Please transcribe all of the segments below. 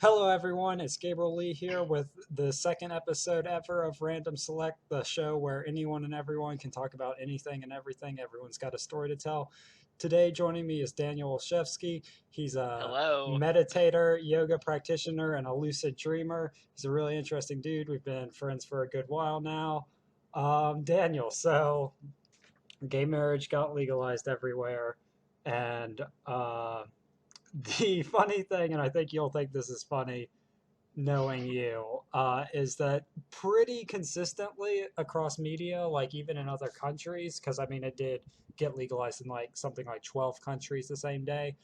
Hello, everyone. It's Gabriel Lee here with the second episode ever of Random Select, the show where anyone and everyone can talk about anything and everything. Everyone's got a story to tell. Today, joining me is Daniel Olszewski. He's a Hello. meditator, yoga practitioner, and a lucid dreamer. He's a really interesting dude. We've been friends for a good while now. Daniel, so gay marriage got legalized everywhere, and the funny thing, and I think you'll think this is funny knowing you, is that pretty consistently across media, like even in other countries, because I mean, it did get legalized in like something like 12 countries the same day.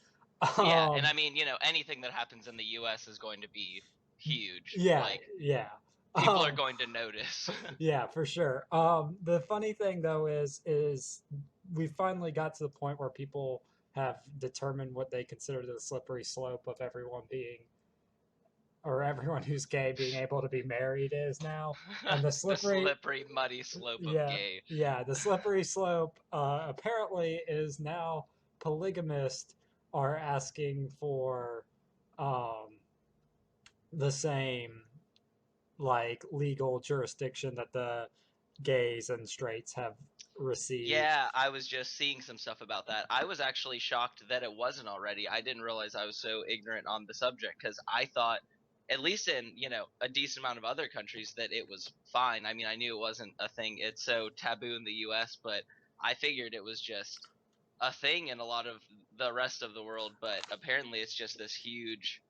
Yeah, and Um, I mean, anything that happens in the US is going to be huge. yeah, Like, yeah. people are Um, going to notice. yeah, for sure. The funny thing though is we finally got to the point where people have determined what they consider the slippery slope of everyone being or everyone who's gay being able to be married is now. And the The slippery, slippery, muddy slope of yeah, gay. yeah, the slippery slope apparently is now polygamists are asking for um, the same like legal jurisdiction that the gays and straights have received. Yeah, I was just seeing some stuff about that. I was actually shocked that it wasn't already. I didn't realize I was so ignorant on the subject because I thought, at least in, a decent amount of other countries, that it was fine. I mean, I knew it wasn't a thing. It's so taboo in the US, but I figured it was just a thing in a lot of the rest of the world, but apparently it's just this huge,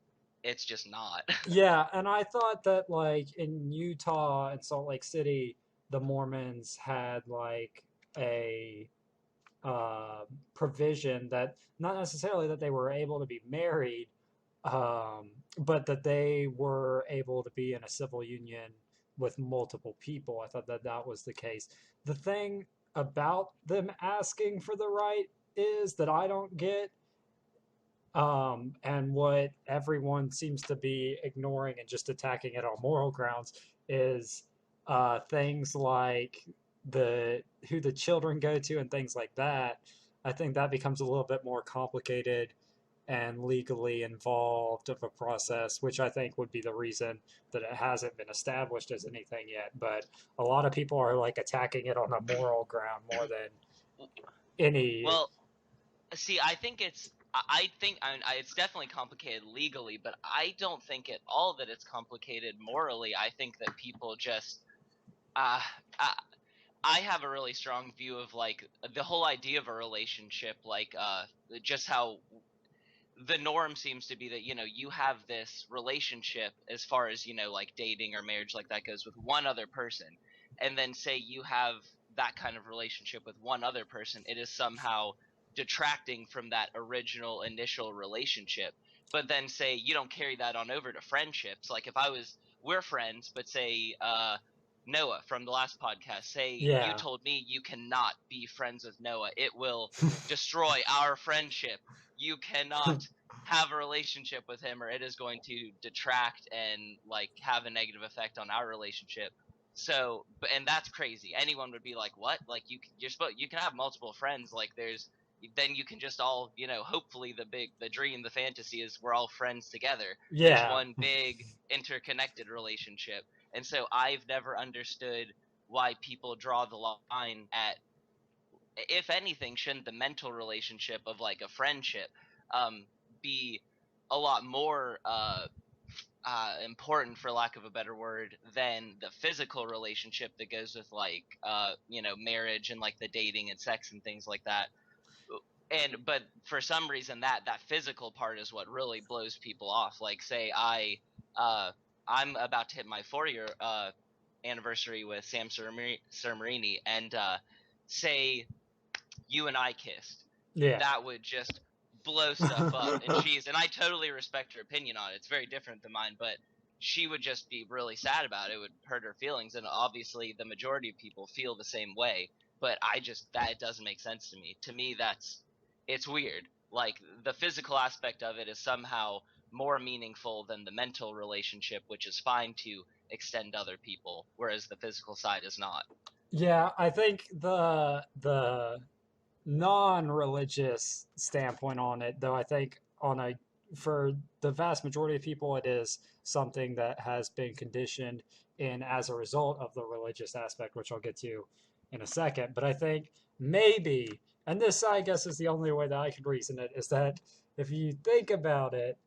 it's just not. Yeah, and I thought that like in Utah and Salt Lake City, the Mormons had like a uh, provision that not necessarily that they were able to be married, but that they were able to be in a civil union with multiple people. I thought that that was the case. The thing about them asking for the right is that I don't get, and what everyone seems to be ignoring and just attacking it on moral grounds is things like the who the children go to and things like that. I think that becomes a little bit more complicated and legally involved of a process, which I think would be the reason that it hasn't been established as anything yet. But a lot of people are like attacking it on a moral ground more than any. Well, see, I think I think it's definitely complicated legally, but I don't think at all that it's complicated morally. I think that people just, uh, uh, I have a really strong view of like the whole idea of a relationship, like just how the norm seems to be that you have this relationship as far as like dating or marriage like that goes with one other person, and then say you have that kind of relationship with one other person, it is somehow detracting from that original initial relationship. But then say you don't carry that on over to friendships, like if I was we're friends, but say Noah from the last podcast, say you Yeah. told me you cannot be friends with Noah, it will destroy our friendship. You cannot have a relationship with him or it is going to detract and like have a negative effect on our relationship. So, and that's crazy. Anyone would be like, "What? Like you can have multiple friends, like there's then you can just all, hopefully the dream, the fantasy is we're all friends together as Yeah. one big interconnected relationship." And so I've never understood why people draw the line at, if anything, shouldn't the mental relationship of like a friendship be a lot more important, for lack of a better word, than the physical relationship that goes with like marriage and like the dating and sex and things like that. And but for some reason that physical part is what really blows people off. Like say uh I'm about to hit my 4-year anniversary with Sam Cermarini, and say you and I kissed, Yeah. that would just blow stuff up. And I totally respect her opinion on it. It's very different than mine, but she would just be really sad about it. It would hurt her feelings. And obviously the majority of people feel the same way. But that it doesn't make sense to me. To me, it's weird. Like the physical aspect of it is somehow more meaningful than the mental relationship, which is fine to extend to other people, whereas the physical side is not. Yeah, I think the non-religious standpoint on it, though I think on a for the vast majority of people, it is something that has been conditioned in as a result of the religious aspect, which I'll get to in a second. But I think maybe, and this I guess is the only way that I could reason it, is that if you think about it,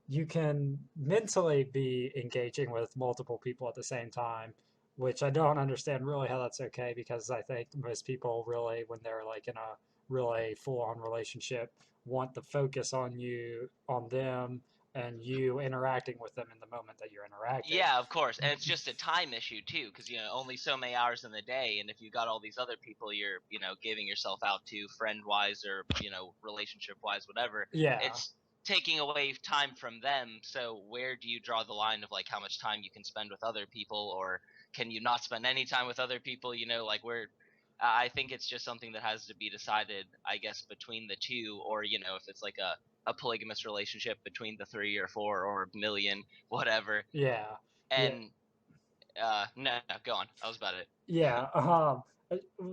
you can mentally be engaging with multiple people at the same time, which I don't understand really how that's okay because I think most people really, when they're like in a really full on relationship, want the focus on you, on them, and you interacting with them in the moment that you're interacting. Yeah, of course, and it's just a time issue too, because only so many hours in the day, and if you got all these other people you're giving yourself out to, friend wise or relationship wise, whatever, Yeah. it's taking away time from them. So where do you draw the line of like how much time you can spend with other people, or can you not spend any time with other people? Like where. I think it's just something that has to be decided, I guess, between the two, or if it's like a polygamous relationship between the three or four or a million, whatever. Yeah. Yeah. And no, go on. That was about it. Yeah.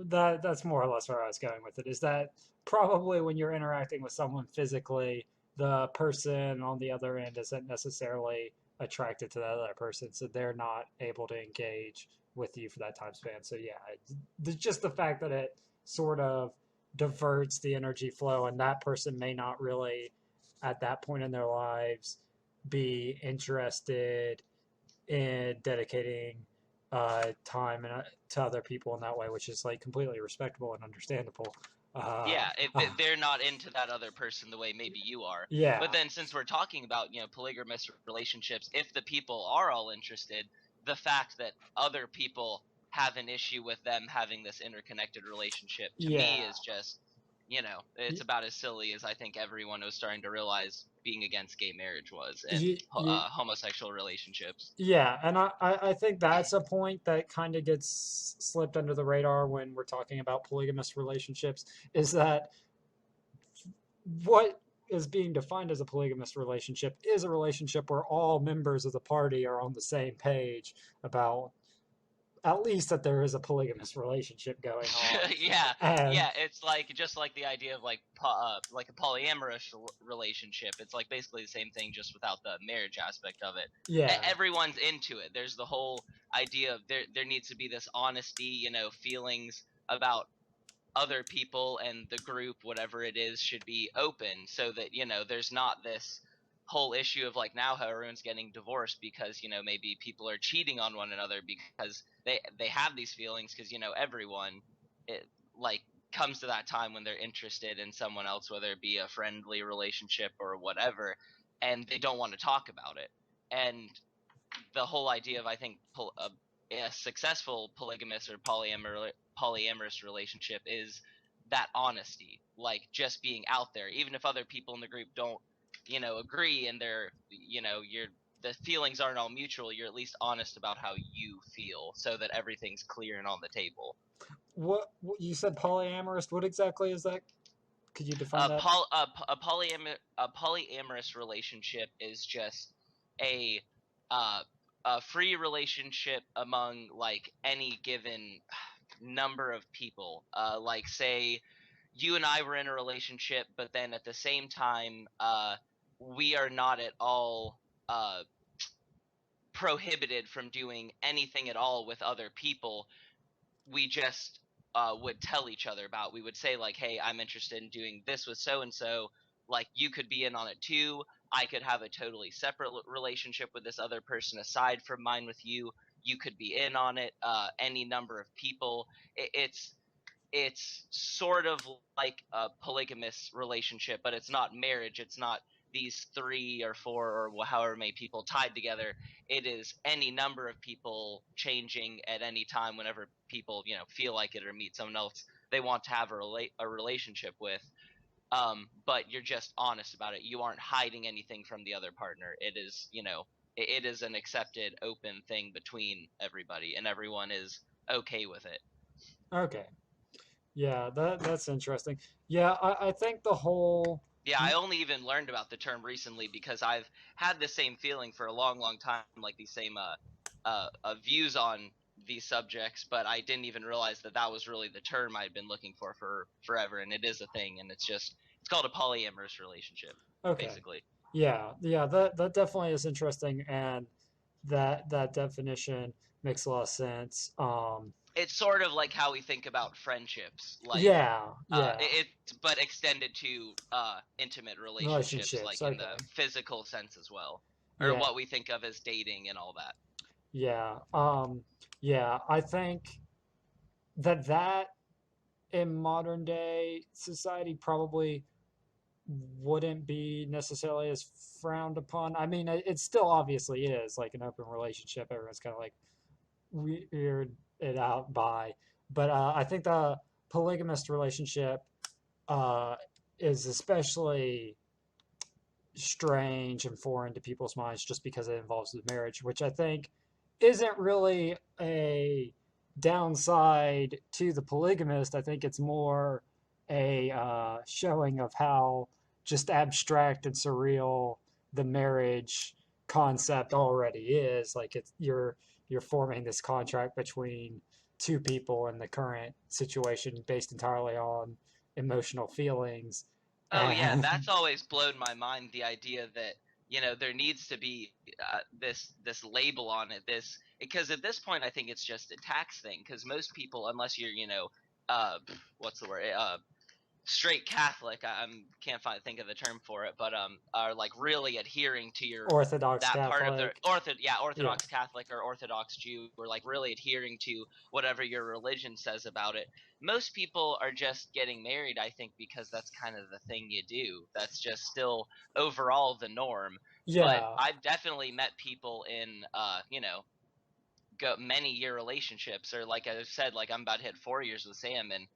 That's more or less where I was going with it. Is that probably when you're interacting with someone physically, the person on the other end isn't necessarily attracted to that other person, so they're not able to engage with you for that time span. So yeah, just the fact that it sort of diverts the energy flow, and that person may not really, at that point in their lives, be interested in dedicating time to other people in that way, which is like completely respectable and understandable. Uh, Yeah, if uh, they're not into that other person the way maybe you are. But yeah, then since we're talking about, polygamous relationships, if the people are all interested, the fact that other people have an issue with them having this interconnected relationship to me yeah, is just, it's about as silly as I think everyone was starting to realize being against gay marriage was and y- homosexual relationships. yeah, and I think that's a point that kind of gets slipped under the radar when we're talking about polygamous relationships, is that what is being defined as a polygamous relationship is a relationship where all members of the party are on the same page about at least that there is a polygamous relationship going on. Yeah, And yeah, it's like just like the idea of like a polyamorous relationship. It's like basically the same thing, just without the marriage aspect of it. yeah, Everyone's into it. There's the whole idea of there needs to be this honesty, feelings about other people and the group, whatever it is, should be open so that there's not this whole issue of like now how everyone's getting divorced because maybe people are cheating on one another because they have these feelings because everyone it like comes to that time when they're interested in someone else, whether it be a friendly relationship or whatever, and they don't want to talk about it. And the whole idea of I think a successful polygamous or polyamorous relationship is that honesty, like just being out there, even if other people in the group don't, agree, and they're, you're the feelings aren't all mutual. You're at least honest about how you feel, so that everything's clear and on the table. what you said polyamorous? What exactly is that? Could you define that? A polyamorous relationship is just a uh, a free relationship among like any given number of people. Like say you and I were in a relationship, but then at the same time, we are not at all prohibited from doing anything at all with other people. We just would tell each other about. We would say like, "Hey, I'm interested in doing this with so and so. Like, you could be in on it too. I could have a totally separate relationship with this other person aside from mine with you. You could be in on it. Any number of people. It's sort of like a polygamous relationship, but it's not marriage. It's not these three or four or however many people tied together. It is any number of people changing at any time whenever people feel like it or meet someone else they want to have a relationship with. But you're just honest about it. You aren't hiding anything from the other partner. It is it is an accepted open thing between everybody, and everyone is okay with it. Okay, yeah, that's interesting. Yeah, I think the whole Yeah, I only even learned about the term recently because I've had the same feeling for a long, long time, like these same views on these subjects, but I didn't even realize that that was really the term I'd been looking for forever, and it is a thing, and it's called a polyamorous relationship, okay, basically. Yeah, that definitely is interesting, and that definition makes a lot of sense. It's sort of like how we think about friendships, like Yeah, it, but extended to intimate relationships, relationships. like in the Okay, physical sense as well, or yeah, what we think of as dating and all that. yeah, yeah. I think that in modern day society probably wouldn't be necessarily as frowned upon. I mean, it still obviously is like an open relationship. Everyone's kind of like weird it out by, but I think the polygamous relationship uh, is especially strange and foreign to people's minds just because it involves the marriage, which I think isn't really a downside to the polygamist. I think it's more a showing of how just abstract and surreal the marriage concept already is. Like you're forming this contract between two people in the current situation based entirely on emotional feelings. Oh yeah, And that's always blown my mind. The idea that there needs to be this label on it. This because at this point I think it's just a tax thing. Because most people, unless you're uh, what's the word? Straight Catholic. I can't think of the term for it, but are like really adhering to your Orthodox that part of their Catholic. Yeah. Orthodox Catholic or Orthodox Jew, or like really adhering to whatever your religion says about it. Most people are just getting married, I think, because that's kind of the thing you do. That's just still overall the norm. But Yeah. I've definitely met people in many year relationships, or like I said, like I'm about to hit 4 years with Sam, and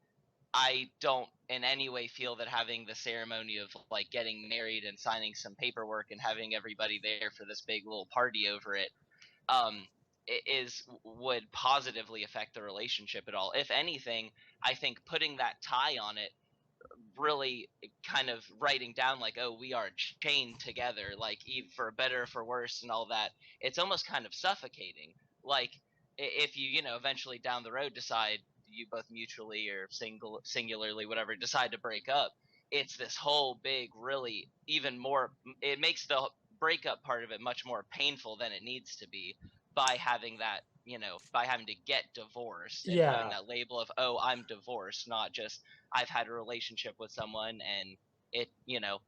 I don't in any way feel that having the ceremony of like getting married and signing some paperwork and having everybody there for this big little party over it um is would positively affect the relationship at all. If anything, I think putting that tie on it, really kind of writing down like, oh, we are chained together, like for better for worse and all that, it's almost kind of suffocating. Like if you eventually down the road decide you both mutually or singularly whatever decide to break up, it's this whole big, really even more, it makes the breakup part of it much more painful than it needs to be by having that, by having to get divorced and having Yeah. that label of, oh, I'm divorced, not just I've had a relationship with someone and it,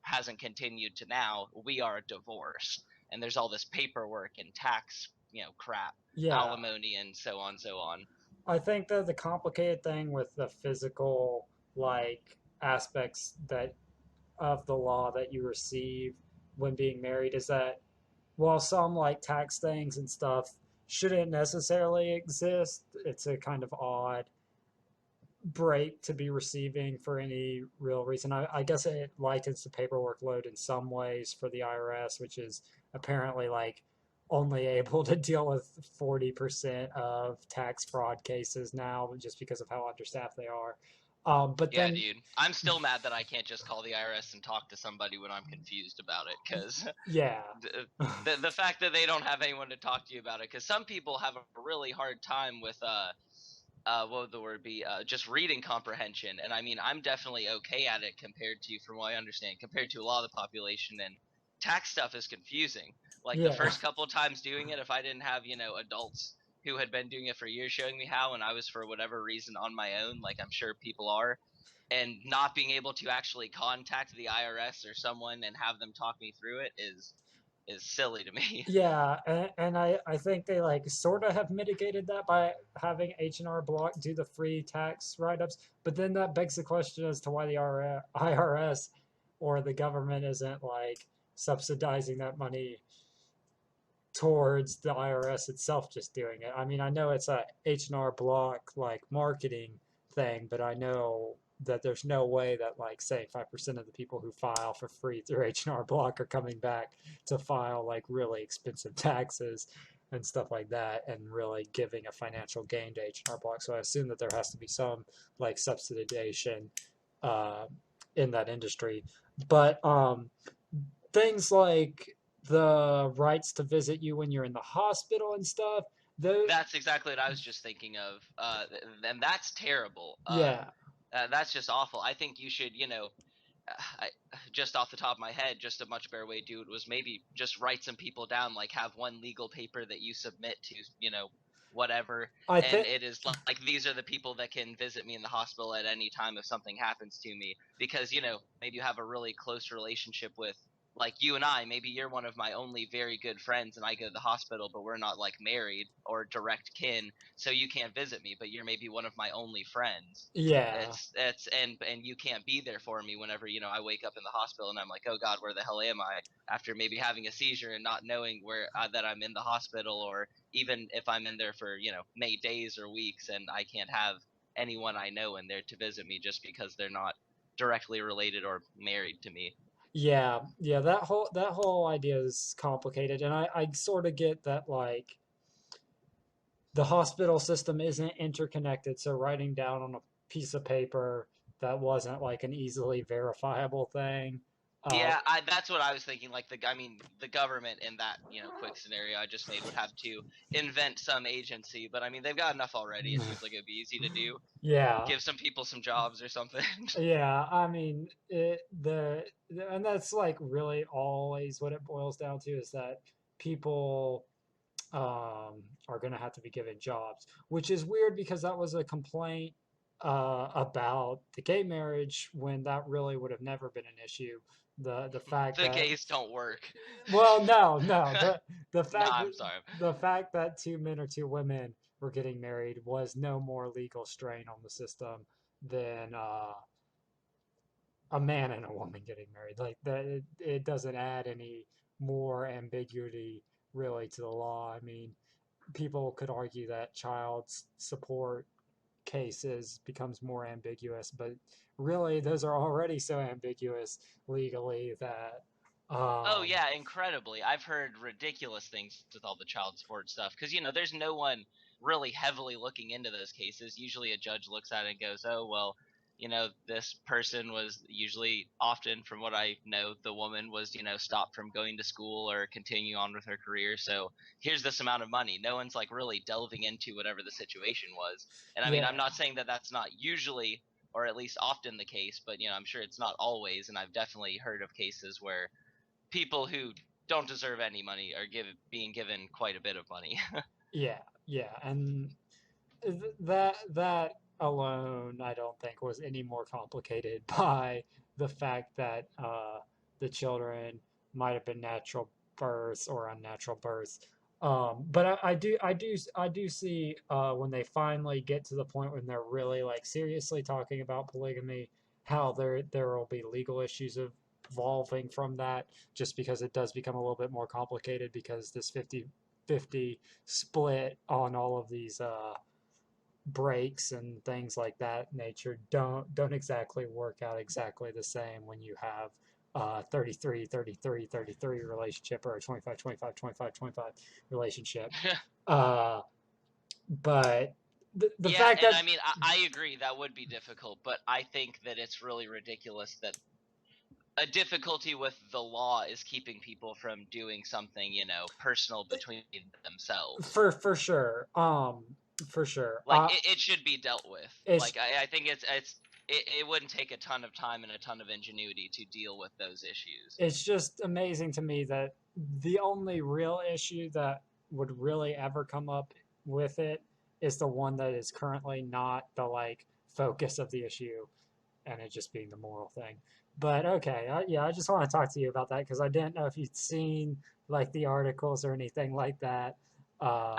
hasn't continued to now. We are divorced. And there's all this paperwork and tax, crap, Yeah. alimony, and so on, so on. I think that the complicated thing with the physical like aspects that of the law that you receive when being married is that while some like tax things and stuff shouldn't necessarily exist, it's a kind of odd break to be receiving for any real reason. I guess it lightens the paperwork load in some ways for the IRS, which is apparently like only able to deal with 40% of tax fraud cases now just because of how understaffed they are. But Yeah, then, dude. I'm still mad that I can't just call the IRS and talk to somebody when I'm confused about it, because yeah, the fact that they don't have anyone to talk to you about it, because some people have a really hard time with what would the word be? Just reading comprehension. And I mean, I'm definitely okay at it compared to, from what I understand, compared to a lot of the population. And tax stuff is confusing. Like the yeah, first couple of times doing it, if I didn't have, adults who had been doing it for years showing me how, and I was for whatever reason on my own, like I'm sure people are, and not being able to actually contact the IRS or someone and have them talk me through it is silly to me. yeah, and I think they like sort of have mitigated that by having H&R Block do the free tax write-ups, but then that begs the question as to why the IRS or the government isn't like subsidizing that money towards the IRS itself just doing it. I mean, I know it's a H&R Block like marketing thing, but I know that there's no way that like 75% of the people who file for free through H&R Block are coming back to file like really expensive taxes and stuff like that and really giving a financial gain to H&R Block. So I assume that there has to be some like subsidization uh, in that industry. But things like the rights to visit you when you're in the hospital and stuff. The That's exactly what I was just thinking of. And that's terrible. yeah, That's just awful. I think you should, I, just off the top of my head, just a much better way to do it was maybe just write some people down, like have one legal paper that you submit to, whatever, I and think, it is like these are the people that can visit me in the hospital at any time if something happens to me, because maybe you have a really close relationship with, like, you and I. Maybe you're one of my only very good friends and I go to the hospital, but we're not like married or direct kin, so you can't visit me, but you're maybe one of my only friends. yeah, It's and you can't be there for me whenever I wake up in the hospital and I'm like, oh God, where the hell am I, after maybe having a seizure and not knowing where that I'm in the hospital, or even if I'm in there for many days or weeks, and I can't have anyone I know in there to visit me just because they're not directly related or married to me. yeah. That whole idea is complicated, and I sort of get that, like, the hospital system isn't interconnected, so writing down on a piece of paper that wasn't like an easily verifiable thing. Uh, Yeah, that's what I was thinking. Like I mean, the government in that quick scenario I just made would have to invent some agency, but I mean they've got enough already. It seems like it'd be easy to do. yeah, Give some people some jobs or something. yeah. I mean, and that's like really always what it boils down to, is that people are going to have to be given jobs, which is weird because that was a complaint about the gay marriage when that really would have never been an issue. The fact The that, gays don't work. well, no, the No, fact that I'm sorry. two men or two women were getting married was no more legal strain on the system than a man and a woman getting married. Like that, it doesn't add any more ambiguity really to the law. I mean, people could argue that child support cases becomes more ambiguous, but really those are already so ambiguous legally that Oh um, yeah, incredibly. I've heard ridiculous things with all the child support stuff because there's no one really heavily looking into those cases. Usually a judge looks at it and goes, "Oh, well, this person was usually often from what I know, the woman was, stopped from going to school or continue on with her career. So here's this amount of money." No one's like really delving into whatever the situation was. And I mean, I'm yeah, not saying that that's not usually or at least often the case, but I'm sure it's not always, and I've definitely heard of cases where people who don't deserve any money are being given quite a bit of money. yeah, and that alone I don't think was any more complicated by the fact that the children might have been natural births or unnatural births. But I do see when they finally get to the point when they're really like seriously talking about polygamy, how there will be legal issues evolving from that, just because it does become a little bit more complicated because this 50-50 split on all of these breaks and things like that nature don't exactly work out exactly the same when you have 33 relationship, or a 25 relationship. uh, but the Yeah, fact and that, I mean, I agree that would be difficult, but I think that it's really ridiculous that a difficulty with the law is keeping people from doing something, personal between themselves. for sure Like it should be dealt with. it's Like I think it wouldn't take a ton of time and a ton of ingenuity to deal with those issues. it's just amazing to me that the only real issue that would really ever come up with it is the one that is currently not the like focus of the issue, and it just being the moral thing. But okay, yeah, I just want to talk to you about that because I didn't know if you'd seen like the articles or anything like that. Uh,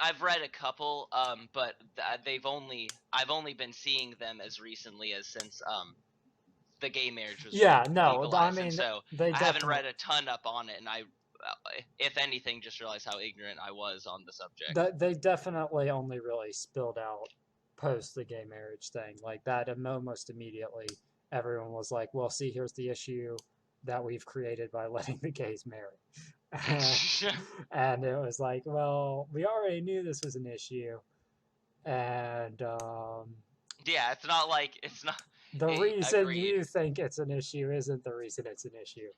I've read a couple, but I've only been seeing them as recently as since the gay marriage was yeah, no, I legalized, and mean so they I haven't definitely read a ton up on it, and if anything, just realized how ignorant I was on the subject. that they definitely only really spilled out post the gay marriage thing like that, and almost immediately everyone was like, "Well, see, here's the issue that we've created by letting the gays marry," and it was like, "Well, we already knew this was an issue, and Yeah, it's not like it's not. the reason Agreed. you think it's an issue isn't the reason it's an issue."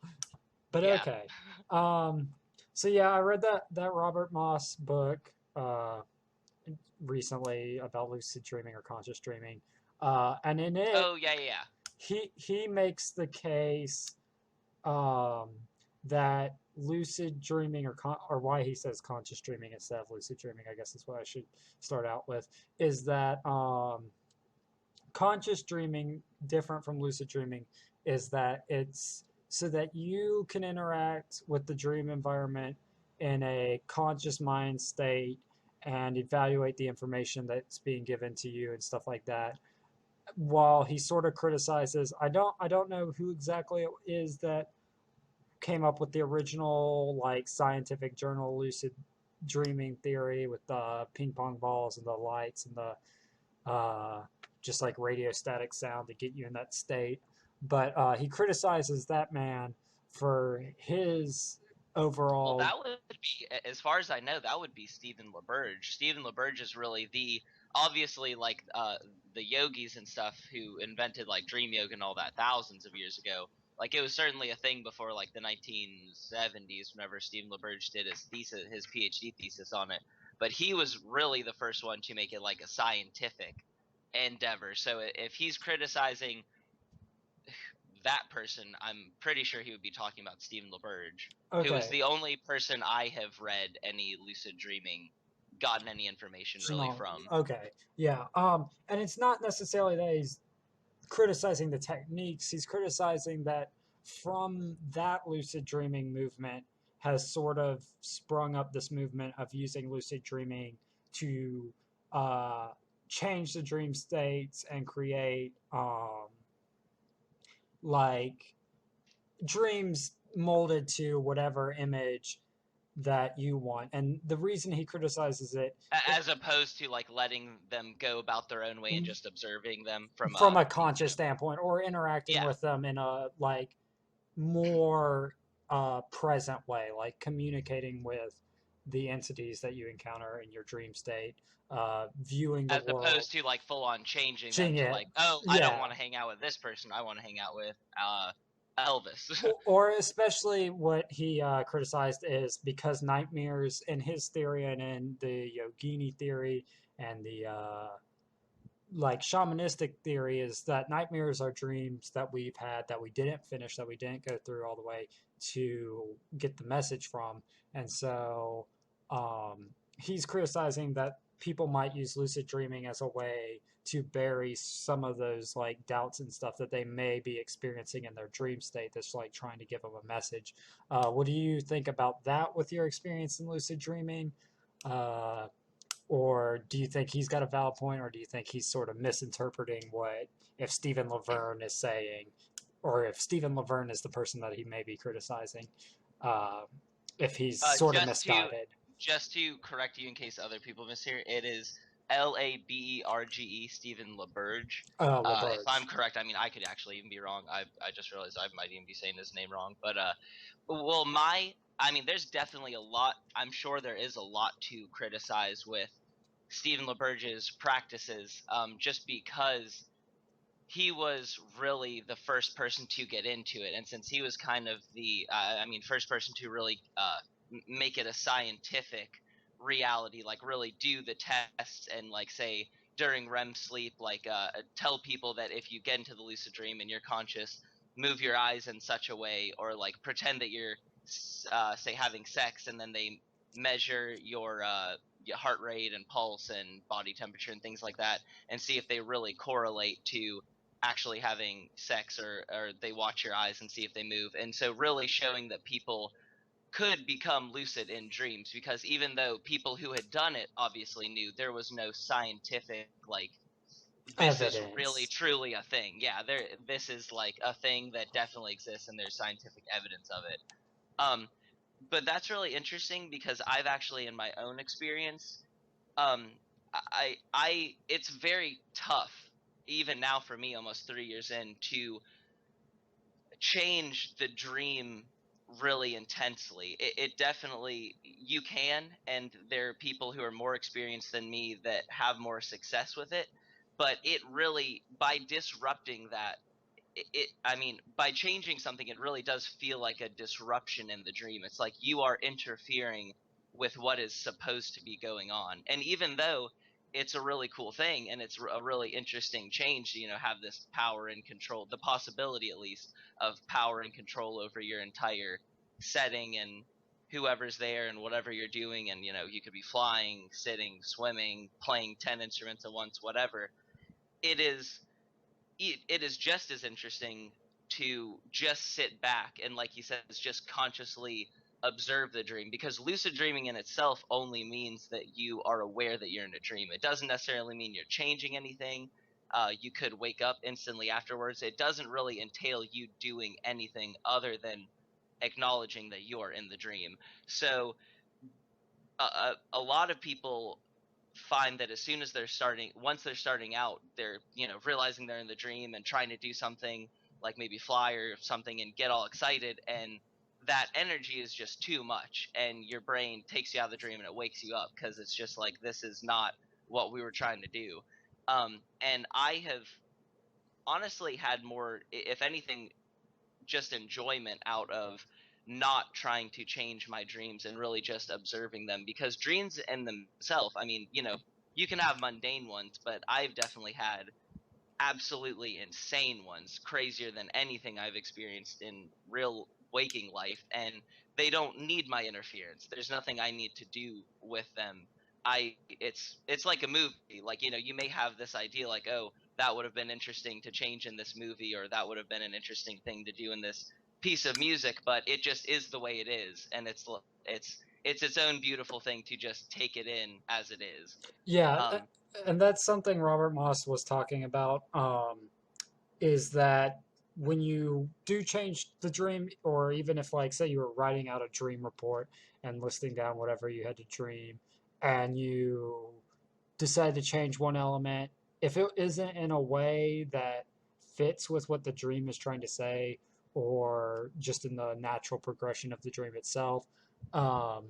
But Yeah. okay. Um, so yeah, I read that Robert Moss book recently about lucid dreaming or conscious dreaming, and in it Oh yeah, yeah. he makes the case um, that lucid dreaming or why he says conscious dreaming instead of lucid dreaming, I guess is what I should start out with, is that conscious dreaming, different from lucid dreaming, is that it's so that you can interact with the dream environment in a conscious mind state and evaluate the information that's being given to you and stuff like that. While he sort of criticizes, I don't know who exactly it is that came up with the original like scientific journal lucid dreaming theory with the ping pong balls and the lights and the just like radio static sound to get you in that state. But he criticizes that man for his Well, overall. that would be, as far as I know, that would be Stephen LaBerge. Stephen LaBerge is really the obviously like the yogis and stuff who invented like dream yoga and all that thousands of years ago. Like it was certainly a thing before like the 1970s, whenever Stephen LaBerge did his thesis, his PhD thesis on it. But he was really the first one to make it like a scientific endeavor. So if he's criticizing that person, I'm pretty sure he would be talking about Stephen LaBerge, who is Okay, the only person I have read any lucid dreaming, gotten any information really from. okay, yeah. And it's not necessarily that he's criticizing the techniques. He's criticizing that from that lucid dreaming movement has sort of sprung up this movement of using lucid dreaming to uh, change the dream states and create like dreams molded to whatever image that you want. And the reason he criticizes it As opposed to like letting them go about their own way and just observing them from from a, a conscious standpoint or interacting yeah. with them in a like more present way, like communicating with the entities that you encounter in your dream state, viewing the As world. opposed to like full on changing them Seeing to it, like, oh, I don't yeah. want to hang out with this person. I want to hang out with Elvis. Or especially what he criticized is because nightmares in his theory and in the Yogini theory and the like shamanistic theory is that nightmares are dreams that we've had that we didn't finish, that we didn't go through all the way to get the message from. And so he's criticizing that people might use lucid dreaming as a way to bury some of those like doubts and stuff that they may be experiencing in their dream state that's like trying to give them a message. What do you think about that with your experience in lucid dreaming? Uh, or do you think he's got a valid point, or do you think he's sort of misinterpreting what if Stephen Laverne is saying, or if Stephen Laverne is the person that he may be criticizing, uh, if he's uh, sort of just to misguided? just to correct you in case other people mishear, it is LaBerge, Stephen LaBerge. If I'm LaBerge. correct, I mean I could actually even be wrong. I just realized I might even be saying his name wrong. But well, I mean, there's definitely a lot. I'm sure there is a lot to criticize with Stephen LaBerge's practices, just because he was really the first person to get into it, and since he was kind of the, I mean, first person to really make it a scientific reality, like really do the tests and like say during REM sleep, like tell people that if you get into the lucid dream and you're conscious, move your eyes in such a way, or like pretend that you're say having sex, and then they measure your heart rate and pulse and body temperature and things like that, and see if they really correlate to actually having sex, or they watch your eyes and see if they move. And so really showing that people could become lucid in dreams, because even though people who had done it obviously knew, there was no scientific like this is really Evidence. truly a thing. Yeah, this is like a thing that definitely exists and there's scientific evidence of it. um but that's really interesting because I've actually in my own experience, um it's very tough even now for me almost 3 years in to change the dream really intensely. It definitely, you can, and there are people who are more experienced than me that have more success with it. But it really, by disrupting that, I mean, by changing something, it really does feel like a disruption in the dream. It's like you are interfering with what is supposed to be going on. And even though it's a really cool thing, and it's a really interesting change to, have this power and control, the possibility at least of power and control over your entire setting and whoever's there and whatever you're doing. And you could be flying, sitting, swimming, playing 10 instruments at once, whatever. It is it is just as interesting to just sit back and, like you said, just consciously observe the dream, because lucid dreaming in itself only means that you are aware that you're in a dream. It doesn't necessarily mean you're changing anything. You could wake up instantly afterwards. It doesn't really entail you doing anything other than acknowledging that you're in the dream. So a lot of people find that as soon as once they're starting out, they're realizing they're in the dream and trying to do something like maybe fly or something and get all excited, and that energy is just too much, and your brain takes you out of the dream and it wakes you up because it's just like, this is not what we were trying to do. And I have honestly had more, if anything, just enjoyment out of not trying to change my dreams and really just observing them, because dreams in themselves, I mean, you can have mundane ones, but I've definitely had absolutely insane ones, crazier than anything I've experienced in real waking life, and they don't need my interference. There's nothing I need to do with them. It's like a movie. Like, you may have this idea like, oh, that would have been interesting to change in this movie, or that would have been an interesting thing to do in this piece of music, but it just is the way it is, and it's its own beautiful thing to just take it in as it is. Yeah, Um, and that's something Robert Moss was talking about. Is that when you do change the dream, or even if, like, say you were writing out a dream report and listing down whatever you had to dream, and you decide to change one element, if it isn't in a way that fits with what the dream is trying to say, or just in the natural progression of the dream itself, um,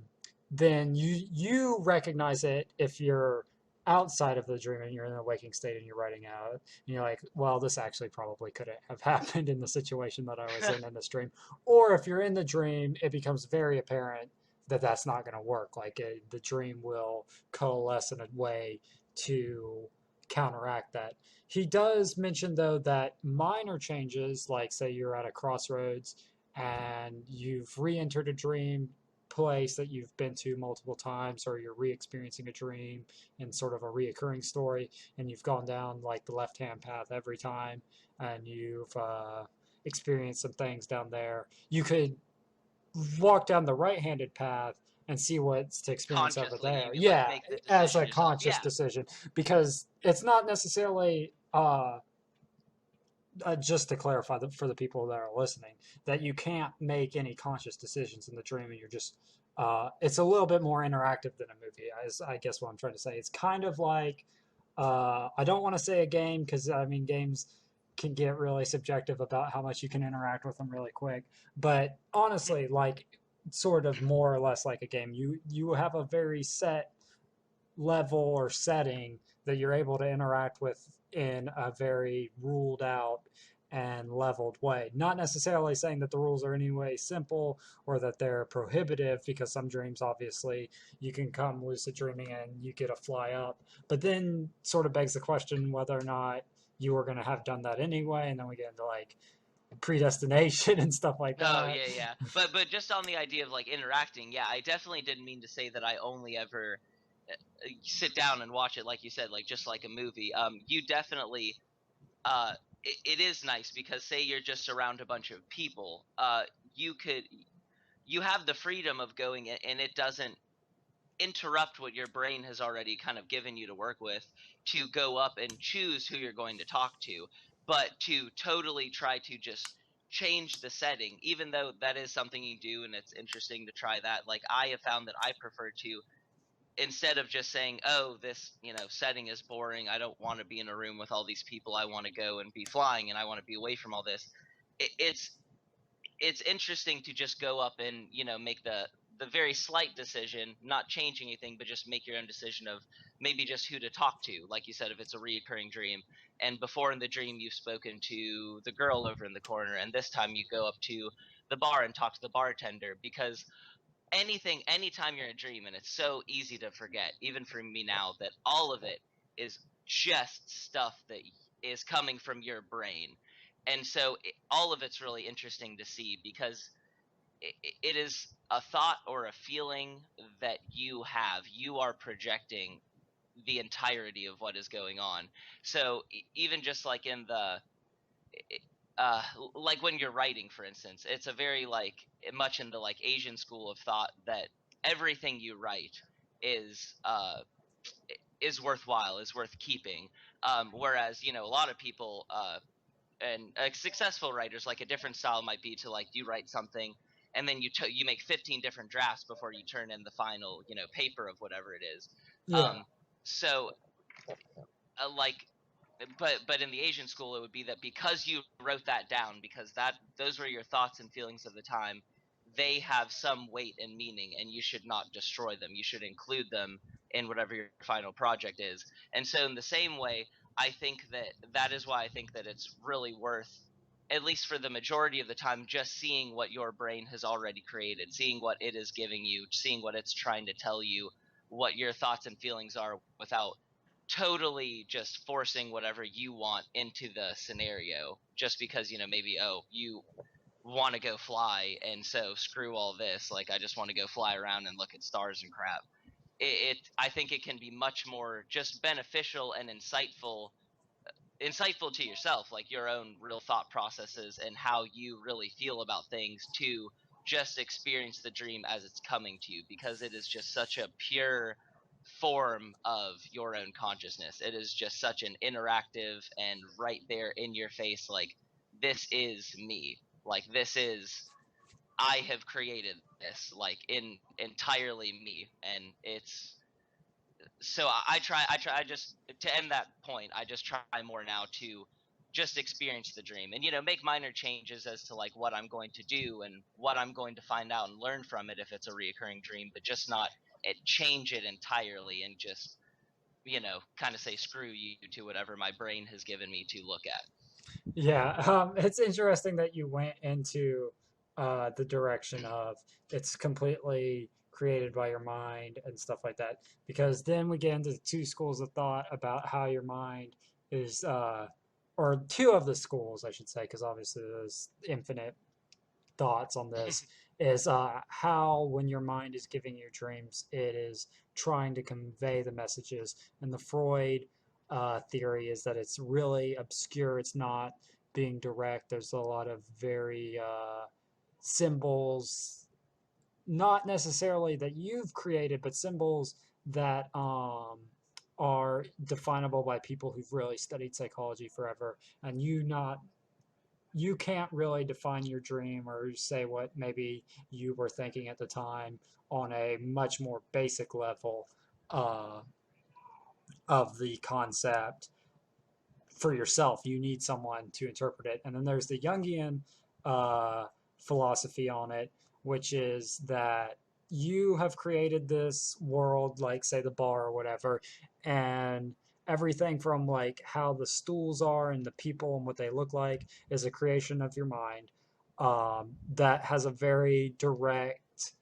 then you recognize it if you're outside of the dream and you're in a waking state and you're writing out, and you're like, well, this actually probably couldn't have happened in the situation that I was in this dream. Or if you're in the dream, it becomes very apparent that that's not going to work. Like, the dream will coalesce in a way to counteract that. He does mention, though, that minor changes, like, say you're at a crossroads and you've re-entered a dream place that you've been to multiple times, or you're re-experiencing a dream in sort of a reoccurring story, and you've gone down like the left-hand path every time, and you've experienced some things down there. You could walk down the right-handed path and see what's to experience over Consciously, you there. could like Yeah, make the as decision a yourself. conscious Yeah. decision, because it's not necessarily just to clarify for the people that are listening, that you can't make any conscious decisions in the dream, and you're just it's a little bit more interactive than a movie, is I guess what I'm trying to say. It's kind of like, I don't want to say a game, because I mean, games can get really subjective about how much you can interact with them really quick, but honestly, like, sort of more or less like a game. You have a very set level or setting that you're able to interact with in a very ruled out and leveled way. Not necessarily saying that the rules are in any way simple or that they're prohibitive, because some dreams, obviously, you can come lucid dreaming and you get a fly up. But then sort of begs the question whether or not you were going to have done that anyway. And then we get into like predestination and stuff like Oh that. yeah, yeah. But just on the idea of like interacting, yeah, I definitely didn't mean to say that I only ever sit down and watch it like you said, like just like a movie. You definitely it is nice because say you're just around a bunch of people, you could you have the freedom of going and it doesn't interrupt what your brain has already kind of given you to work with, to go up and choose who you're going to talk to, but to totally try to just change the setting, even though that is something you do and it's interesting to try that. Like, I have found that I prefer to, instead of just saying, oh, this setting is boring, I don't want to be in a room with all these people, I want to go and be flying and I want to be away from all this, it's interesting to just go up and make the very slight decision, not changing anything, but just make your own decision of maybe just who to talk to. Like you said, if it's a reoccurring dream, and before in the dream you've spoken to the girl over in the corner, and this time you go up to the bar and talk to the bartender, because anytime you're in a dream, and it's so easy to forget, even for me now, that all of it is just stuff that is coming from your brain. And so all of it's really interesting to see, because it is a thought or a feeling that you are projecting the entirety of what is going on. So even just like in the uh like when you're writing, for instance, it's a very like much in the like Asian school of thought that everything you write is worthwhile, is worth keeping. Whereas, a lot of people and successful writers, like a different style might be to like you write something and then you make 15 different drafts before you turn in the final paper of whatever it is. Yeah. So like but in the Asian school, it would be that because you wrote that down, because those were your thoughts and feelings of the time, they have some weight and meaning, and you should not destroy them. You should include them in whatever your final project is. And so in the same way, I think that is why I think that it's really worth, at least for the majority of the time, just seeing what your brain has already created, seeing what it is giving you, seeing what it's trying to tell you, what your thoughts and feelings are, without totally just forcing whatever you want into the scenario, just because maybe, oh, you want to go fly, and so screw all this, like I just want to go fly around and look at stars and crap. I think it can be much more just beneficial and insightful to yourself, like your own real thought processes and how you really feel about things, to just experience the dream as it's coming to you, because it is just such a pure form of your own consciousness. It is just such an interactive and right there in your face, like, this is me, like this is, I have created this, like, in entirely me. And it's so I just, to end that point, I just try more now to just experience the dream, and make minor changes as to like what I'm going to do and what I'm going to find out and learn from it if it's a reoccurring dream, but just not change it entirely, and just kind of say screw you to whatever my brain has given me to look at. Yeah, it's interesting that you went into the direction of it's completely created by your mind and stuff like that, because then we get into the two schools of thought about how your mind is, or two of the schools, I should say, because obviously there's infinite thoughts on this, is how when your mind is giving you dreams, it is trying to convey the messages. And the Freud theory is that it's really obscure. It's not being direct. There's a lot of very symbols, not necessarily that you've created, but symbols that are definable by people who've really studied psychology forever. And you can't really define your dream or say what maybe you were thinking at the time on a much more basic level uh, of the concept for yourself. You need someone to interpret it. And then there's the Jungian uh, philosophy on it, which is that you have created this world, like, say, the bar or whatever, and everything from like how the stools are and the people and what they look like is a creation of your mind that has a very direct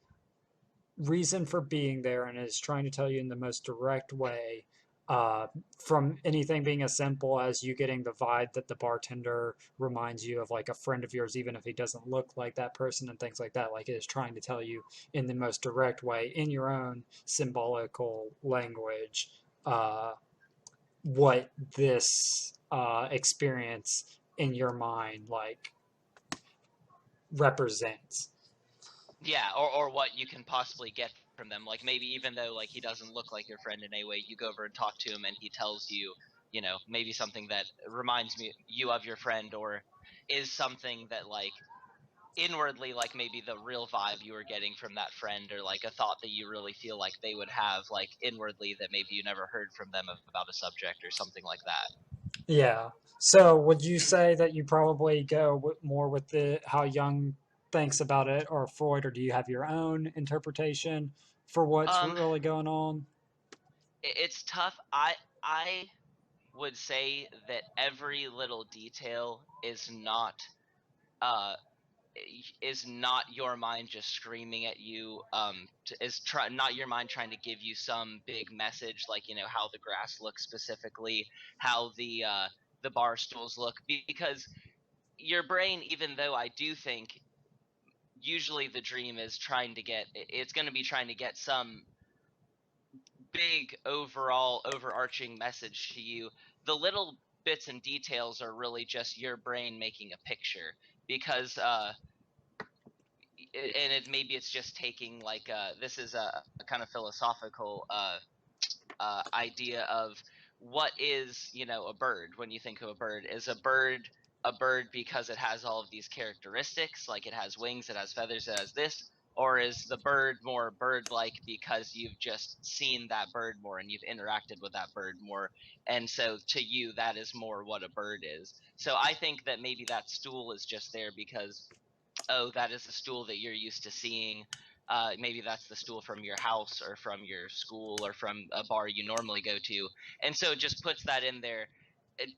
reason for being there and is trying to tell you in the most direct way, uh, from anything being as simple as you getting the vibe that the bartender reminds you of like a friend of yours, even if he doesn't look like that person, and things like that. Like, it is trying to tell you in the most direct way, in your own symbolical language, uh, what this experience in your mind like represents. Yeah, or what you can possibly get from them. Like, maybe even though like he doesn't look like your friend in any way, you go over and talk to him and he tells you, maybe something that reminds you of your friend, or is something that like inwardly, like maybe the real vibe you were getting from that friend, or like a thought that you really feel like they would have like inwardly, that maybe you never heard from them about a subject or something like that. Yeah. So would you say that you probably go more with the how Jung thinks about it, or Freud, or do you have your own interpretation for what's Um, really going on? it's tough. I would say that every little detail is not is not your mind just screaming at you, not your mind trying to give you some big message, like, how the grass looks specifically, how the bar stools look, because your brain, even though I do think usually the dream is it's going to be trying to get some big overall overarching message to you, the little bits and details are really just your brain making a picture, because maybe it's just taking, like, this is a kind of philosophical idea of what is, a bird. When you think of a bird, is a bird because it has all of these characteristics, like it has wings, it has feathers, it has this, or is the bird more bird-like because you've just seen that bird more and you've interacted with that bird more, and so to you that is more what a bird is. So I think that maybe that stool is just there because, oh, that is the stool that you're used to seeing. Maybe that's the stool from your house or from your school or from a bar you normally go to. And so it just puts that in there,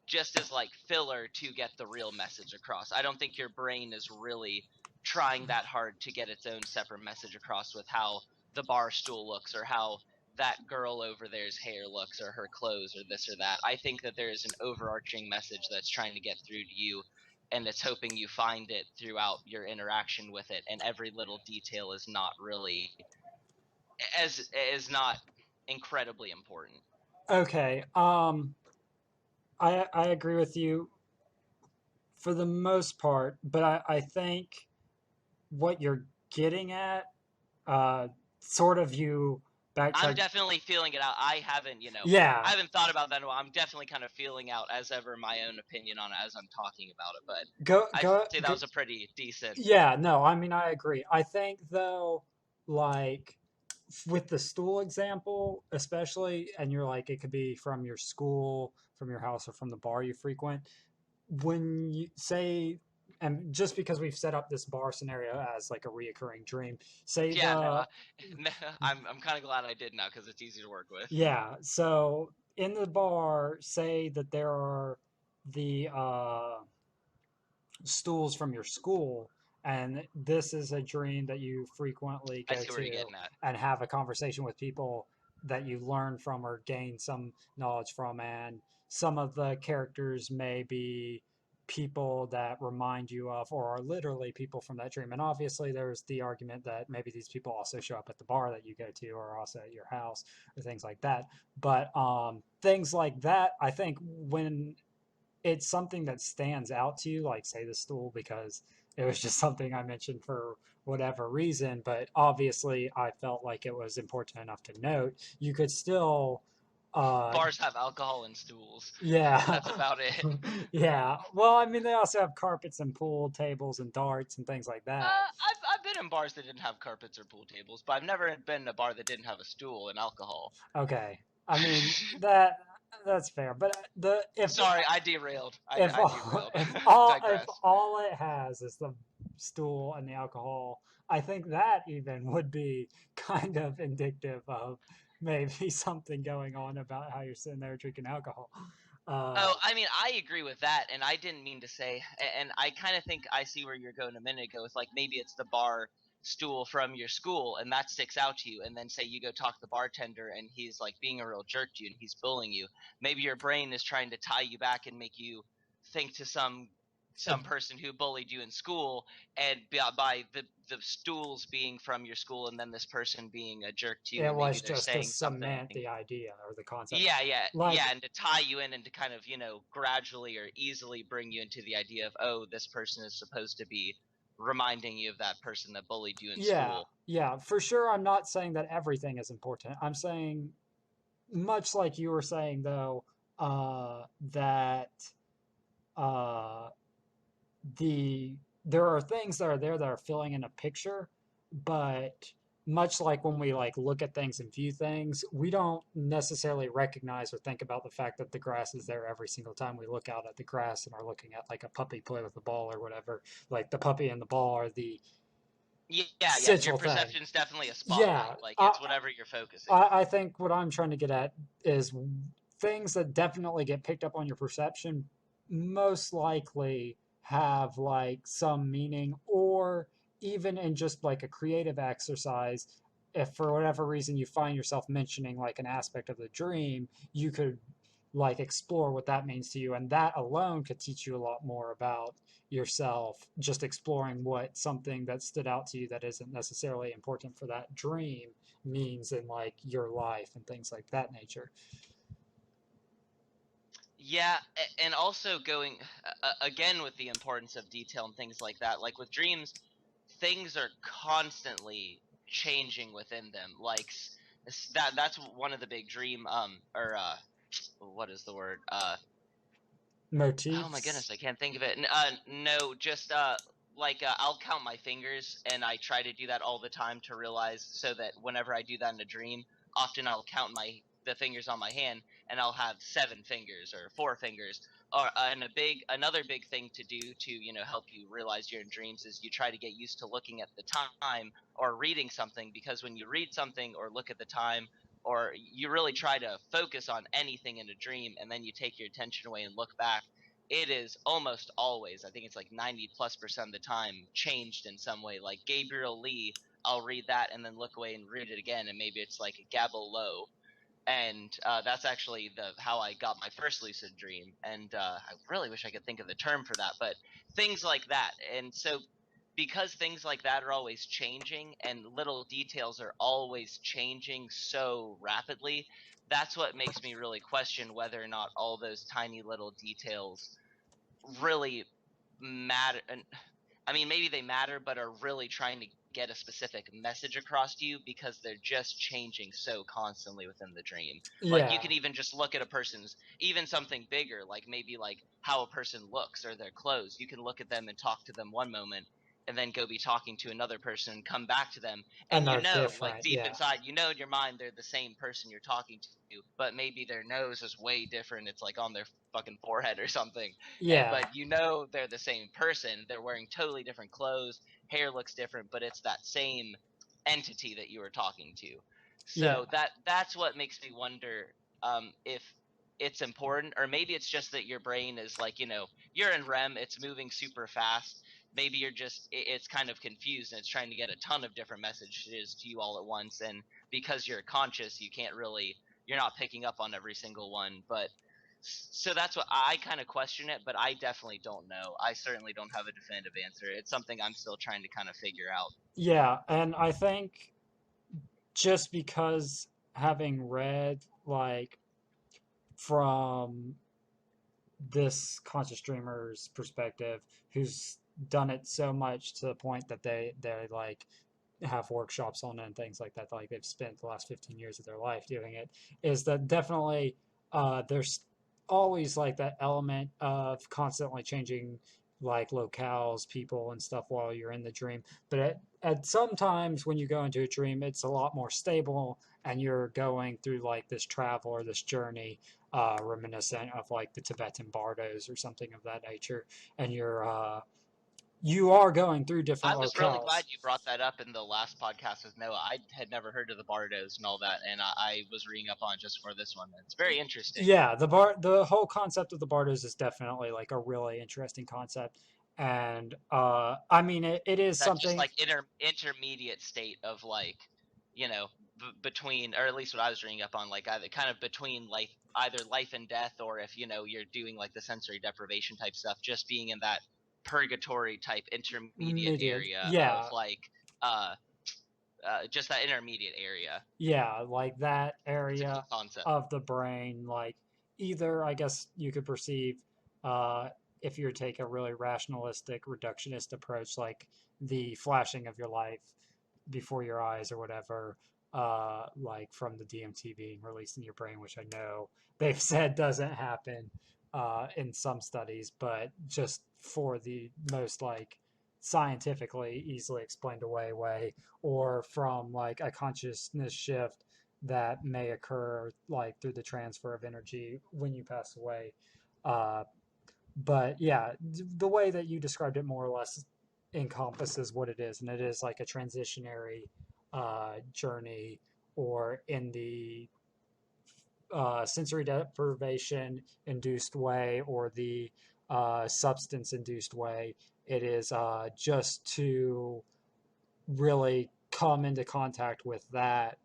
just as like filler to get the real message across. I don't think your brain is really trying that hard to get its own separate message across with how the bar stool looks, or how that girl over there's hair looks, or her clothes, or this or that. I think that there is an overarching message that's trying to get through to you, and it's hoping you find it throughout your interaction with it, and every little detail is not really is not incredibly important. Okay. I agree with you for the most part, but I think what you're getting at, uh, sort of you I'm backtrack. definitely feeling it out. Yeah, I haven't thought about that in a while. I'm definitely kind of feeling out as ever my own opinion on it as I'm talking about it, but go I go. say that was a pretty decent. Yeah, no, I mean, I agree. I think, though, like with the stool example, especially, and you're like, it could be from your school, from your house, or from the bar you frequent. When you say, and just because we've set up this bar scenario as like a reoccurring dream, say Yeah, no, the, no, I'm kind of glad I did now because it's easy to work with. yeah, so in the bar, say that there are the stools from your school, and this is a dream that you frequently I go see where you're to getting at. and have a conversation with people that you learn from or gain some knowledge from, and some of the characters may be people that remind you of or are literally people from that dream. And obviously there's the argument that maybe these people also show up at the bar that you go to, or also at your house, or things like that. But things like that, I think, when it's something that stands out to you, like say the stool, because it was just something I mentioned for whatever reason, but obviously I felt like it was important enough to note. You could still, uh, Bars have alcohol and stools. yeah, That's about it. yeah. Well, I mean, they also have carpets and pool tables and darts and things like that. I've been in bars that didn't have carpets or pool tables, but I've never been in a bar that didn't have a stool and alcohol. Okay, I mean that's fair, but the Sorry, I derailed. if I all, derailed. Digress. if all it has is the stool and the alcohol, I think that even would be kind of indicative of maybe something going on about how you're sitting there drinking alcohol. Oh, Uh, I mean, I agree with that, and I didn't mean to say, and I kind of think I see where you're going a minute ago. It's like maybe it's the bar stool from your school, and that sticks out to you, and then say you go talk to the bartender, and he's like being a real jerk to you, and he's bullying you. Maybe your brain is trying to tie you back and make you think to uh, some person who bullied you in school, and by the stools being from your school, and then this person being a jerk to you, it and maybe was they're just to saying something. cement the idea or the concept. Yeah, yeah, Like, yeah, and to tie you in and to kind of, gradually or easily bring you into the idea of, oh, this person is supposed to be reminding you of that person that bullied you in yeah, school. yeah, for sure. I'm not saying that everything is important. I'm saying, much like you were saying, though, that uh, there are things that are there that are filling in a picture, but much like when we like look at things and view things, we don't necessarily recognize or think about the fact that the grass is there every single time we look out at the grass and are looking at like a puppy play with a ball or whatever. Like the puppy and the ball are the Yeah, yeah, your central thing. perception's definitely a Yeah, spotlight. Like, it's whatever you're focusing on. I think what I'm trying to get at is things that definitely get picked up on your perception most likely have like some meaning, or or even in just like a creative exercise, if for whatever reason you find yourself mentioning like an aspect of the dream, you could like explore what that means to you, and that alone could teach you a lot more about yourself, just exploring what something that stood out to you that isn't necessarily important for that dream means in like your life and things like that nature. Yeah, and also going again with the importance of detail and things like that. Like with dreams, things are constantly changing within them. Like that's one of the big dream or what is the word? Oh my Motifs. goodness, I can't think of it. No, just like I'll count my fingers, and I try to do that all the time to realize so that whenever I do that in a dream, often I'll count the fingers on my hand, and I'll have 7 fingers or 4 fingers. Or and another big thing to do to help you realize you're in dreams is you try to get used to looking at the time or reading something, because when you read something or look at the time, or you really try to focus on anything in a dream and then you take your attention away and look back, it is almost always, I think it's like 90+% of the time, changed in some way. Like Gabriel Lee, I'll read that and then look away and read it again, and maybe it's like Gabble Low. And that's actually the how I got my first lucid dream. And I really wish I could think of the term for that, but things like that. And so because things like that are always changing and little details are always changing so rapidly, that's what makes me really question whether or not all those tiny little details really matter. And I mean, maybe they matter, but are really trying to get a specific message across to you, because they're just changing so constantly within the dream. Like you Yeah, can even just look at a person's, even something bigger, like maybe like how a person looks or their clothes. You can look at them and talk to them one moment, and then go be talking to another person and come back to them, and and they're like different. deep Yeah, inside, in your mind they're the same person you're talking to, but maybe their nose is way different. It's like on their fucking forehead or something. yeah, But they're the same person. They're wearing totally different clothes, hair looks different, but it's that same entity that you were talking to. yeah. So that's what makes me wonder if it's important, or maybe it's just that your brain is like, you're in REM, it's moving super fast. Maybe it's kind of confused, and it's trying to get a ton of different messages to you all at once, and because you're conscious, you're not picking up on every single one. But so that's what I kind of question it, but I definitely don't know. I certainly don't have a definitive answer. It's something I'm still trying to kind of figure out. Yeah, and I think just because having read like from this conscious dreamer's perspective, who's done it so much to the point that they like have workshops on it and things like that, like they've spent the last 15 years of their life doing it, is that definitely there's always like that element of constantly changing like locales, people, and stuff while you're in the dream. But at sometimes when you go into a dream, it's a lot more stable, and you're going through like this travel or this journey, reminiscent of like the Tibetan bardos or something of that nature, and you are going through different I was really locales. glad you brought that up in the last podcast with Noah. I had never heard of the Bardos and all that, and I was reading up on it just for this one. It's very interesting. Yeah, the whole concept of the bardos is definitely like a really interesting concept, and I mean it is That just something. like intermediate state of like, between, or at least what I was reading up on, like either kind of between life, either life and death, or if you're doing like the sensory deprivation type stuff, just being in that purgatory type intermediate Immediate, area of yeah, like just that intermediate area. yeah, like that It's a area cool concept. of the brain, like either I guess you could perceive, uh, if you take a really rationalistic reductionist approach, like the flashing of your life before your eyes or whatever, like from the DMT being released in your brain, which I know they've said doesn't happen in some studies, but just for the most like scientifically easily explained away way, or from like a consciousness shift that may occur like through the transfer of energy when you pass away. Uh, but yeah, the way that you described it more or less encompasses what it is, and it is like a transitionary journey, or in the sensory deprivation induced way, or the substance induced way. It is just to really come into contact with that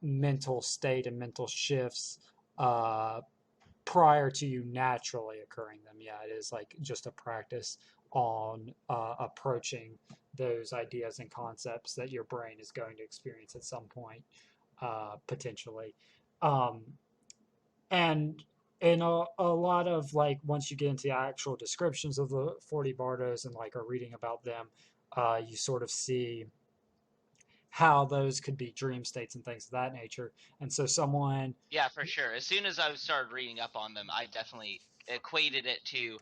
mental state and mental shifts uh, prior to you naturally occurring them. Yeah, it is like just a practice on approaching those ideas and concepts that your brain is going to experience at some point, potentially. Um, and in a lot of like, once you get into the actual descriptions of the 40 bardos and like are reading about them, you sort of see how those could be dream states and things of that nature. And so someone, Yeah, for sure. As soon as I started reading up on them, I definitely equated it to,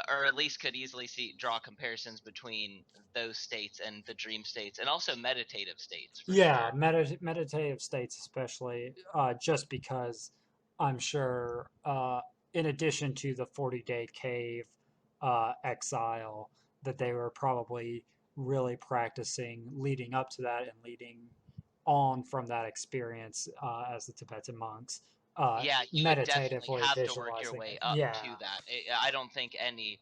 or at least could easily draw comparisons between those states and the dream states, and also meditative states for yeah, sure. meditative states, especially, just because I'm sure, in addition to the 40-day cave exile, that they were probably really practicing leading up to that and leading on from that experience as the Tibetan monks, Yeah, you would definitely meditatively have to work your visualizing way it. up Yeah. to that. I don't think any.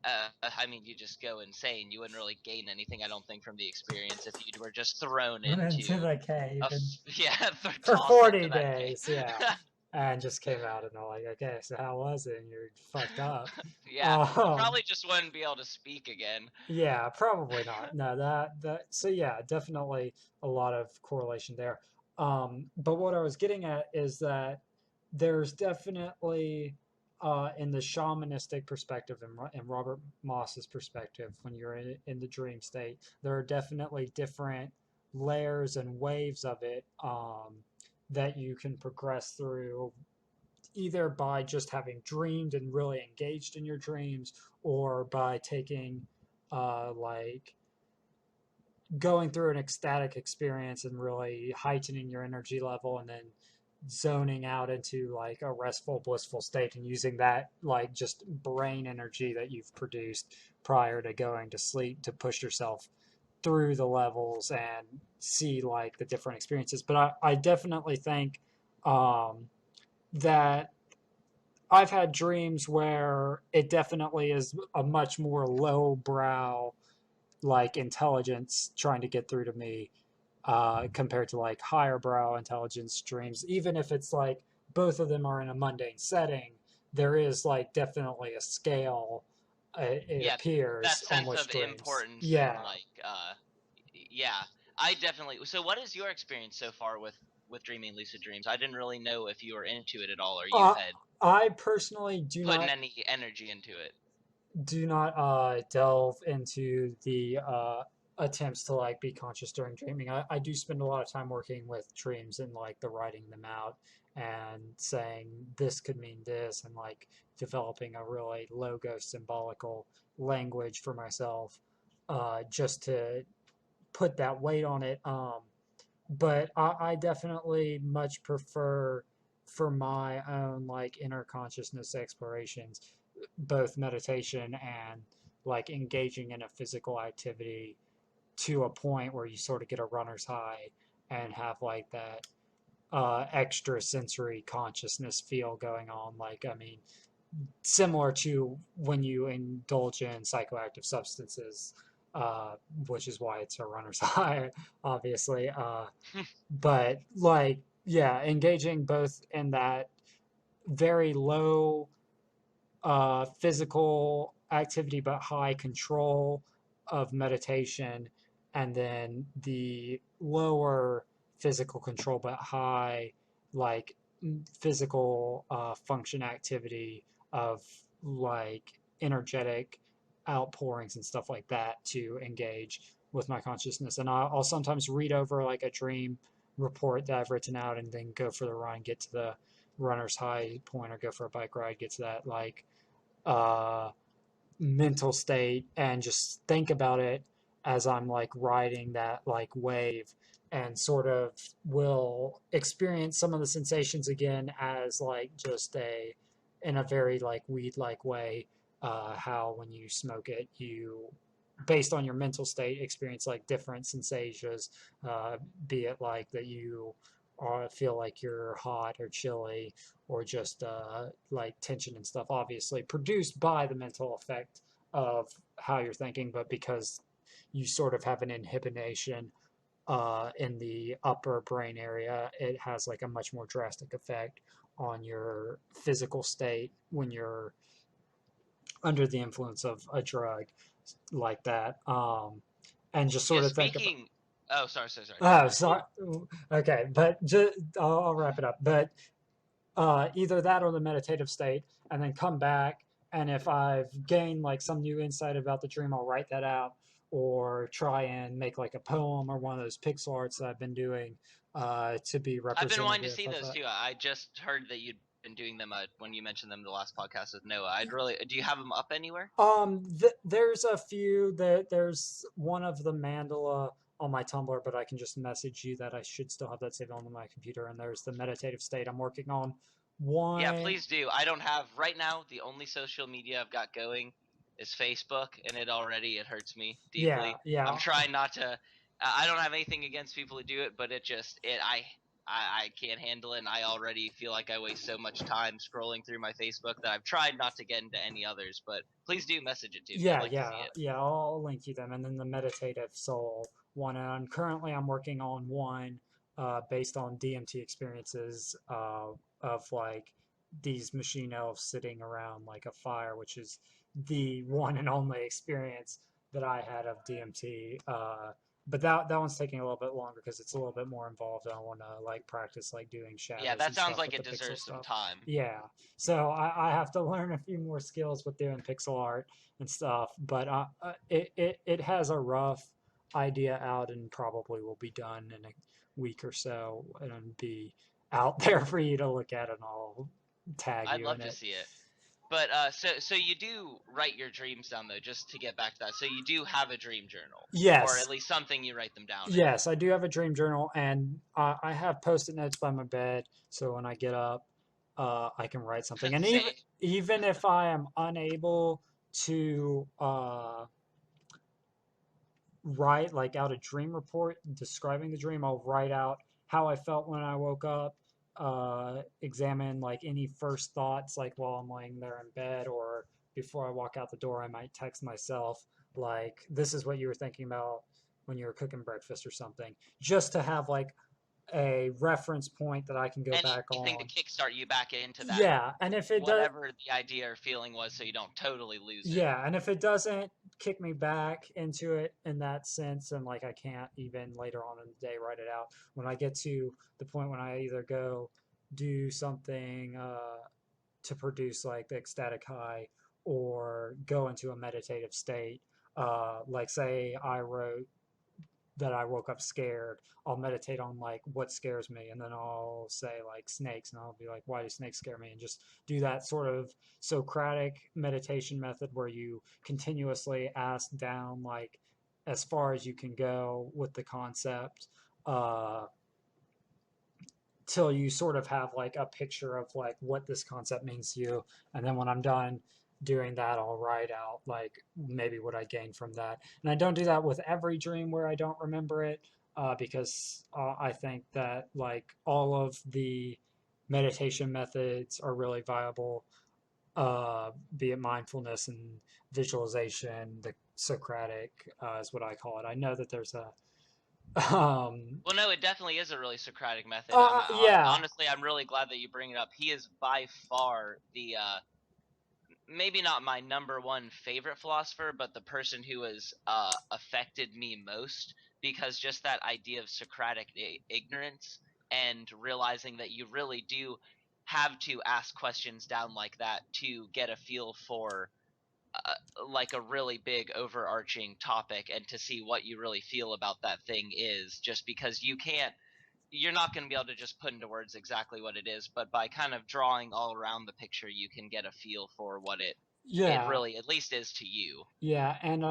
I mean, you just go insane. You wouldn't really gain anything, I don't think, from the experience if you were just thrown Into into the cave and yeah, for tossed into 40 that cave. days, yeah. And just came out and they're like, okay, so how was it? And you're fucked up. Yeah, you Um, probably just wouldn't be able to speak again. yeah, probably not. No, so yeah, definitely a lot of correlation there. But what I was getting at is that there's definitely, in the shamanistic perspective and Robert Moss's perspective, when you're in the dream state, there are definitely different layers and waves of it, that you can progress through either by just having dreamed and really engaged in your dreams, or by taking, like, going through an ecstatic experience and really heightening your energy level, and then zoning out into like a restful, blissful state and using that like just brain energy that you've produced prior to going to sleep to push yourself through the levels and see like the different experiences. But I definitely think, um, that I've had dreams where it definitely is a much more lowbrow, like, intelligence trying to get through to me, compared to like higher brow intelligence dreams. Even if it's like both of them are in a mundane setting, there is like definitely a scale, it Yeah, that appears, on sense which of dreams. importance and Yeah. like yeah, I definitely. So what is your experience so far with dreaming lucid dreams? I didn't really know if you were into it at all or you Uh, had I personally putting any energy into it. do not delve into the attempts to like be conscious during dreaming. I do spend a lot of time working with dreams and like the writing them out and saying this could mean this, and like developing a really logo symbolical language for myself, just to put that weight on it. But I definitely much prefer, for my own like inner consciousness explorations, both meditation and like engaging in a physical activity to a point where you sort of get a runner's high and have like that extra sensory consciousness feel going on. Like, I mean, similar to when you indulge in psychoactive substances, uh, which is why it's a runner's high, obviously. But like, yeah, engaging both in that very low physical activity but high control of meditation, and then the lower physical control but high like physical function activity of like energetic outpourings and stuff like that to engage with my consciousness. And I'll sometimes read over like a dream report that I've written out and then go for the run, get to the runner's high point, or go for a bike ride, get to that like uh, mental state, and just think about it as I'm like riding that like wave, and sort of will experience some of the sensations again as like just in a very like weed like way. How when you smoke it, you, based on your mental state, experience like different sensations, uh, be it like that you feel like you're hot or chilly, or just like tension and stuff, obviously produced by the mental effect of how you're thinking, but because you sort of have an inhibition in the upper brain area, it has like a much more drastic effect on your physical state when you're under the influence of a drug like that. And just Yeah, sort of think about. speaking. Oh, sorry. Oh, sorry. Okay, but just, I'll wrap it up. But either that or the meditative state, and then come back. And if I've gained like some new insight about the dream, I'll write that out or try and make like a poem or one of those pixel arts that I've been doing to be I've been wanting to representative see of those that. too. I just heard that you'd been doing them when you mentioned them the last podcast with Noah. I'd really. Do you have them up anywhere? There's a few. There's one of the mandala on my Tumblr, but I can just message you that I should still have that saved on my computer. And there's the meditative state I'm working on. Yeah, One, please do. I don't have right now. The only social media I've got going is Facebook, and it hurts me yeah, deeply. I'm yeah, trying not to. I don't have anything against people who do it, but I can't handle it. And I already feel like I waste so much time scrolling through my Facebook that I've tried not to get into any others. But please do message it to me. I'd yeah, like to see yeah, it. yeah. I'll link you them, and then the meditative soul one. And currently, I'm working on one based on DMT experiences of like these machine elves sitting around like a fire, which is the one and only experience that I had of DMT. But that one's taking a little bit longer because it's a little bit more involved. I want to like practice like doing Yeah, shadows that and sounds stuff like with the it pixel deserves some stuff. time. Yeah, so I have to learn a few more skills with doing pixel art and stuff. But it has a rough idea out and probably will be done in a week or so and be out there for you to look at, and I'll tag I'd you love in to it. see it. But so you do write your dreams down though, just to get back to that. So you do have a dream journal, or at Yes, least something you write them down in. yes, I do have a dream journal, and I have post-it notes by my bed, so when I get up, I can write something. And even Say, even if I am unable to write like out a dream report describing the dream, I'll write out how I felt when I woke up, examine like any first thoughts, like while I'm laying there in bed or before I walk out the door. I might text myself, like, this is what you were thinking about when you were cooking breakfast or something, just to have like a reference point that I can go back anything to on. kickstart you back into that, Yeah, and if it does, whatever the idea or feeling was, so you don't totally lose it. yeah, and if it doesn't kick me back into it in that sense, and like I can't even later on in the day write it out, when I get to the point when I either go do something to produce like the ecstatic high or go into a meditative state, like say I wrote that I woke up scared, I'll meditate on like what scares me, and then I'll say like snakes, and I'll be like, why do snakes scare me? And just do that sort of Socratic meditation method where you continuously ask down like as far as you can go with the concept, uh, till you sort of have like a picture of like what this concept means to you. And then when I'm done doing that, I'll write out like maybe what I gained from that. And I don't do that with every dream where I don't remember it, because I think that like all of the meditation methods are really viable, be it mindfulness and visualization. The Socratic is what I call it. I know that there's a Well, no, it definitely is a really Socratic method. yeah, Honestly, I'm really glad that you bring it up. He is by far the maybe not my number one favorite philosopher, but the person who has affected me most, because just that idea of Socratic ignorance and realizing that you really do have to ask questions down like that to get a feel for like a really big overarching topic and to see what you really feel about that thing is, just because you're not going to be able to just put into words exactly what it is, but by kind of drawing all around the picture you can get a feel for what it yeah, really at least is to you. yeah, and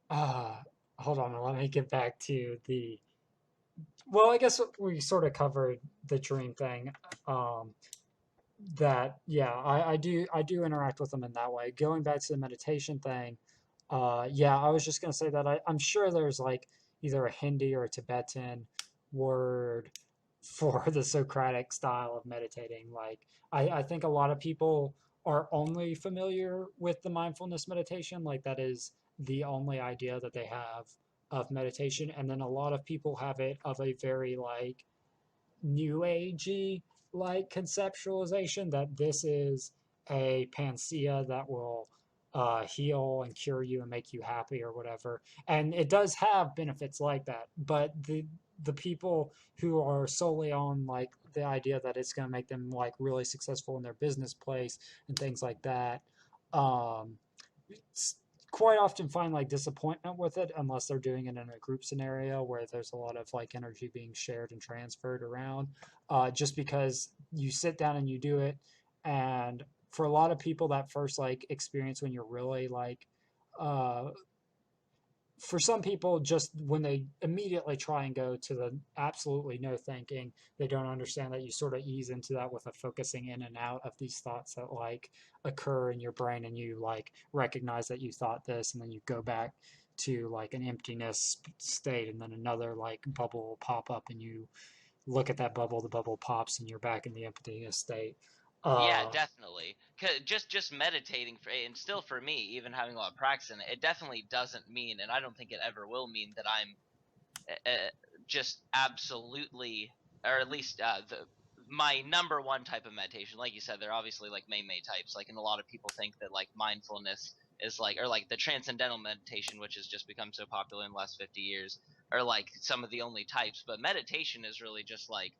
uh, hold on, let me get back to the. Well, I guess we sort of covered the dream thing. Um, that yeah, I do interact with them in that way. Going back to the meditation thing, yeah, I was just gonna say that I'm sure there's like either a Hindi or a Tibetan word for the Socratic style of meditating. Like I think a lot of people are only familiar with the mindfulness meditation, like that is the only idea that they have of meditation. And then a lot of people have it of a very like new agey like conceptualization that this is a panacea that will heal and cure you and make you happy or whatever. And it does have benefits like that, but the people who are solely on like the idea that it's going to make them like really successful in their business place and things like that, um, quite often find like disappointment with it unless they're doing it in a group scenario where there's a lot of like energy being shared and transferred around. Just because you sit down and you do it, and for a lot of people, that first like experience when you're really like uh, for some people, just when they immediately try and go to the absolutely no thinking, they don't understand that you sort of ease into that with a focusing in and out of these thoughts that like occur in your brain, and you like recognize that you thought this, and then you go back to like an emptiness state, and then another like bubble will pop up, and you look at that bubble, the bubble pops, and you're back in the emptiness state. Yeah, Uh, definitely. 'Cause just meditating for, and still for me, even having a lot of practice in it, it definitely doesn't mean, and I don't think it ever will mean that I'm uh, just absolutely, or at least the my number one type of meditation. Like you said, they're obviously like main types. Like, and a lot of people think that like mindfulness is like, or like the transcendental meditation, which has just become so popular in the last 50 years, are like some of the only types. But meditation is really just like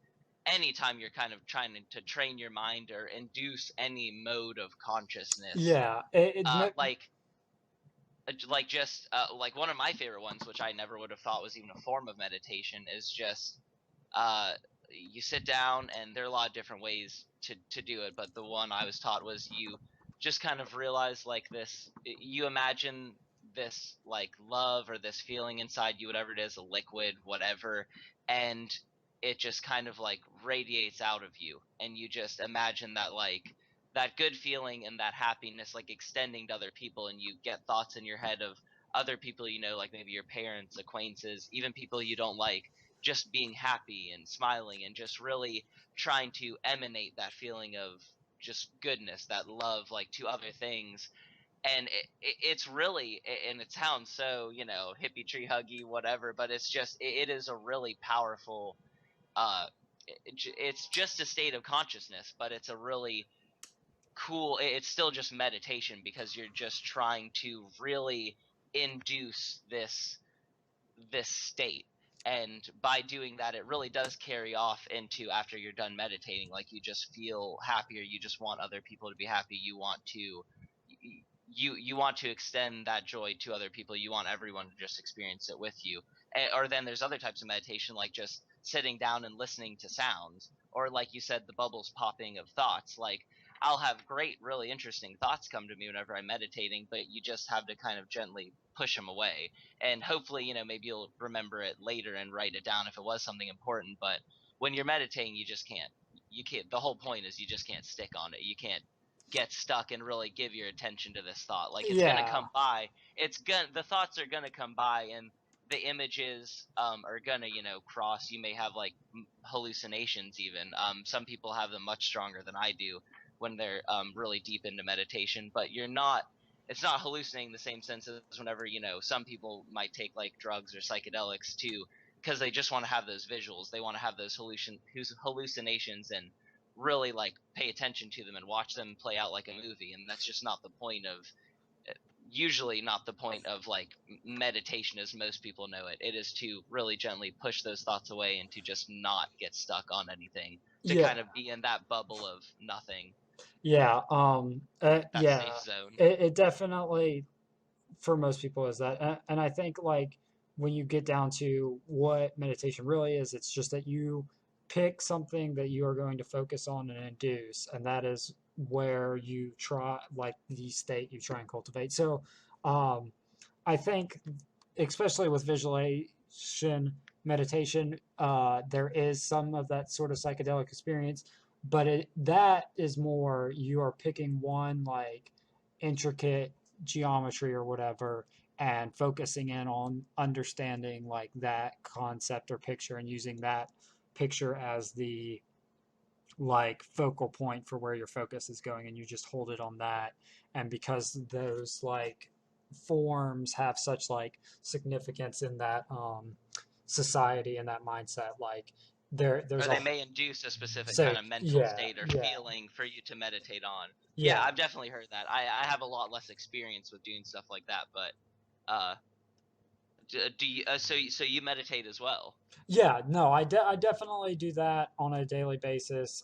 anytime you're kind of trying to train your mind or induce any mode of consciousness. yeah, Uh, like like just like one of my favorite ones, which I never would have thought was even a form of meditation, is just uh, you sit down, and there are a lot of different ways to do it, but the one I was taught was you just kind of realize like this, you imagine this like love or this feeling inside you, whatever it is, a liquid, whatever, and it just kind of like radiates out of you, and you just imagine that like that good feeling and that happiness like extending to other people, and you get thoughts in your head of other people, you know, like maybe your parents, acquaintances, even people you don't like, just being happy and smiling and just really trying to emanate that feeling of just goodness, that love, like to other things. And it's really, and it sounds so, you know, hippie tree huggy, whatever, but it's just, it is a really powerful, uh, it's just a state of consciousness, but it's a really cool, it's still just meditation because you're just trying to really induce this state, and by doing that it really does carry off into after you're done meditating, like you just feel happier, you just want other people to be happy, you want to you want to extend that joy to other people, you want everyone to just experience it with you. Or then there's other types of meditation, like just sitting down and listening to sounds, or like you said, the bubbles popping of thoughts. Like, I'll have great, really interesting thoughts come to me whenever I'm meditating, but you just have to kind of gently push them away, and hopefully, you know, maybe you'll remember it later and write it down if it was something important. But when you're meditating, you can't, the whole point is you just can't stick on it, you can't get stuck and really give your attention to this thought. Like, it's gonna yeah, come by, the thoughts are gonna come by, and the images are gonna, you know, cross. You may have like hallucinations even. Some people have them much stronger than I do when they're really deep into meditation, but it's not hallucinating the same sense as whenever, you know, some people might take like drugs or psychedelics too, because they just want to have those visuals, they want to have those hallucinations, and really like pay attention to them and watch them play out like a movie. And that's just not the point of, usually not the point of like meditation as most people know it. It is to really gently push those thoughts away and to just not get stuck on anything, to yeah, kind of be in that bubble of nothing, yeah. that Yeah, safe zone. it definitely for most people is that, and I think like when you get down to what meditation really is, it's just that you pick something that you are going to focus on and induce, and that is where you try like the state you try and cultivate. So, um, I think especially with visualization meditation, there is some of that sort of psychedelic experience, but that is more you are picking one like intricate geometry or whatever and focusing in on understanding like that concept or picture and using that picture as the like focal point for where your focus is going, and you just hold it on that. And because those like forms have such like significance in that society and that mindset, like there's Or a they may induce a specific so kind of mental yeah, state or yeah, feeling for you to meditate on. Yeah, yeah. I've definitely heard that. I have a lot less experience with doing stuff like that, but uh, do you, so you meditate as well? Yeah, no, I definitely do that on a daily basis.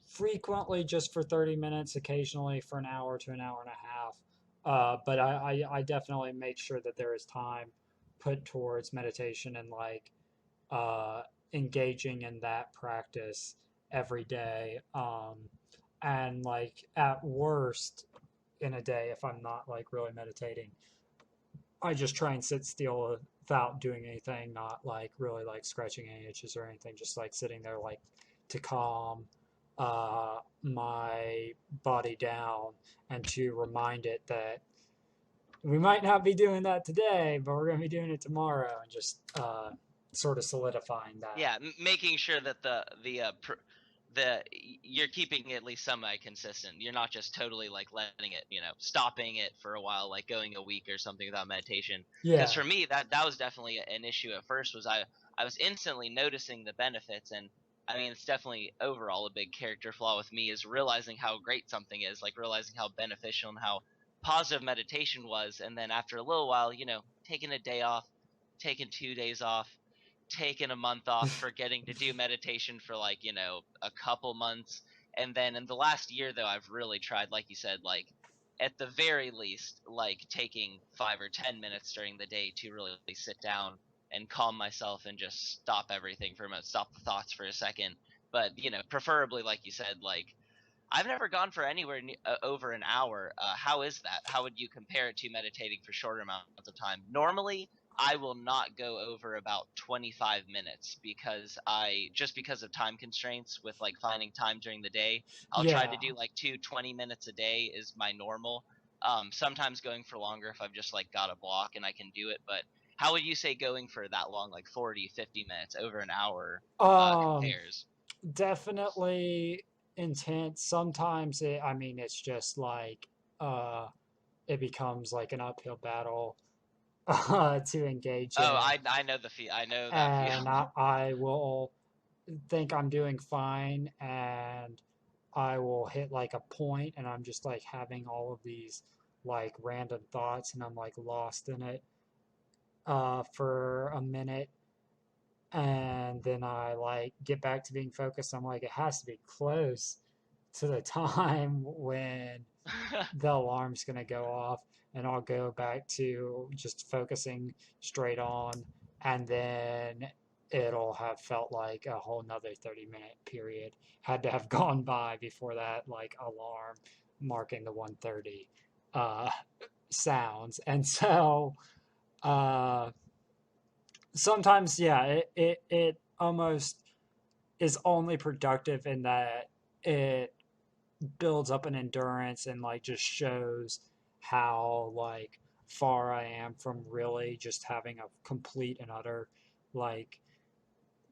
Frequently just for 30 minutes, occasionally for an hour to an hour and a half. But I definitely make sure that there is time put towards meditation and like uh, engaging in that practice every day. And like at worst in a day, if I'm not like really meditating, I just try and sit still without doing anything, not like really like scratching any itches or anything, just like sitting there like to calm my body down and to remind it that we might not be doing that today, but we're going to be doing it tomorrow, and just sort of solidifying that. Yeah, making sure that the you're keeping at least semi consistent. You're not just totally like letting it, stopping it for a while, like going a week or something without meditation. Because Yeah, for me, that was definitely an issue at first. Was I was instantly noticing the benefits, and I mean it's definitely overall a big character flaw with me is realizing how great something is, like realizing how beneficial and how positive meditation was, and then after a little while, taking a day off, taking 2 days off, taken a month off, forgetting to do meditation for like a couple months, and then in the last year though I've really tried, like you said, like at the very least like taking 5 or 10 minutes during the day to really sit down and calm myself and just stop everything for a moment, stop the thoughts for a second. But preferably, like you said, like I've never gone for anywhere over an hour. How is that? How would you compare it to meditating for shorter amounts of time? Normally, I will not go over about 25 minutes because of time constraints with like finding time during the day. I'll try yeah. to do like 20 minutes a day is my normal. Sometimes going for longer if I've just like got a block and I can do it. But how would you say going for that long, like 40, 50 minutes over an hour, Um, compares? Definitely intense. Sometimes I mean, it's just like uh, it becomes like an uphill battle to engage Oh, in, I know the feel. I know that feel. and I will think I'm doing fine, and I will hit like a point, and I'm just like having all of these like random thoughts, and I'm like lost in it for a minute, and then I like get back to being focused. I'm like, it has to be close to the time when the alarm's going to go off, and I'll go back to just focusing straight on, and then it'll have felt like a whole nother 30-minute period had to have gone by before that like alarm marking the 1:30 uh, sounds. And so uh, sometimes, yeah, it almost is only productive in that it builds up an endurance and like just shows how like far I am from really just having a complete and utter like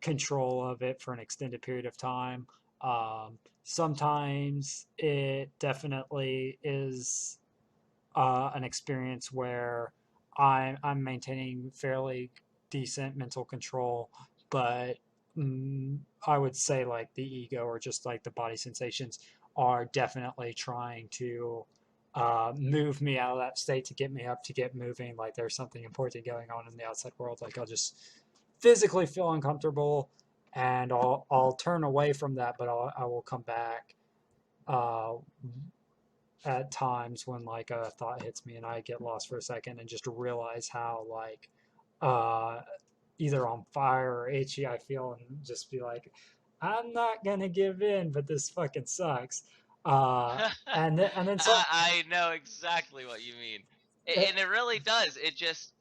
control of it for an extended period of time. Sometimes it definitely is an experience where I'm maintaining fairly decent mental control, but I would say like the ego or just like the body sensations are definitely trying to move me out of that state to get me up to get moving. Like there's something important going on in the outside world. Like I'll just physically feel uncomfortable, and I'll turn away from that, but I will come back uh, at times when like a thought hits me and I get lost for a second and just realize how like uh, either on fire or itchy I feel, and just be like, I'm not gonna give in, but this fucking sucks. And then so I know exactly what you mean, it, and it really does. It just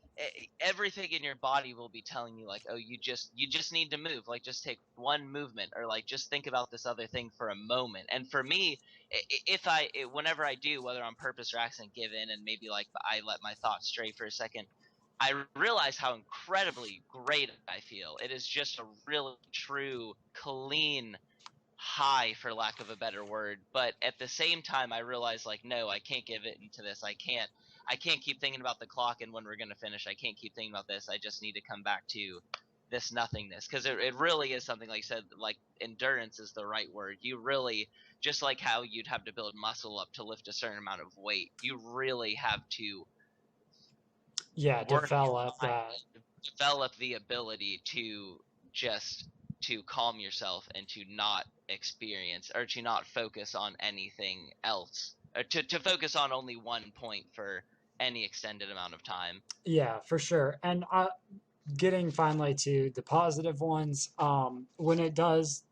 everything in your body will be telling you like, oh, you just need to move. Like, just take one movement, or like just think about this other thing for a moment. And for me, whenever I do, whether on purpose or accident, give in and maybe like I let my thoughts stray for a second, I realize how incredibly great I feel. It is just a really true, clean high, for lack of a better word. But at the same time, I realize, like, no, I can't give it into this. I can't keep thinking about the clock and when we're going to finish. I can't keep thinking about this. I just need to come back to this nothingness, because it really is something, like you said, like endurance is the right word. You really, just like how you'd have to build muscle up to lift a certain amount of weight, you really have to Yeah, work develop on, that. develop the ability to just to calm yourself and to not experience, or to not focus on anything else, or to focus on only one point for any extended amount of time. Yeah, for sure. And getting finally to the positive ones, when it does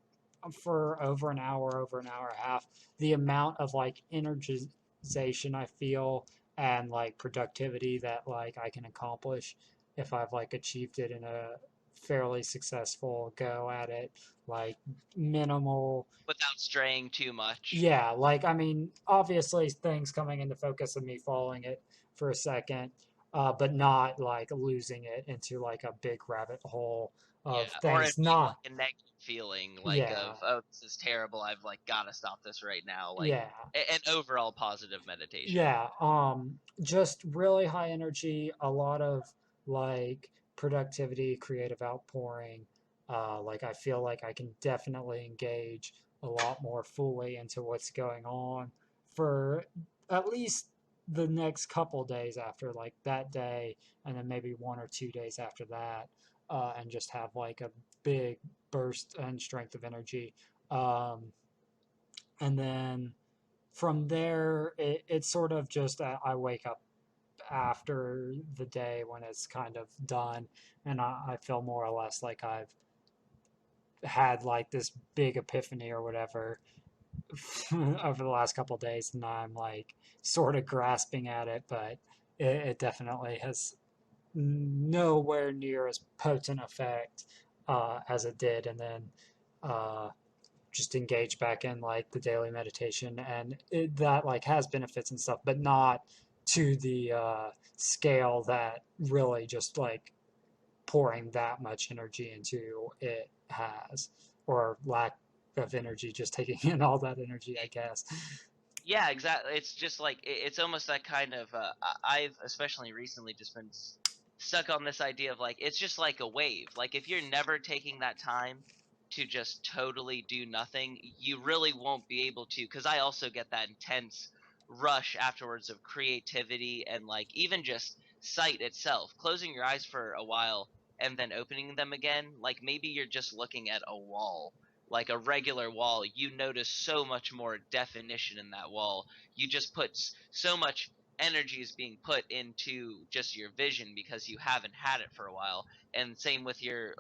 for over an hour and a half, the amount of like energization I feel and like productivity that like I can accomplish if I've like achieved it in a fairly successful go at it, like minimal. Without straying too much. Yeah, like I mean, obviously things coming into focus of me following it for a second, but not like losing it into like a big rabbit hole Yeah, of or it things. being Not, like a negative feeling, like yeah, of, oh, this is terrible, I've like gotta stop this right now, like yeah, an overall positive meditation. yeah. Just really high energy, a lot of like productivity, creative outpouring. Like I feel like I can definitely engage a lot more fully into what's going on for at least the next couple days after like that day, and then maybe 1 or 2 days after that, and just have like a big burst and strength of energy. Um, and then from there, it's sort of just I wake up after the day when it's kind of done, and I feel more or less like I've had like this big epiphany or whatever over the last couple of days, and I'm like sort of grasping at it, but it definitely has nowhere near as potent effect as it did, and then uh, just engage back in like the daily meditation, and that like has benefits and stuff, but not to the scale that really just like pouring that much energy into it has, or lack of energy, just taking in all that energy, I guess. Yeah, exactly. It's just like it's almost that kind of. I've especially recently just been stuck on this idea of like it's just like a wave. Like if you're never taking that time to just totally do nothing, you really won't be able to. Because I also get that intense rush afterwards of creativity and like even just sight itself. Closing your eyes for a while and then opening them again, like maybe you're just looking at a wall, like a regular wall. You notice so much more definition in that wall. You just put so much energy is being put into just your vision because you haven't had it for a while. And same with your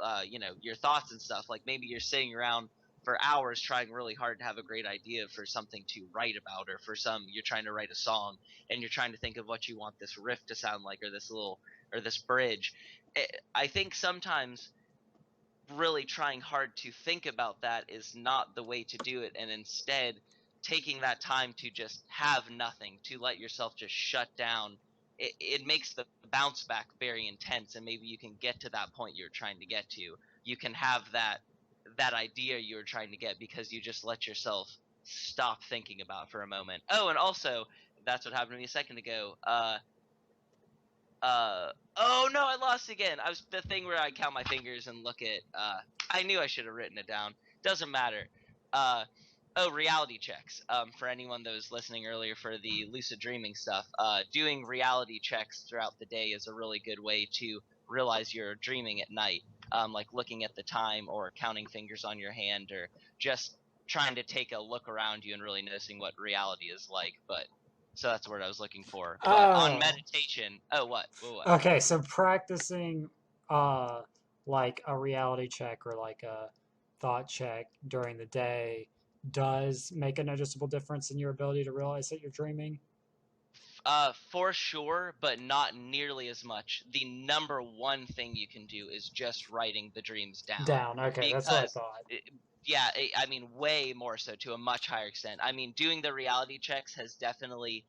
your thoughts and stuff. Like maybe you're sitting around for hours trying really hard to have a great idea for something to write about, or for some you're trying to write a song and you're trying to think of what you want this riff to sound like, or this little, or this bridge. I think sometimes really trying hard to think about that is not the way to do it, and instead taking that time to just have nothing, to let yourself just shut down, it makes the bounce back very intense, and maybe you can get to that point you're trying to get to. You can have that idea you're trying to get because you just let yourself stop thinking about it for a moment. Oh, and also that's what happened to me a second ago. Oh no, I lost again. I was the thing where I count my fingers and look at. I knew I should have written it down. Doesn't matter. Uh, oh, reality checks. For anyone that was listening earlier for the lucid dreaming stuff, doing reality checks throughout the day is a really good way to realize you're dreaming at night. Like looking at the time, or counting fingers on your hand, or just trying to take a look around you and really noticing what reality is like. But so that's the word I was looking for. But on Oh, meditation, oh what? What? okay. So practicing uh like a reality check or like a thought check during the day does make a noticeable difference in your ability to realize that you're dreaming. For sure, but not nearly as much. The number one thing you can do is just writing the dreams down, Down. Okay, that's what I because, thought. yeah, I mean, way more so, to a much higher extent. I mean, doing the reality checks has definitely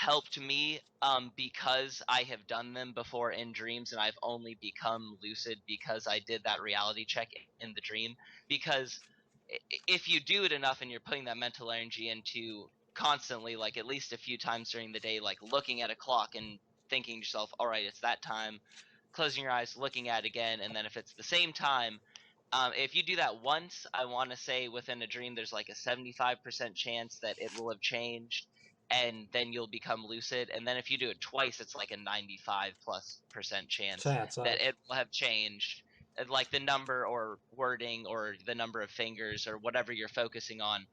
helped me because I have done them before in dreams, and I've only become lucid because I did that reality check in the dream. Because if you do it enough and you're putting that mental energy into constantly, like at least a few times during the day, like looking at a clock and thinking to yourself, all right, it's that time, closing your eyes, looking at it again, and then if it's the same time, if you do that once, I want to say within a dream, there's like a 75% chance that it will have changed, and then you'll become lucid. And then if you do it twice, it's like a 95+% chance Chance that of. it will have changed. Like the number or wording or the number of fingers or whatever you're focusing on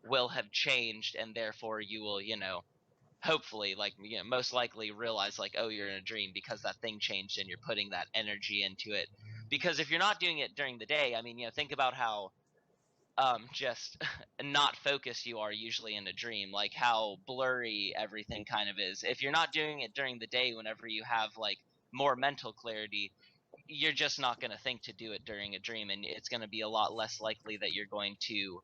will have changed, and therefore you will, hopefully, like, most likely realize like, oh, you're in a dream because that thing changed and you're putting that energy into it. Because if you're not doing it during the day, I mean, think about how just not focused you are usually in a dream, like how blurry everything kind of is. If you're not doing it during the day, whenever you have like more mental clarity, you're just not going to think to do it during a dream, and it's going to be a lot less likely that you're going to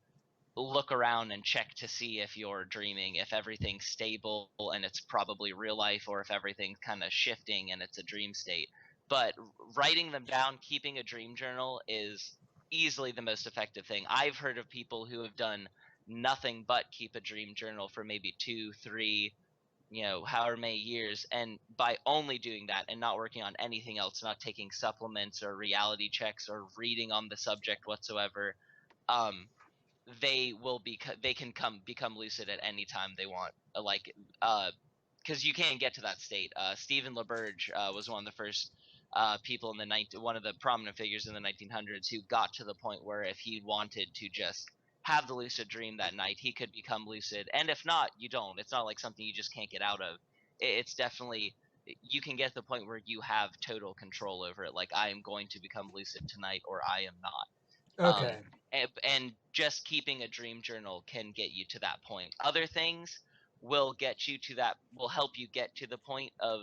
look around and check to see if you're dreaming, if everything's stable and it's probably real life, or if everything's kind of shifting and it's a dream state. But writing them down, keeping a dream journal is easily the most effective thing. I've heard of people who have done nothing but keep a dream journal for maybe 2, 3, however many years, and by only doing that and not working on anything else, not taking supplements or reality checks or reading on the subject whatsoever, um, they can become lucid at any time they want. Like, because you can get to that state. Stephen LaBerge was one of the first people in one of the prominent figures in the 1900s who got to the point where if he wanted to just have the lucid dream that night, he could become lucid. And if not, you don't. It's not like something you just can't get out of. It's definitely, you can get to the point where you have total control over it. Like, I am going to become lucid tonight, or I am not. Okay. And just keeping a dream journal can get you to that point. Other things will help you get to the point of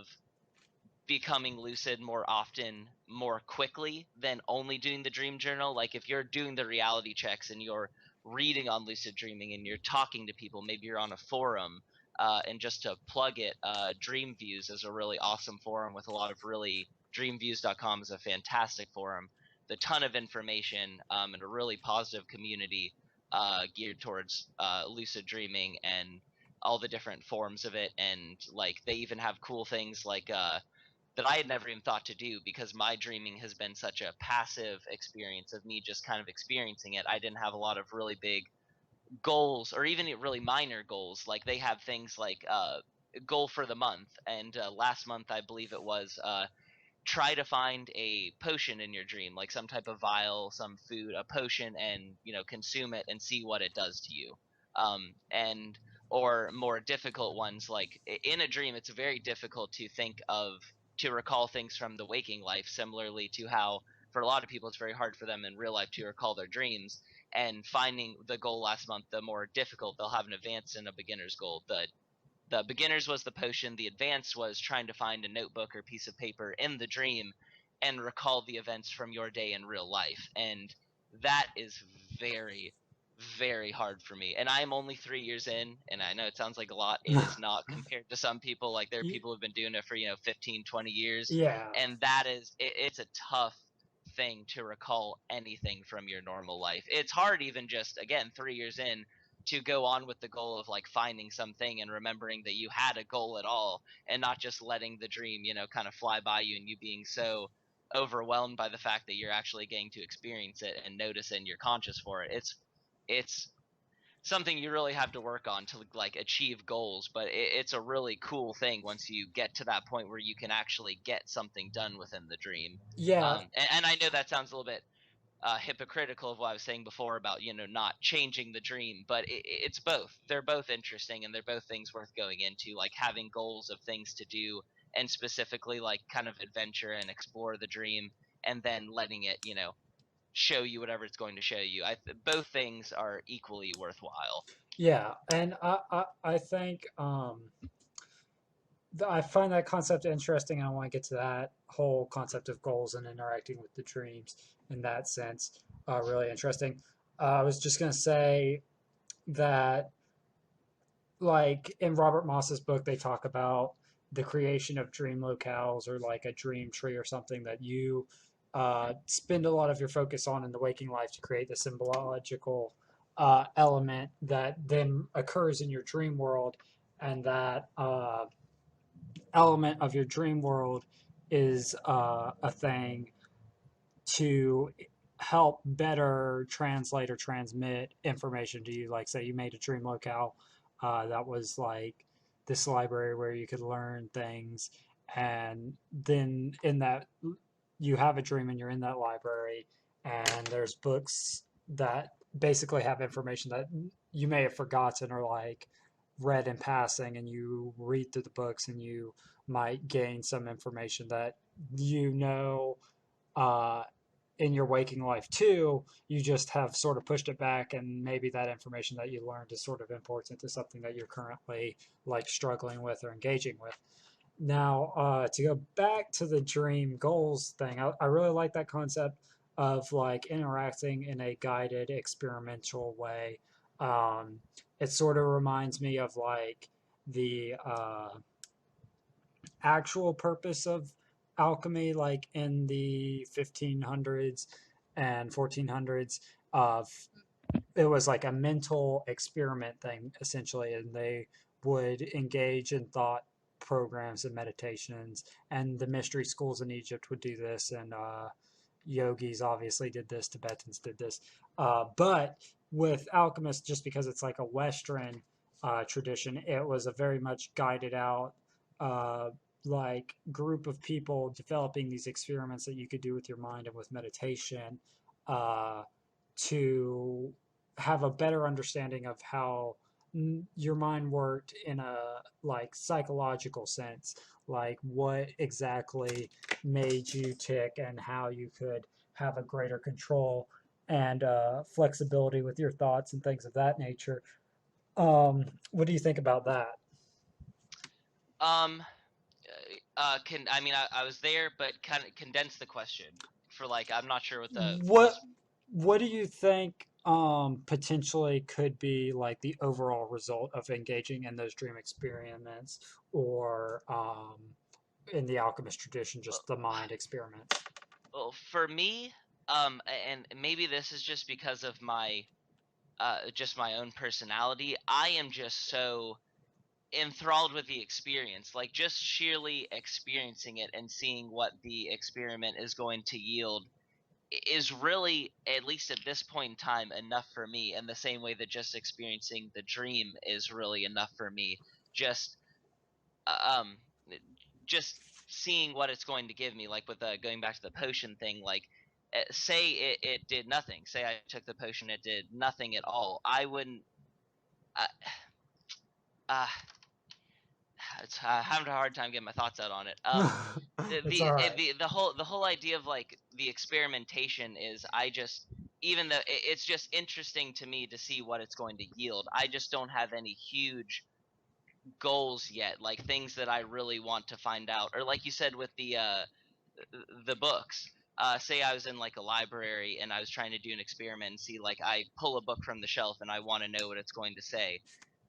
becoming lucid more often, more quickly than only doing the dream journal. Like if you're doing the reality checks and you're reading on lucid dreaming and you're talking to people, maybe you're on a forum, and just to plug it, Dreamviews is a really awesome forum with a lot of really, dreamviews.com is a fantastic forum, a ton of information, and a really positive community geared towards lucid dreaming and all the different forms of it. And like they even have cool things like that I had never even thought to do, because my dreaming has been such a passive experience of me just kind of experiencing it. I didn't have a lot of really big goals or even really minor goals. Like they have things like goal for the month, and last month I believe it was try to find a potion in your dream, like some type of vial, some food, a potion, and consume it and see what it does to you. And or more difficult ones, like in a dream it's very difficult to recall things from the waking life, similarly to how for a lot of people it's very hard for them in real life to recall their dreams. And finding the goal last month, the more difficult, they'll have an advanced and a beginner's goal. The beginners was the potion, the advanced was trying to find a notebook or piece of paper in the dream and recall the events from your day in real life. And that is very, very hard for me. And I am only 3 years in, and I know it sounds like a lot. It is not compared to some people. Like there are people who've been doing it for 15, 20 years, Yeah. and that is it's a tough thing to recall anything from your normal life. It's hard even just, again, 3 years in, to go on with the goal of like finding something and remembering that you had a goal at all, and not just letting the dream kind of fly by you and you being so overwhelmed by the fact that you're actually getting to experience it and notice and you're conscious for it. It's something you really have to work on to like achieve goals, but it's a really cool thing once you get to that point where you can actually get something done within the dream. Yeah. And I know that sounds a little bit hypocritical of what I was saying before about not changing the dream, but it's both. They're both interesting, and they're both things worth going into, like having goals of things to do, and specifically like kind of adventure and explore the dream, and then letting it show you whatever it's going to show you. Both things are equally worthwhile. Yeah. And I think I find that concept interesting. I want to get to that whole concept of goals and interacting with the dreams in that sense. Really interesting. I was just going to say that like in Robert Moss's book, they talk about the creation of dream locales or like a dream tree or something that you spend a lot of your focus on in the waking life to create the symbological element that then occurs in your dream world, and that element of your dream world is a thing to help better translate or transmit information to you. Like, say you made a dream locale that was like this library where you could learn things, and then in that you have a dream and you're in that library, and there's books that basically have information that you may have forgotten or like read in passing, and you read through the books and you might gain some information that you know uh, in your waking life too. You just have sort of pushed it back, and maybe that information that you learned is sort of important to something that you're currently like struggling with or engaging with. Now, to go back to the dream goals thing, I really like that concept of like interacting in a guided experimental way. Um, it sort of reminds me of like the actual purpose of alchemy, like in the 1500s and 1400s. Of it was like a mental experiment thing essentially, and they would engage in thought programs and meditations, and the mystery schools in Egypt would do this, and yogis obviously did this, Tibetans did this, but with alchemists, just because it's like a Western tradition, it was a very much guided out uh, like group of people developing these experiments that you could do with your mind and with meditation uh, to have a better understanding of how your mind worked in a like psychological sense, like what exactly made you tick and how you could have a greater control and flexibility with your thoughts and things of that nature. What do you think about that? Um, can I mean I was there, but kind of condense the question for like I'm not sure what the What most. what do you think potentially could be like the overall result of engaging in those dream experiments, or in the alchemist tradition, Well, just the mind experiments? well, for me, and maybe this is just because of my just my own personality. I am just so enthralled with the experience, like just sheerly experiencing it and seeing what the experiment is going to yield is really, at least at this point in time, enough for me, in the same way that just experiencing the dream is really enough for me. Just um just seeing what it's going to give me, like with going back to the potion thing, like say it did nothing, say I took the potion, it did nothing at all, I wouldn't uh, uh, it's having a hard time getting my thoughts out on it. It's all right. The whole idea of like the experimentation is, I just, even though it's just interesting to me to see what it's going to yield. I just don't have any huge goals yet, like things that I really want to find out, or like you said with the books. Say I was in like a library and I was trying to do an experiment and see, like, I pull a book from the shelf and I want to know what it's going to say.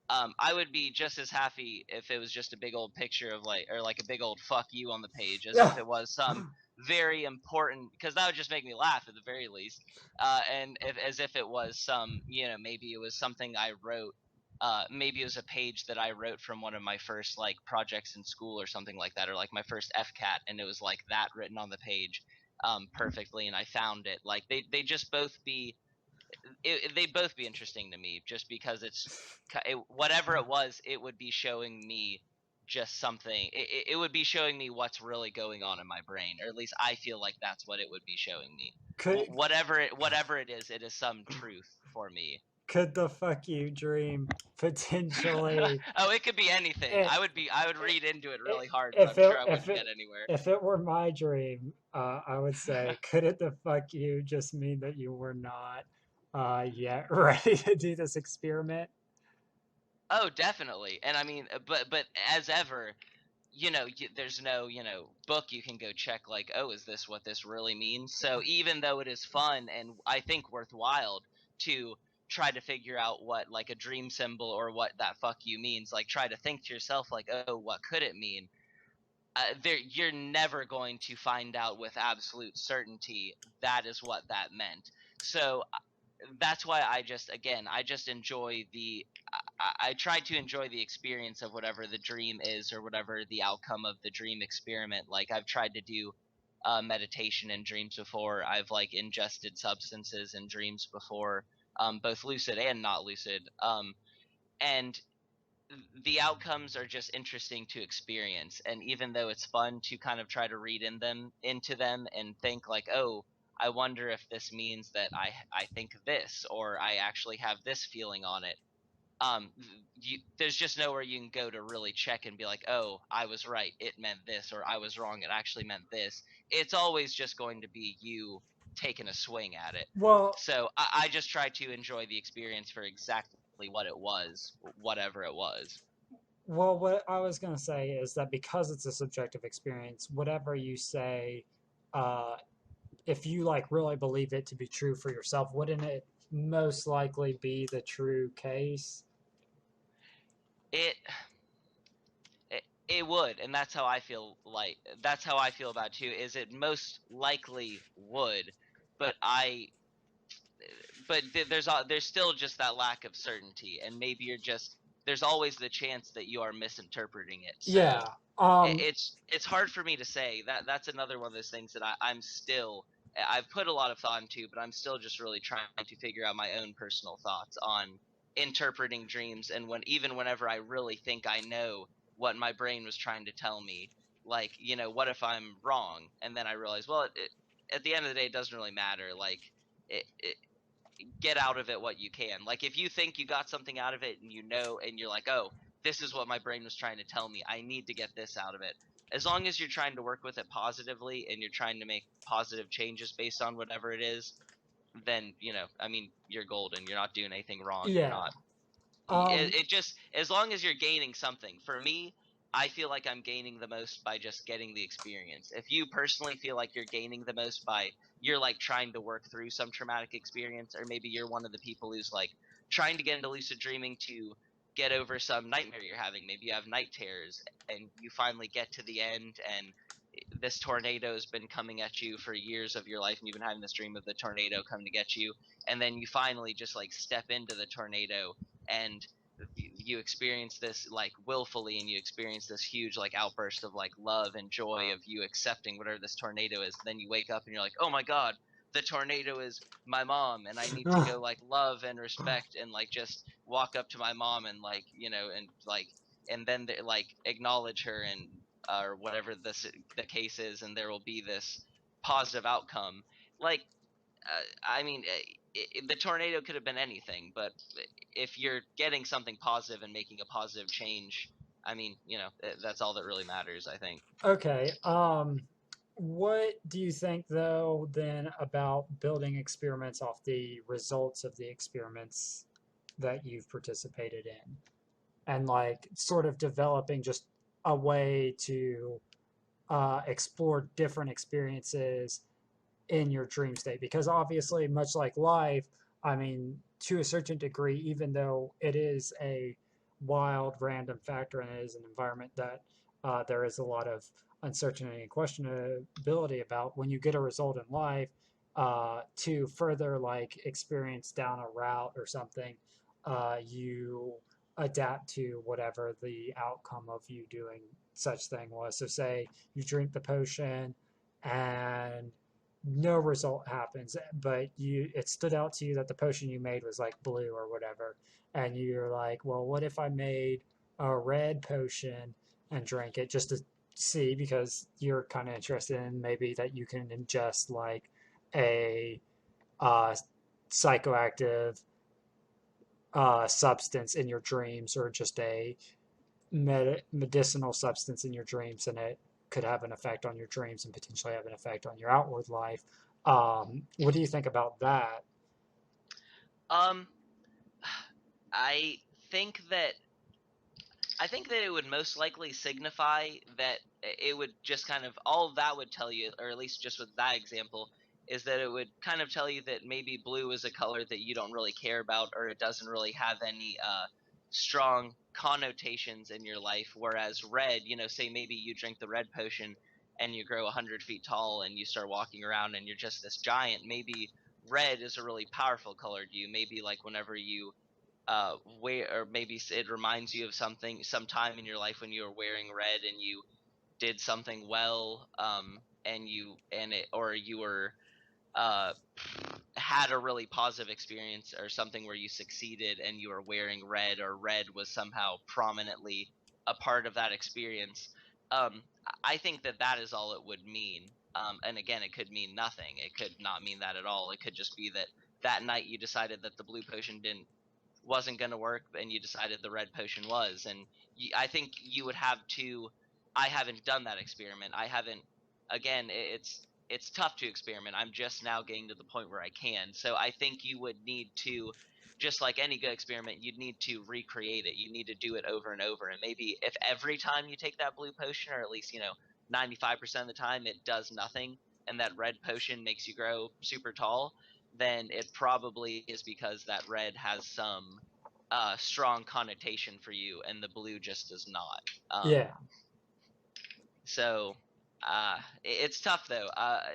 I would be just as happy if it was just a big old picture of like, or like a big old fuck you on the page, as Yeah. if it was some very important, because that would just make me laugh at the very least. And as if it was some, maybe it was something I wrote. Maybe it was a page that I wrote from one of my first like projects in school or something like that, or like my first FCAT, and it was like that written on the page perfectly, and I found it. Like they just both be they'd both be interesting to me, just because whatever it was, it would be showing me just something. It would be showing me what's really going on in my brain, or at least I feel like that's what it would be showing me. could Whatever it is some truth for me. could the fuck you dream potentially Oh, it could be anything. it, I would read into it really hard, but if I'm sure it I if wouldn't it get anywhere. if it were my dream, I would say, could it the fuck you just mean that you were not yet ready to do this experiment? Oh, definitely. And I mean, but as ever, there's no, book you can go check, like, oh, is this what this really means? So even though it is fun and I think worthwhile to try to figure out what like a dream symbol or what that fuck you means, like try to think to yourself like, oh, what could it mean? You're never going to find out with absolute certainty that is what that meant. So that's why I just enjoy I try to enjoy the experience of whatever the dream is or whatever the outcome of the dream experiment. Like I've tried to do meditation in dreams before. I've like ingested substances in dreams before, both lucid and not lucid. And the outcomes are just interesting to experience. And even though it's fun to kind of try to read into them and think like, oh, I wonder if this means that I think this, or I actually have this feeling on it. There's just nowhere you can go to really check and be like, oh, I was right, it meant this, or I was wrong, it actually meant this. It's always just going to be you taking a swing at it. Well, So I just try to enjoy the experience for exactly what it was, whatever it was. well, what I was going to say is that because it's a subjective experience, whatever you say, uh, if you like really believe it to be true for yourself, wouldn't it most likely be the true case? It it would, and that's how I feel. Like that's how I feel about it too. Is it most likely would, but there's still just that lack of certainty, and maybe there's always the chance that you are misinterpreting it. Yeah. So Um, it's hard for me to say. That's another one of those things that I've put a lot of thought into, but I'm still just really trying to figure out my own personal thoughts on interpreting dreams. And even whenever I really think I know what my brain was trying to tell me, like, what if I'm wrong? And then I realize, well, at the end of the day, it doesn't really matter. Like, it get out of it what you can. Like if you think you got something out of it and and you're like, oh, this is what my brain was trying to tell me, I need to get this out of it. As long as you're trying to work with it positively and you're trying to make positive changes based on whatever it is, then I mean, you're golden. You're not doing anything wrong. You're yeah. not Um, it just, as long as you're gaining something. For me, I feel like I'm gaining the most by just getting the experience. If you personally feel like you're gaining the most by you're like trying to work through some traumatic experience, or maybe you're one of the people who's like trying to get into lucid dreaming to get over some nightmare you're having. Maybe you have night terrors and you finally get to the end, and this tornado has been coming at you for years of your life, and you've been having this dream of the tornado coming to get you, and then you finally just like step into the tornado, and you experience this like willfully, and you experience this huge like outburst of like love and joy of you accepting whatever this tornado is. Then you wake up and you're like, oh my god, the tornado is my mom, and I need to go like love and respect and like just walk up to my mom and like and like, and then like acknowledge her, and or whatever the case is, and there will be this positive outcome. Like I mean, the tornado could have been anything, but if you're getting something positive and making a positive change, I mean, that's all that really matters, I think. okay. What do you think, though, then about building experiments off the results of the experiments that you've participated in? And like sort of developing just a way to explore different experiences in your dream state, because obviously much like life, I mean, to a certain degree, even though it is a wild random factor and it is an environment that there is a lot of uncertainty and questionability about, when you get a result in life, to further like experience down a route or something, you adapt to whatever the outcome of you doing such thing was. So say you drink the potion and no result happens, but it stood out to you that the potion you made was like blue or whatever, and you're like, well, what if I made a red potion and drank it just to see, because you're kind of interested in maybe that you can ingest like a uh, psychoactive substance in your dreams, or just a medicinal substance in your dreams, and it could have an effect on your dreams and potentially have an effect on your outward life. What do you think about that? Um, I think that it would most likely signify that it would just kind of, all of that would tell you, or at least just with that example, is that it would kind of tell you that maybe blue is a color that you don't really care about, or it doesn't really have any strong connotations in your life, whereas red, say maybe you drink the red potion and you grow 100 feet tall and you start walking around and you're just this giant. Maybe red is a really powerful color to you. Maybe like whenever you wear, or maybe it reminds you of something, some time in your life when you were wearing red and you did something well, and you were uh, had a really positive experience or something where you succeeded and you were wearing red, or red was somehow prominently a part of that experience. um, I think that that is all it would mean. And again, it could mean nothing, it could not mean that at all. It could just be that that night you decided that the blue potion wasn't going to work and you decided the red potion was. And I think you would have to. I haven't done that experiment. I haven't. Again, it's tough to experiment. I'm just now getting to the point where I can. So I think you would need to, just like any good experiment, you'd need to recreate it. You need to do it over and over. And maybe if every time you take that blue potion, or at least 95% of the time, it does nothing, and that red potion makes you grow super tall, then it probably is because that red has some strong connotation for you, and the blue just does not. Yeah. So it's tough though.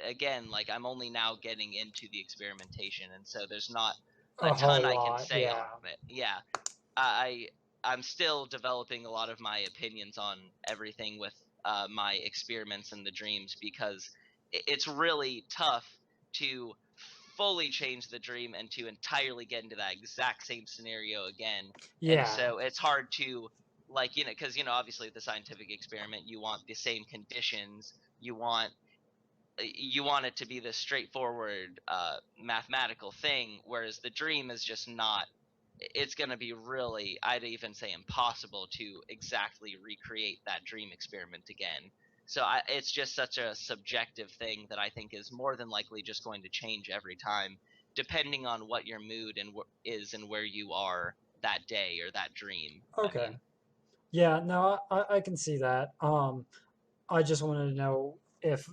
Again, like I'm only now getting into the experimentation, and so there's not a A ton whole I can lot. say on Yeah. it. Yeah, I I'm still developing a lot of my opinions on everything with my experiments and the dreams, because it's really tough to fully change the dream and to entirely get into that exact same scenario again. And Yeah. so it's hard to, like, because obviously with the scientific experiment you want the same conditions, you want it to be this straightforward mathematical thing, whereas the dream is just not. It's going to be really, I'd even say, impossible to exactly recreate that dream experiment again. So it's just such a subjective thing that I think is more than likely just going to change every time, depending on what your mood is and where you are that day or that dream. I Okay. mean, Yeah, no, I can see that. I just wanted to know if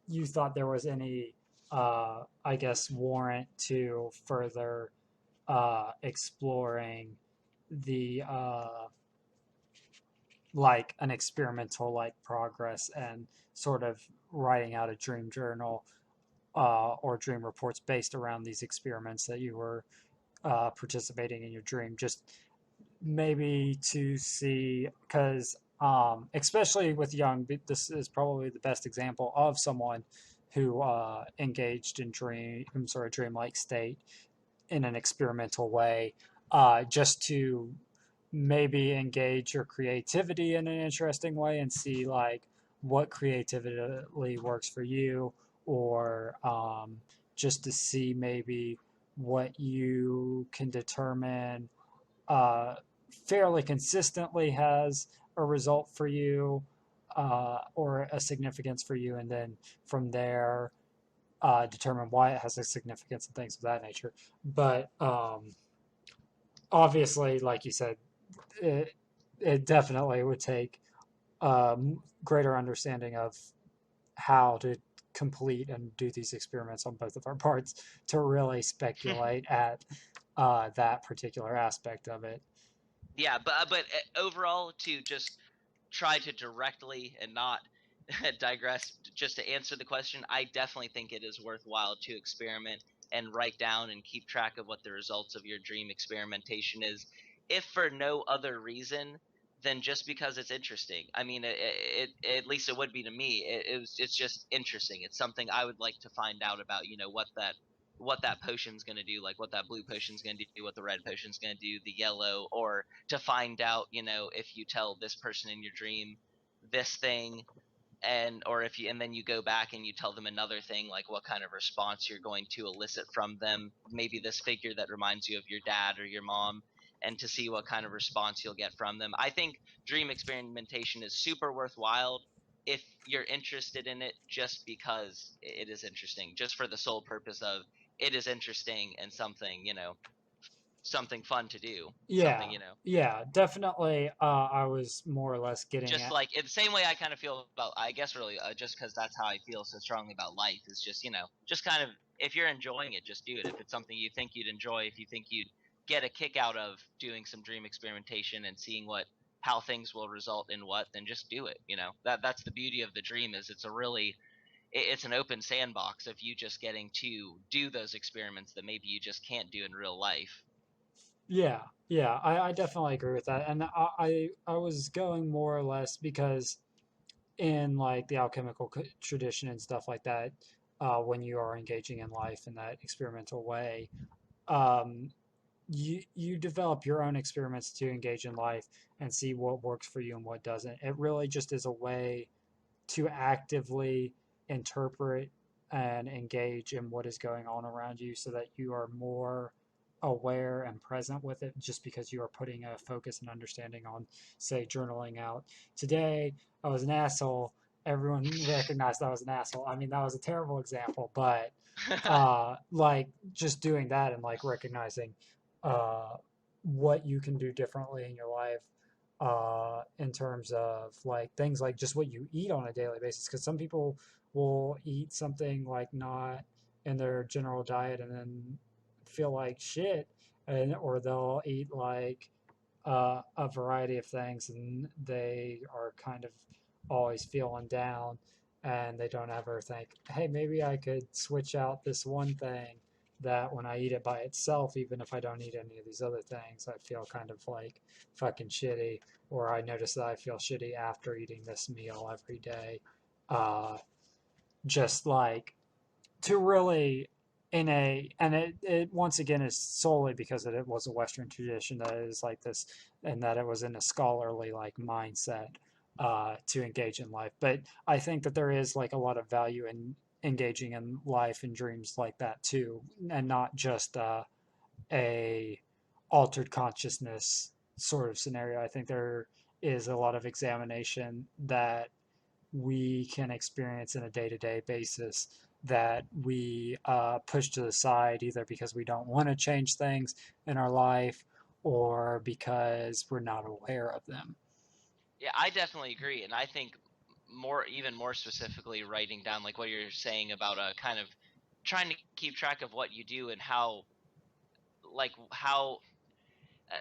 you thought there was any, I guess, warrant to further exploring the like an experimental like progress and sort of writing out a dream journal or dream reports based around these experiments that you were participating in your dream. Just maybe to see, because especially with young, this is probably the best example of someone who engaged in dream, sort of dreamlike state in an experimental way, just to maybe engage your creativity in an interesting way and see like what creatively works for you, or just to see maybe what you can determine uh, fairly consistently has a result for you, or a significance for you, and then from there determine why it has a significance and things of that nature. But obviously, like you said, it definitely would take greater understanding of how to complete and do these experiments on both of our parts to really speculate at that particular aspect of it. yeah, but overall, to just try to directly and not digress, just to answer the question, I definitely think it is worthwhile to experiment and write down and keep track of what the results of your dream experimentation is, if for no other reason than just because it's interesting. I mean, at least it would be to me. It's just interesting. It's something I would like to find out about. What that potion's going to do, like what that blue potion's going to do, what the red potion's going to do, the yellow, or to find out, if you tell this person in your dream this thing, and then you go back and you tell them another thing, like what kind of response you're going to elicit from them, maybe this figure that reminds you of your dad or your mom, and to see what kind of response you'll get from them. I think dream experimentation is super worthwhile if you're interested in it, just because it is interesting, just for the sole purpose of it is interesting and something. something fun to do, something, Yeah, yeah, definitely. I was more or less getting just at. like in the same way I kind of feel about, I guess really just because that's how I feel so strongly about life is just, just kind of, if you're enjoying it, just do it. If it's something you think you'd enjoy, if you think you'd get a kick out of doing some dream experimentation and seeing how things will result in what, then just do it. That's the beauty of the dream, is it's a really, it's an open sandbox of you just getting to do those experiments that maybe you just can't do in real life. Yeah, yeah, I definitely agree with that, and I was going more or less because in like the alchemical tradition and stuff like that, when you are engaging in life in that experimental way, um, you develop your own experiments to engage in life and see what works for you and what doesn't. It really just is a way to actively interpret and engage in what is going on around you so that you are more aware and present with it just because you are putting a focus and understanding on, say, journaling out. Today, I was an asshole. Everyone recognized I was an asshole. I mean, that was a terrible example, but like just doing that and like recognizing uh, what you can do differently in your life in terms of like things like just what you eat on a daily basis. Because some people will eat something like not in their general diet and then feel like shit, and or they'll eat like a variety of things and they are kind of always feeling down and they don't ever think, hey, maybe I could switch out this one thing that when I eat it by itself, even if I don't eat any of these other things, I feel kind of like fucking shitty, or I notice that I feel shitty after eating this meal every day. Uh, just like to really and it once again is solely because it was a Western tradition that is like this, and that it was in a scholarly like mindset to engage in life. But I think that there is like a lot of value in engaging in life and dreams like that too, and not just a altered consciousness sort of scenario. I think there is a lot of examination that we can experience in a day-to-day basis that we push to the side either because we don't want to change things in our life or because we're not aware of them. Yeah, I definitely agree, and I think even more specifically, writing down like what you're saying about kind of trying to keep track of what you do and how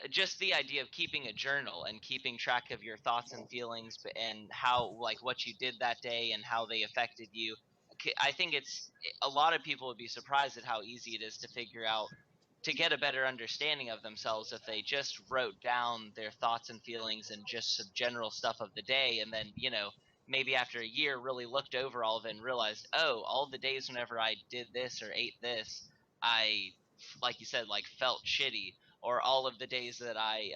just the idea of keeping a journal and keeping track of your thoughts and feelings and how like what you did that day and how they affected you. I think it's a lot of people would be surprised at how easy it is to figure out, to get a better understanding of themselves, if they just wrote down their thoughts and feelings and just some general stuff of the day, and then maybe after a year really looked over all of it and realized, oh, all the days whenever I did this or ate this, I, like you said, like felt shitty. Or all of the days that I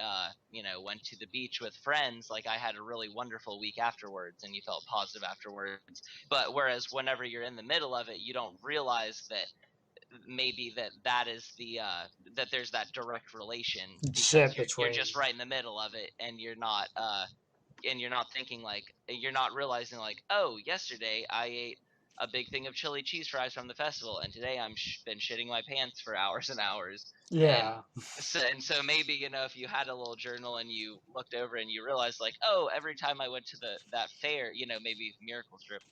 went to the beach with friends, like I had a really wonderful week afterwards and you felt positive afterwards. But whereas whenever you're in the middle of it, you don't realize that maybe that is that there's that direct relation, because Shit you're just between. right in the middle of it, and you're not thinking, like, you're not realizing, like, oh, yesterday I ate a big thing of chili cheese fries from the festival, and today been shitting my pants for hours and hours. and Yeah. so maybe, if you had a little journal and you looked over and you realized, like, oh, every time I went to that fair, maybe Miracle Strip,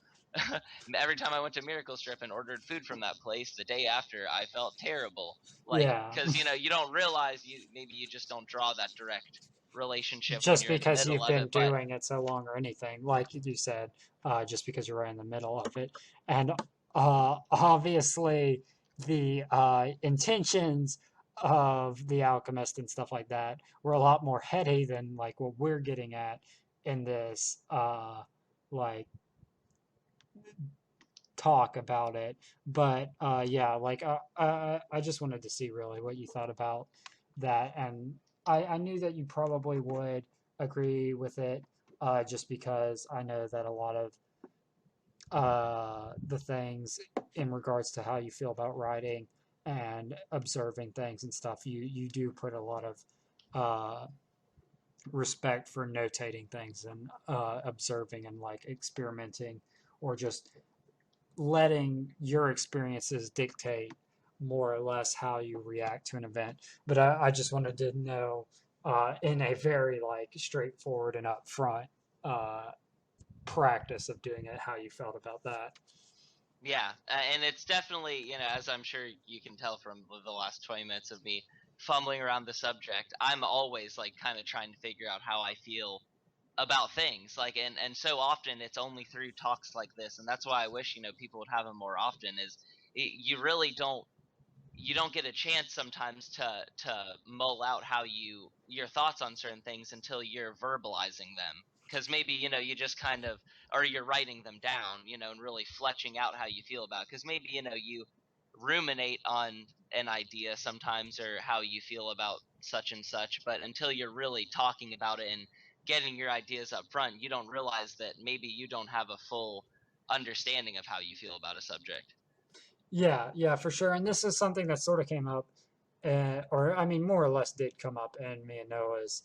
every time I went to Miracle Strip and ordered food from that place, the day after I felt terrible. Like, Yeah. because you don't realize, maybe you just don't draw that direct relationship when Just you're in the because middle you've of been it. But doing it so long or anything, like you said, just because you're right in the middle of it. And obviously, the intentions of the alchemist and stuff like that were a lot more heady than like what we're getting at in this like talk about it. But yeah, like I just wanted to see really what you thought about that, and I knew that you probably would agree with it, just because I know that a lot of the things in regards to how you feel about writing and observing things and stuff, you do put a lot of uh, respect for notating things and observing and like experimenting or just letting your experiences dictate more or less how you react to an event. But I just wanted to know, in a very like straightforward and upfront uh, practice of doing it, how you felt about that. Yeah, and it's definitely, as I'm sure you can tell from the last 20 minutes of me fumbling around the subject, I'm always like kind of trying to figure out how I feel about things. Like, and so often it's only through talks like this, and that's why I wish, people would have them more often, is you really don't get a chance sometimes to mull out how your thoughts on certain things until you're verbalizing them, because maybe you just kind of, or you're writing them down, and really fletching out how you feel about, because maybe you ruminate on an idea sometimes, or how you feel about such and such, but until you're really talking about it and getting your ideas up front, you don't realize that maybe you don't have a full understanding of how you feel about a subject. Yeah, yeah, for sure. And this is something that sort of came up, or I mean, more or less did come up in me and Noah's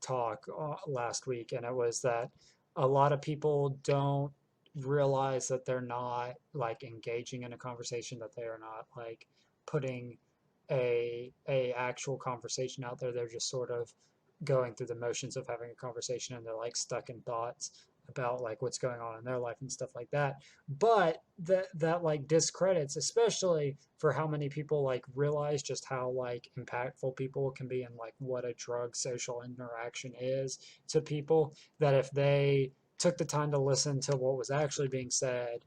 talk last week, and it was that a lot of people don't realize that they're not like engaging in a conversation, that they are not like putting a actual conversation out there. They're just sort of going through the motions of having a conversation, and they're like stuck in thoughts about like what's going on in their life and stuff like that. But that like discredits, especially for how many people like realize just how like impactful people can be, and like what a drug social interaction is to people, that if they took the time to listen to what was actually being said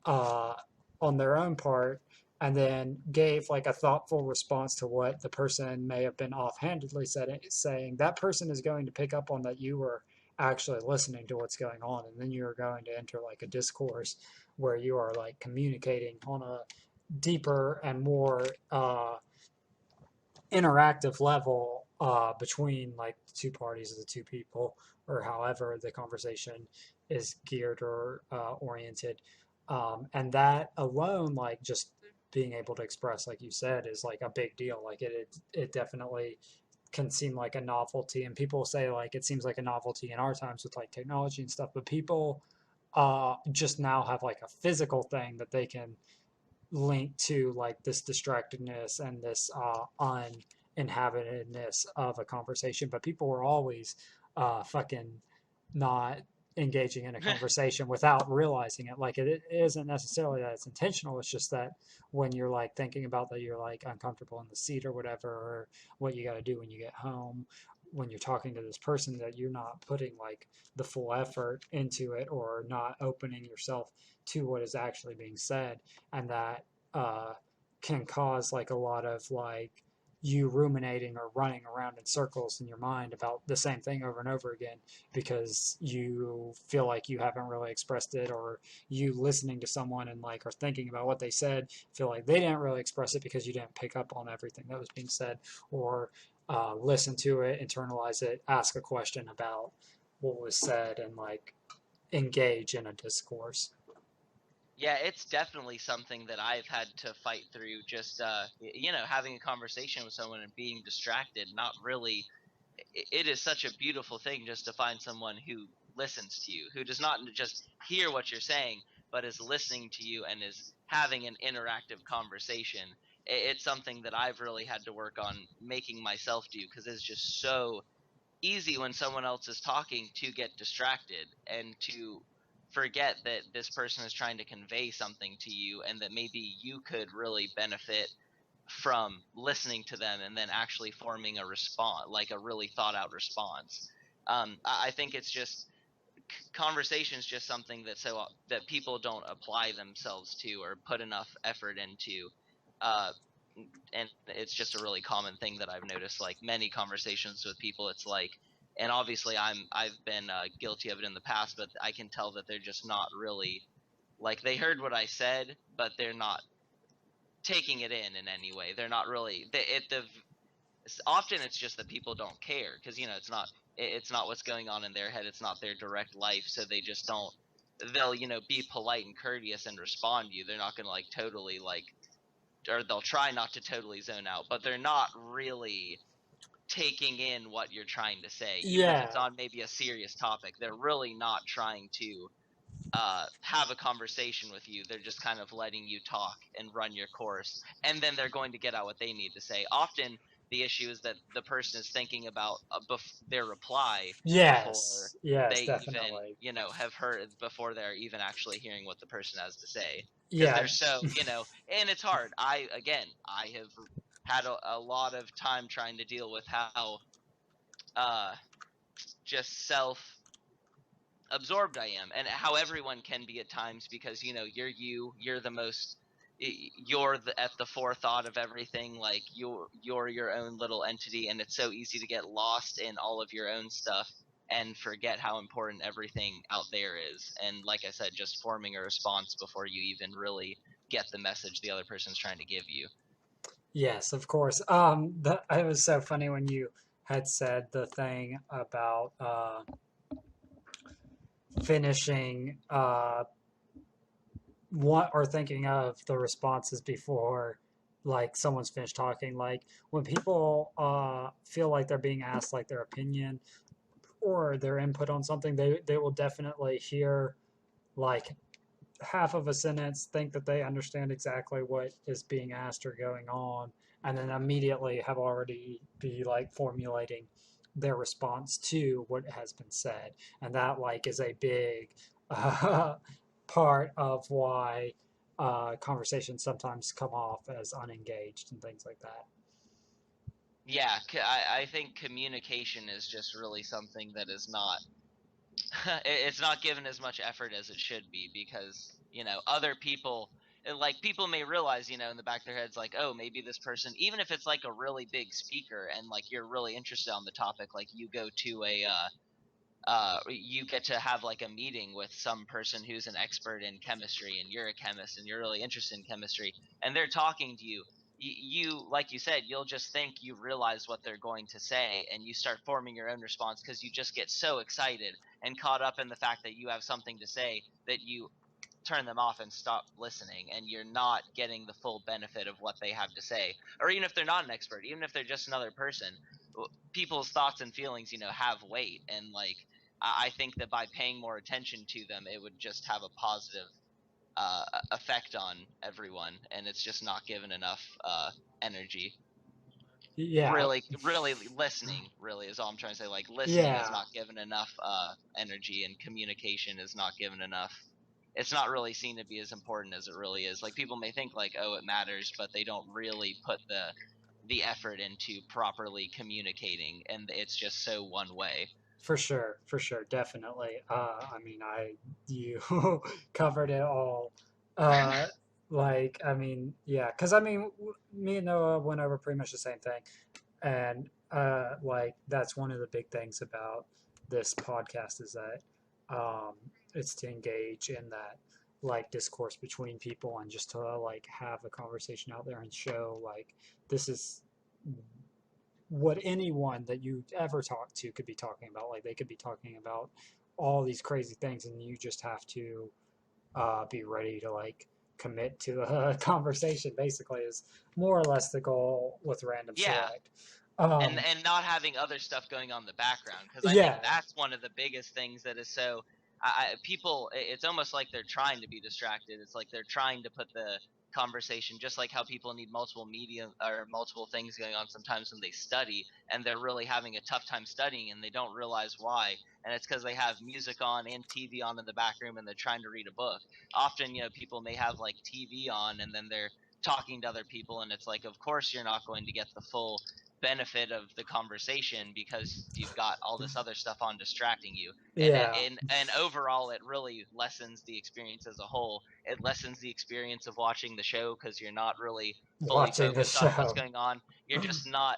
uh, on their own part, and then gave like a thoughtful response to what the person may have been offhandedly saying, that person is going to pick up on that you were actually listening to what's going on, and then you're going to enter like a discourse where you are like communicating on a deeper and more interactive level between like the two parties of the two people, or however the conversation is geared or oriented. And that alone, like just being able to express, like you said, is like a big deal. Like it definitely can seem like a novelty, and people say like it seems like a novelty in our times with like technology and stuff, but people just now have like a physical thing that they can linked to like this distractedness and this uninhabitedness of a conversation. But people were always fucking not engaging in a conversation without realizing it. Like it isn't necessarily that it's intentional. It's just that when you're like thinking about that, you're like uncomfortable in the seat or whatever, or what you got to do when you get home, when you're talking to this person, that you're not putting like the full effort into it, or not opening yourself to what is actually being said. And that uh, can cause like a lot of like you ruminating or running around in circles in your mind about the same thing over and over again, because you feel like you haven't really expressed it, or you listening to someone and like are thinking about what they said, feel like they didn't really express it because you didn't pick up on everything that was being said, or listen to it, internalize it, ask a question about what was said, and like engage in a discourse. Yeah, it's definitely something that I've had to fight through, just having a conversation with someone and being distracted, not really. It is such a beautiful thing just to find someone who listens to you, who does not just hear what you're saying, but is listening to you and is having an interactive conversation. It's something that I've really had to work on making myself do, because it's just so easy when someone else is talking to get distracted and to forget that this person is trying to convey something to you, and that maybe you could really benefit from listening to them and then actually forming a response, like a really thought out response. I think it's just conversation is just something that that people don't apply themselves to or put enough effort into. Uh, and it's just a really common thing that I've noticed. Like many conversations with people, it's like, and obviously I've been guilty of it in the past, but I can tell that they're just not really, like, they heard what I said, but they're not taking it in any way. They're not really the often it's just that people don't care, because it's not what's going on in their head. It's not their direct life, so they just don't. They'll be polite and courteous and respond to you. They're not gonna like totally like, or they'll try not to totally zone out, but they're not really taking in what you're trying to say, even if it's Yeah, on maybe a serious topic. They're really not trying to have a conversation with you. They're just kind of letting you talk and run your course, and then they're going to get out what they need to say. Often, the issue is that the person is thinking about their reply before Yes, yes, they even, definitely. have heard, before they're even actually hearing what the person has to say. Because Yeah, they're so, and it's hard. I have had a lot of time trying to deal with how uh, just self absorbed I am, and how everyone can be at times, because you're the most, at the forethought of everything. Like, you're your own little entity, and it's so easy to get lost in all of your own stuff and forget how important everything out there is. And like I said, just forming a response before you even really get the message the other person's trying to give you. yes, of course. It was so funny when you had said the thing about finishing what or thinking of the responses before like someone's finished talking. Like when people feel like they're being asked like their opinion or their input on something, they will definitely hear like half of a sentence, think that they understand exactly what is being asked or going on, and then immediately have already be like formulating their response to what has been said. And that like is a big uh, part of why conversations sometimes come off as unengaged and things like that. Yeah, I think communication is just really something that is not it's not given as much effort as it should be, because other people, like, people may realize, in the back of their heads, like, oh, maybe this person, even if it's like a really big speaker and like you're really interested on the topic, like you go to you get to have like a meeting with some person who's an expert in chemistry, and you're a chemist and you're really interested in chemistry, and they're talking to you. You, like you said, you'll just think you realize what they're going to say, and you start forming your own response because you just get so excited and caught up in the fact that you have something to say that you turn them off and stop listening, and you're not getting the full benefit of what they have to say. Or even if they're not an expert, even if they're just another person, people's thoughts and feelings, have weight. And like, I think that by paying more attention to them, it would just have a positive effect on everyone, and it's just not given enough energy. Yeah, Really listening, really, is all I'm trying to say. Like, listening is yeah, not given enough energy, and communication is not given enough. It's not really seen to be as important as it really is. Like, people may think like, oh, it matters, but they don't really put the effort into properly communicating, and it's just so one way. for sure, definitely. I mean, I you covered it all. Uh, like, I mean, yeah, because I mean, me and Noah went over pretty much the same thing, and like that's one of the big things about this podcast is that um, it's to engage in that like discourse between people and just to like have a conversation out there and show like this is what anyone that you ever talk to could be talking about. Like they could be talking about all these crazy things, and you just have to be ready to like commit to a conversation. Basically, is more or less the goal with Random Yeah, Select. and not having other stuff going on in the background, because I think Yeah, that's one of the biggest things that is so people, it's almost like they're trying to be distracted. It's like they're trying to put the conversation, just like how people need multiple media or multiple things going on sometimes when they study, and they're really having a tough time studying and they don't realize why. And it's because they have music on and TV on in the back room, and they're trying to read a book. Often, people may have like TV on, and then they're talking to other people, and it's like, of course you're not going to get the full benefit of the conversation because you've got all this other stuff on distracting you. and and yeah. and, and overall, it really lessens the experience as a whole. It lessens the experience of watching the show because you're not really fully Watching the focused on what's show. going on. You're just not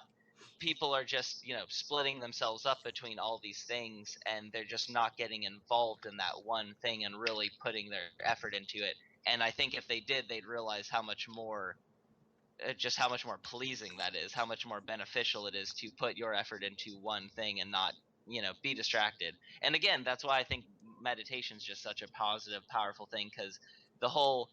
People are just, splitting themselves up between all these things, and they're just not getting involved in that one thing and really putting their effort into it. And I think if they did, they'd realize how much more, just how much more pleasing that is, how much more beneficial it is to put your effort into one thing and not, be distracted. And again, that's why I think meditation is just such a positive, powerful thing, because the whole,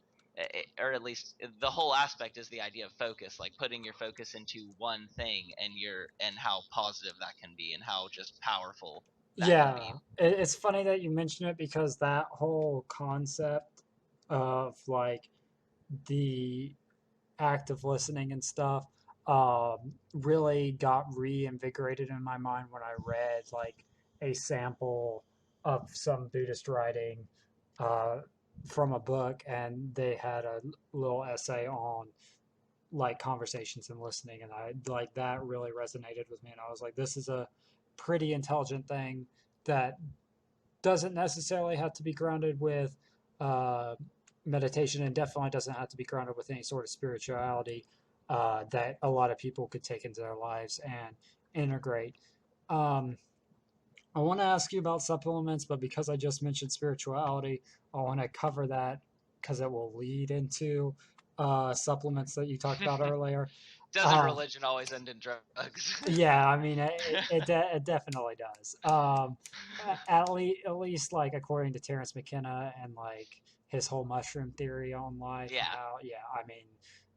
or at least the whole aspect, is the idea of focus, like putting your focus into one thing, and how positive that can be, and how just powerful that can Yeah, be. it's funny that you mention it because that whole concept of like the act of listening and stuff really got reinvigorated in my mind when I read like a sample of some Buddhist writing uh, from a book, and they had a little essay on like conversations and listening, and I like that really resonated with me, and I was like, this is a pretty intelligent thing that doesn't necessarily have to be grounded with uh, meditation, and definitely doesn't have to be grounded with any sort of spirituality that a lot of people could take into their lives and integrate. Um, I want to ask you about supplements, but because I just mentioned spirituality, I want to cover that because it will lead into supplements that you talked about earlier. Doesn't Uh, religion always end in drugs? yeah, I mean, it definitely does. At least, like, according to Terrence McKenna and, like, his whole mushroom theory on life and Yeah. how, yeah, I mean,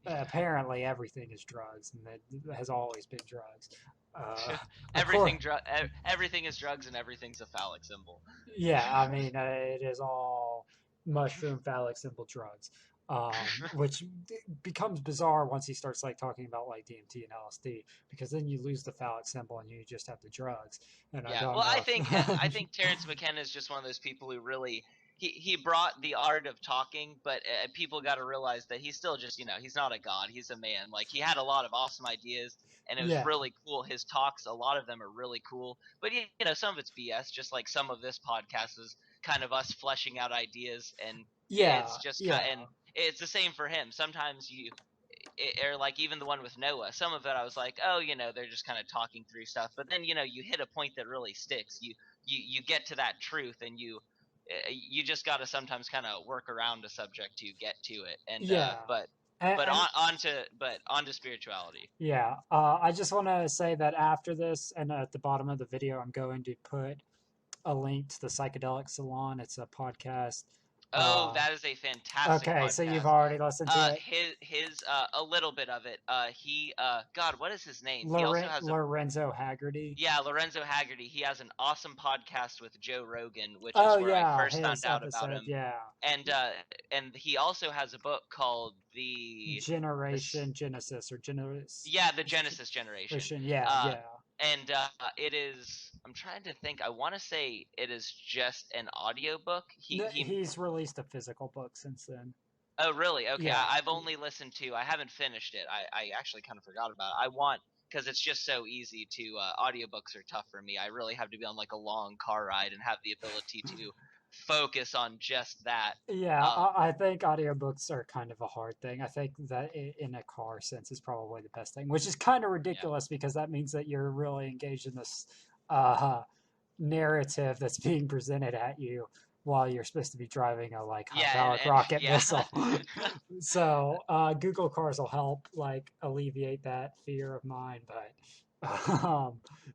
Yeah. apparently everything is drugs, and that has always been drugs. Uh, everything according, drug everything is drugs and everything's a phallic symbol. yeah, I mean, it is all mushroom phallic symbol drugs, which becomes bizarre once he starts like talking about like DMT and LSD, because then you lose the phallic symbol and you just have the drugs. And I Yeah, don't well, know I if think Terrence McKenna is just one of those people who really he brought the art of talking, but people got to realize that he's still just he's not a god, he's a man. Like he had a lot of awesome ideas, and it was yeah, really cool. His talks, a lot of them are really cool, but some of it's BS. Just like some of this podcast is kind of us fleshing out ideas, and it's yeah, just yeah, and it's the same for him. Sometimes or like even the one with Noah, some of it I was like, oh, they're just kind of talking through stuff. But then you hit a point that really sticks. You get to that truth, and you just got to sometimes kind of work around a subject to get to it. And yeah. And on to spirituality. yeah, I just want to say that after this, and at the bottom of the video, I'm going to put a link to the Psychedelic Salon. It's a podcast. Oh, Uh, that is a fantastic okay, so you've podcast. already listened to it. His a little bit of it. He God, what is his name? He also has a Lorenzo Haggerty. Yeah, Lorenzo Haggerty. He has an awesome podcast with Joe Rogan, which Oh is where I yeah, first found his out about episode. him. Yeah, And he also has a book called the Generation Genesis or Genesis. yeah, the Genesis Generation. Yeah, Uh, yeah. and it is. I'm trying to think. I want to say it is just an audiobook. He. He's released a physical book since then. Oh, really? Okay, Yeah, I've only listened to. I haven't finished it. I actually kind of forgot about it. I want because it's just so easy to. Audiobooks are tough for me. I really have to be on like a long car ride and have the ability to focus on just that. yeah. Um, I think audiobooks are kind of a hard thing. I think that in a car sense is probably the best thing, which is kind of yeah. ridiculous because that means that you're really engaged in this uh, narrative that's being presented at you while you're supposed to be driving a like Yeah, hydraulic and rocket yeah. missile. So Google cars will help like alleviate that fear of mine, but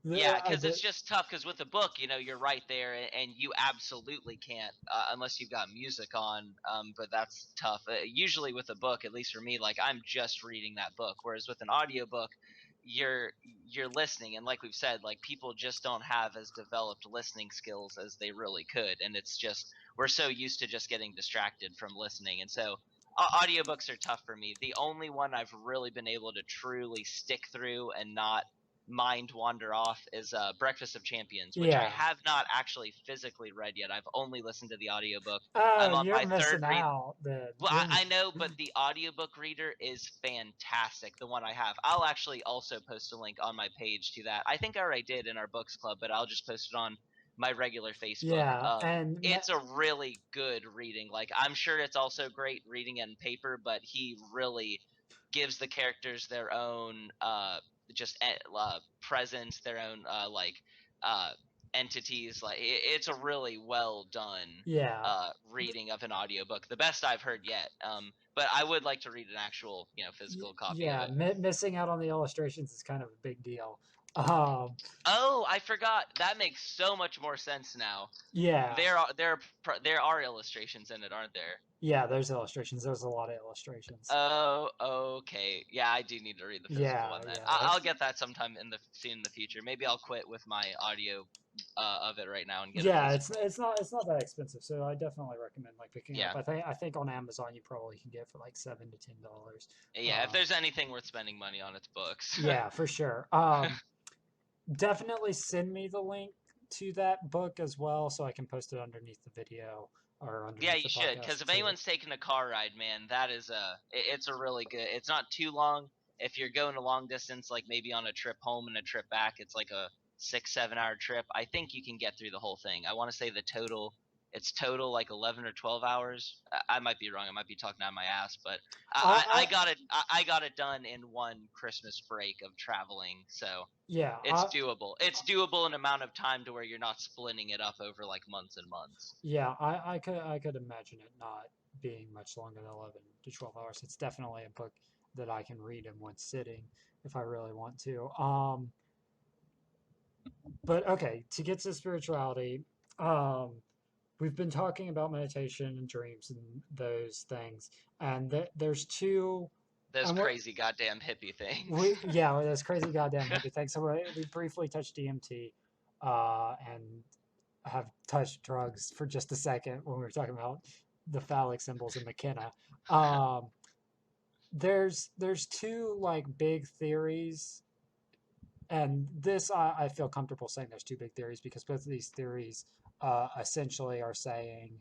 Yeah, because it's just tough. Because with the book, you're right there, and you absolutely can't unless you've got music on. But that's tough. Usually with a book, at least for me, like I'm just reading that book. Whereas with an audiobook, you're you're listening, and like we've said, like people just don't have as developed listening skills as they really could, and it's just we're so used to just getting distracted from listening, and so. Audiobooks are tough for me. The only one I've really been able to truly stick through and not mind wander off is Breakfast of Champions, which I yeah. have not actually physically read yet. I've only listened to the audiobook. Oh, I'm on you're my third missing read. out. Then Well, I know, but the audiobook reader is fantastic, the one I have. I'll actually also post a link on my page to that. I think I already did in our books club, but I'll just post it on my regular Facebook. yeah, and It's a really good reading. Like, I'm sure it's also great reading it in paper, but he really gives the characters their own presence, their own uh, entities. Like it's a really well done yeah, reading of an audiobook, the best I've heard yet. But I would like to read an actual physical copy of yeah. it. Missing out on the illustrations is kind of a big deal. Um, Oh, I forgot. That makes so much more sense now. yeah, There are illustrations in it, aren't there? Yeah, there's illustrations. There's a lot of illustrations. Oh, okay. Yeah, I do need to read the physical Yeah, one then. yeah, I'll that's get that sometime soon in the future. Maybe I'll quit with my audio of it right now and get a yeah. It's physical. it's not that expensive, so I definitely recommend like picking it up. Yeah, I think on Amazon you probably can get it for like $7 to $10. yeah. If there's anything worth spending money on, it's books. Yeah, for sure. Definitely send me the link to that book as well, so I can post it underneath the video or Yeah, underneath you the should, podcast because if too. anyone's taking a car ride, man, that is it's a really good. It's not too long. If you're going a long distance, like maybe on a trip home and a trip back, it's like a 6-7 hour trip. I think you can get through the whole thing. I want to say it's total like 11 or 12 hours. I might be wrong. I might be talking out of my ass, but I I got it. I got it done in one Christmas break of traveling, so yeah, it's doable. It's doable in amount of time to where you're not splitting it up over like months and months. yeah, I could imagine it not being much longer than 11 to 12 hours. It's definitely a book that I can read in one sitting if I really want to. But okay, to get to spirituality, um, we've been talking about meditation and dreams and those things, and there's two, Those and we're crazy goddamn hippie things. we yeah, that's crazy goddamn hippie thing. So we briefly touched DMT, and have touched drugs for just a second when we were talking about the phallic symbols in McKenna. Um, there's two like big theories, and this I feel comfortable saying there's two big theories because both of these theories essentially are saying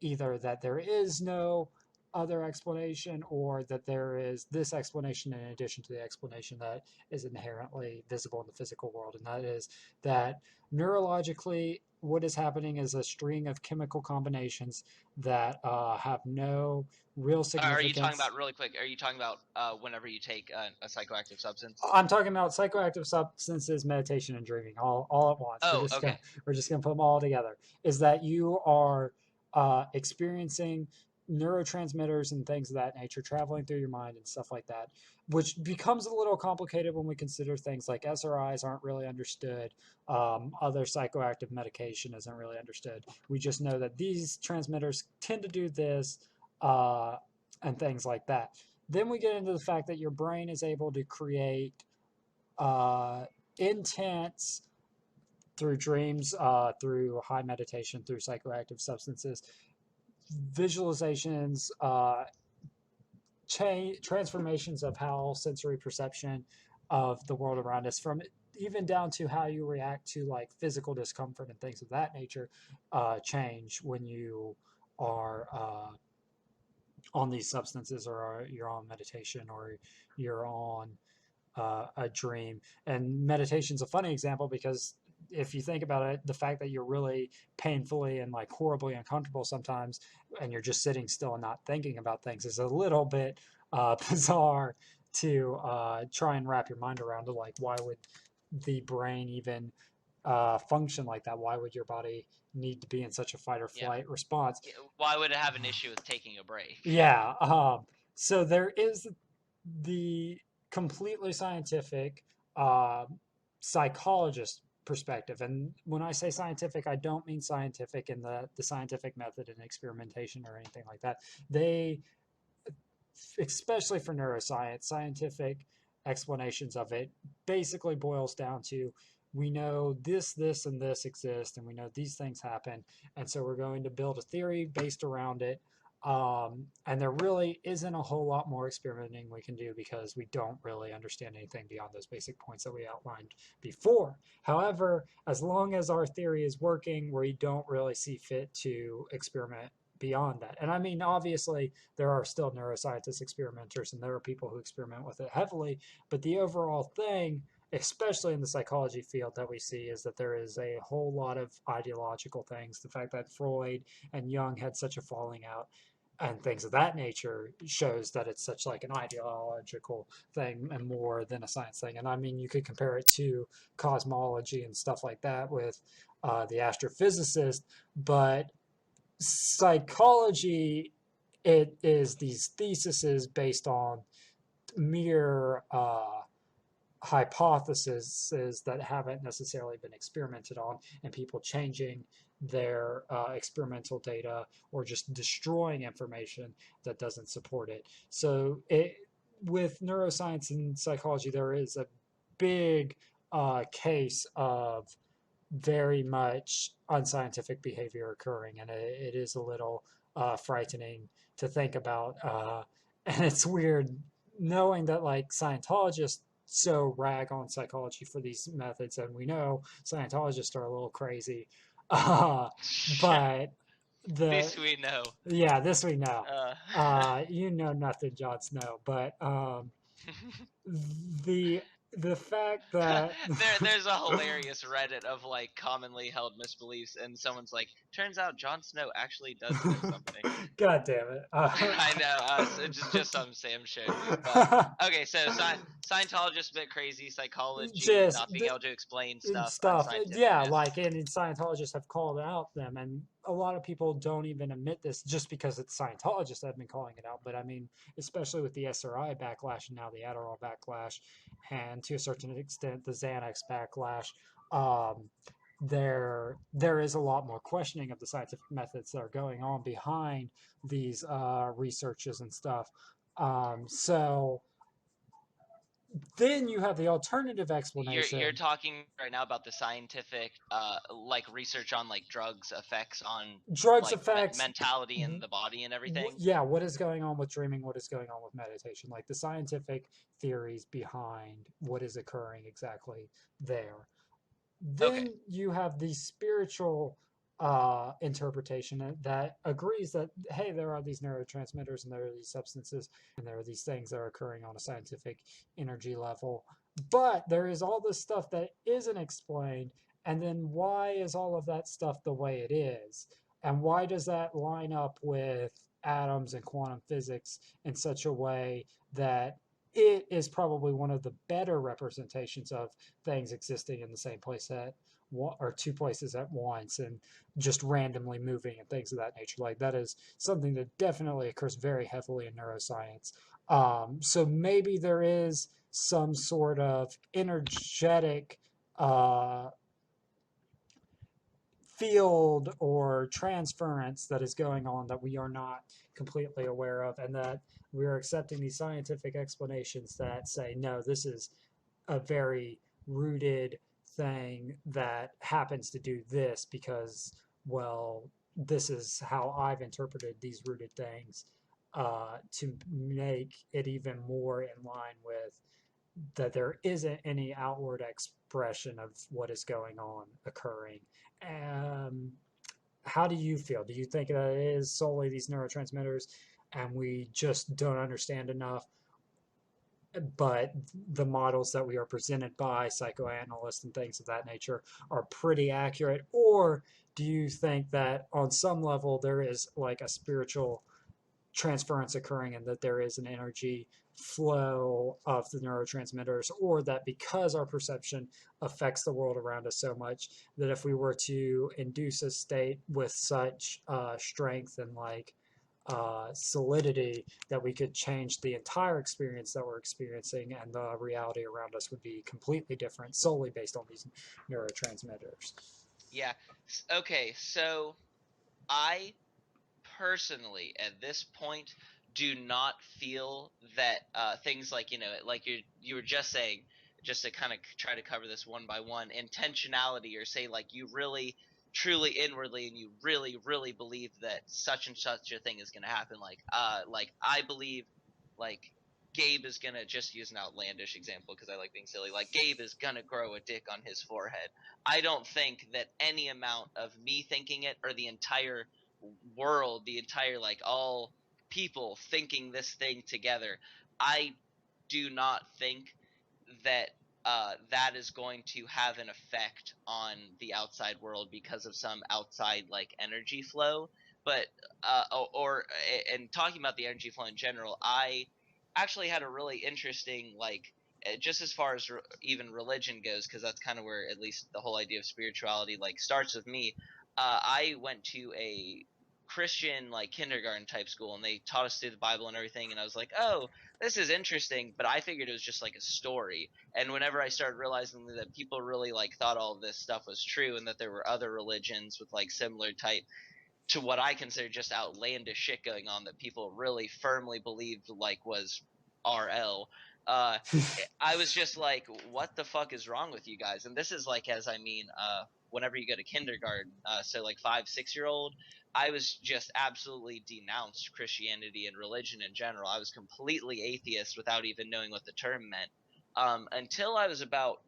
either that there is no other explanation or that there is this explanation in addition to the explanation that is inherently visible in the physical world. And that is that neurologically, what is happening is a string of chemical combinations that have no real Are you talking significance. about really quick? Are you talking about whenever you take a psychoactive substance? I'm talking about psychoactive substances, meditation, and dreaming all at once. Oh, okay. We're just gonna put them all together. Is that you are experiencing neurotransmitters and things of that nature traveling through your mind and stuff like that, which becomes a little complicated when we consider things like SRIs aren't really understood. Other psychoactive medication isn't really understood. We just know that these transmitters tend to do this uh, and things like that. Then we get into the fact that your brain is able to create uh, intense through dreams, through high meditation, through psychoactive substances, visualizations, transformations of how sensory perception of the world around us, from even down to how you react to like physical discomfort and things of that nature, change when you are on these substances or you're on meditation or you're on a dream. And meditation's a funny example because if you think about it, the fact that you're really painfully and like horribly uncomfortable sometimes, and you're just sitting still and not thinking about things, is a little bit bizarre to try and wrap your mind around. To like, why would the brain even function like that? Why would your body need to be in such a fight or Yeah. flight response? Why would it have an issue with taking a break? Yeah. So there is the completely scientific uh, psychologist perspective. And when I say scientific, I don't mean scientific in the scientific method and experimentation or anything like that. They, especially for neuroscience, scientific explanations of it basically boils down to we know this, and this exist, and we know these things happen. And so we're going to build a theory based around it. And there really isn't a whole lot more experimenting we can do because we don't really understand anything beyond those basic points that we outlined before. However, as long as our theory is working, we don't really see fit to experiment beyond that. And I mean, obviously, there are still neuroscientists, experimenters, and there are people who experiment with it heavily. But the overall thing, especially in the psychology field that we see, is that there is a whole lot of ideological things. The fact that Freud and Jung had such a falling out and things of that nature shows that it's such like an ideological thing and more than a science thing. And I mean, you could compare it to cosmology and stuff like that with the astrophysicist, but psychology, it is these theses based on mere hypotheses that haven't necessarily been experimented on, and people changing their experimental data or just destroying information that doesn't support it. So with neuroscience and psychology, there is a big case of very much unscientific behavior occurring, and it is a little frightening to think about. And it's weird knowing that like Scientologists so rag on psychology for these methods, and we know Scientologists are a little crazy. Uh, but the This we know. yeah, this we know. Uh, You know nothing, Jon Snow. But the the fact that there's a hilarious Reddit of like commonly held misbeliefs, and someone's like, turns out Jon Snow actually does know something. God damn it. I know, it's just some Sam showed me. But okay, so Scientologists a bit crazy, psychology just not being able to explain stuff stuff. Yeah, unscientificness. like and Scientologists have called out them, and a lot of people don't even admit this just because it's Scientologists that have been calling it out. But I mean, especially with the SRI backlash and now the Adderall backlash, and to a certain extent the Xanax backlash, um, there is a lot more questioning of the scientific methods that are going on behind these researches and stuff. So then you have the alternative You're explanation. talking right now about the scientific like research on like drugs effects on Drugs like effects, mentality and the body and everything. yeah, what is going on with dreaming, what is going on with meditation, like the scientific theories behind what is occurring exactly there. Okay. Then you have the spiritual interpretation that agrees that, hey, there are these neurotransmitters and there are these substances and there are these things that are occurring on a scientific energy level. But there is all this stuff that isn't explained. And then why is all of that stuff the way it is? And why does that line up with atoms and quantum physics in such a way that it is probably one of the better representations of things existing in the same place at one or two places at once and just randomly moving and things of that nature. Like that is something that definitely occurs very heavily in neuroscience. So maybe there is some sort of energetic uh, field or transference that is going on that we are not completely aware of, and that we are accepting these scientific explanations that say, no, this is a very rooted thing that happens to do this because, well, this is how I've interpreted these rooted things to make it even more in line with that there isn't any outward expression of what is going on occurring. Um, how do you feel? Do you think that it is solely these neurotransmitters and we just don't understand enough, but the models that we are presented by psychoanalysts and things of that nature are pretty accurate? Or do you think that on some level there is like a spiritual transference occurring and that there is an energy flow of the neurotransmitters, or that because our perception affects the world around us so much that if we were to induce a state with such strength and like solidity that we could change the entire experience that we're experiencing and the reality around us would be completely different solely based on these neurotransmitters. Yeah. Okay, so I personally at this point do not feel that things like like you were just saying, just to kind of try to cover this one by one, intentionality, or say like you really truly inwardly and you really believe that such and such a thing is going to happen, like I believe like Gabe is gonna, just use an outlandish example because I like being silly, like Gabe is gonna grow a dick on his forehead. I don't think that any amount of me thinking it, or the entire world, the entire like all people thinking this thing together, I do not think that that is going to have an effect on the outside world because of some outside like energy flow. But and talking about the energy flow in general, I actually had a really interesting like just as far as even religion goes, because that's kind of where at least the whole idea of spirituality like starts with me. I went to a Christian like kindergarten type school, and they taught us through the Bible and everything, and I was like, oh, this is interesting, but I figured it was just like a story. And whenever I started realizing that people really like thought all of this stuff was true, and that there were other religions with like similar type to what I consider just outlandish shit going on that people really firmly believed like was RL. Uh, I was just like, what the fuck is wrong with you guys? And this is like, as I mean, whenever you go to kindergarten, so like 5, 6 year old, I was just absolutely denounced Christianity and religion in general. I was completely atheist without even knowing what the term meant. Until I was about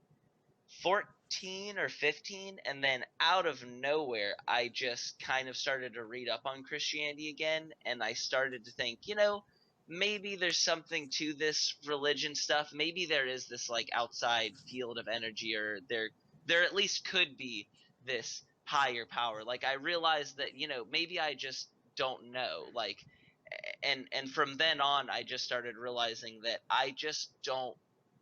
14 or 15, and then out of nowhere I just kind of started to read up on Christianity again, and I started to think, maybe there's something to this religion stuff. Maybe there is this like outside field of energy, or there at least could be this higher power. Like I realized that, maybe I just don't know. Like and from then on I just started realizing that I just don't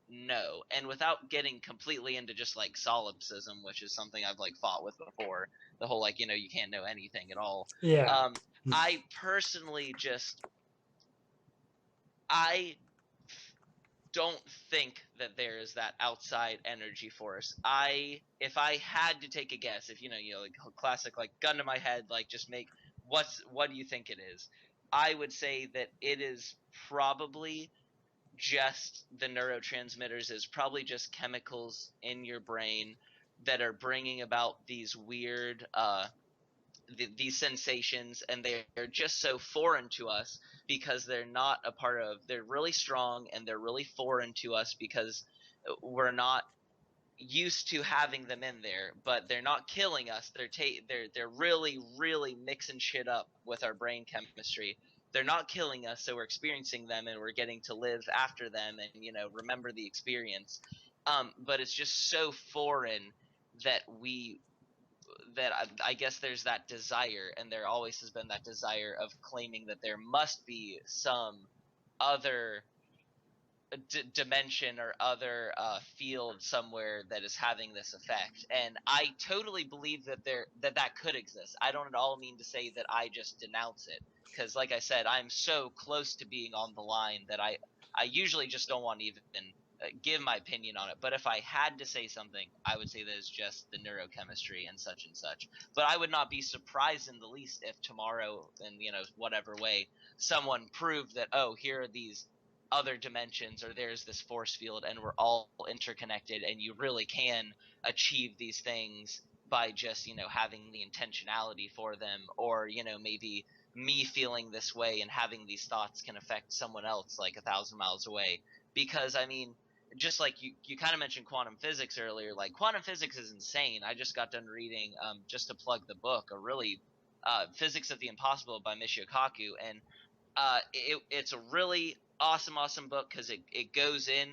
know. And without getting completely into just like solipsism, which is something I've like fought with before, the whole like, you can't know anything at all. Yeah. I personally just I don't think that there is that outside energy force. If I had to take a guess, if like classic like gun to my head, like just make what do you think it is? I would say that it is probably just the neurotransmitters, is probably just chemicals in your brain that are bringing about these weird these sensations, and they're just so foreign to us because they're really strong, and they're really foreign to us because we're not used to having them in there. But they're not killing us. They're really really mixing shit up with our brain chemistry. They're not killing us, so we're experiencing them, and we're getting to live after them, and remember the experience. But it's just so foreign that I guess there's that desire, and there always has been that desire of claiming that there must be some other dimension or other field somewhere that is having this effect. And I totally believe that could exist. I don't at all mean to say that I just denounce it, because like I said, I'm so close to being on the line that I usually just don't want to even give my opinion on it. But if I had to say something, I would say that it's just the neurochemistry and such. But I would not be surprised in the least if tomorrow, in whatever way, someone proved that, oh, here are these other dimensions, or there's this force field, and we're all interconnected, and you really can achieve these things by just having the intentionality for them. Or maybe me feeling this way and having these thoughts can affect someone else like 1,000 miles away. Because I mean, just like you kind of mentioned quantum physics earlier. Like quantum physics is insane. I just got done reading, just to plug the book, a really Physics of the Impossible by Michio Kaku, and it's a really awesome book, because it goes in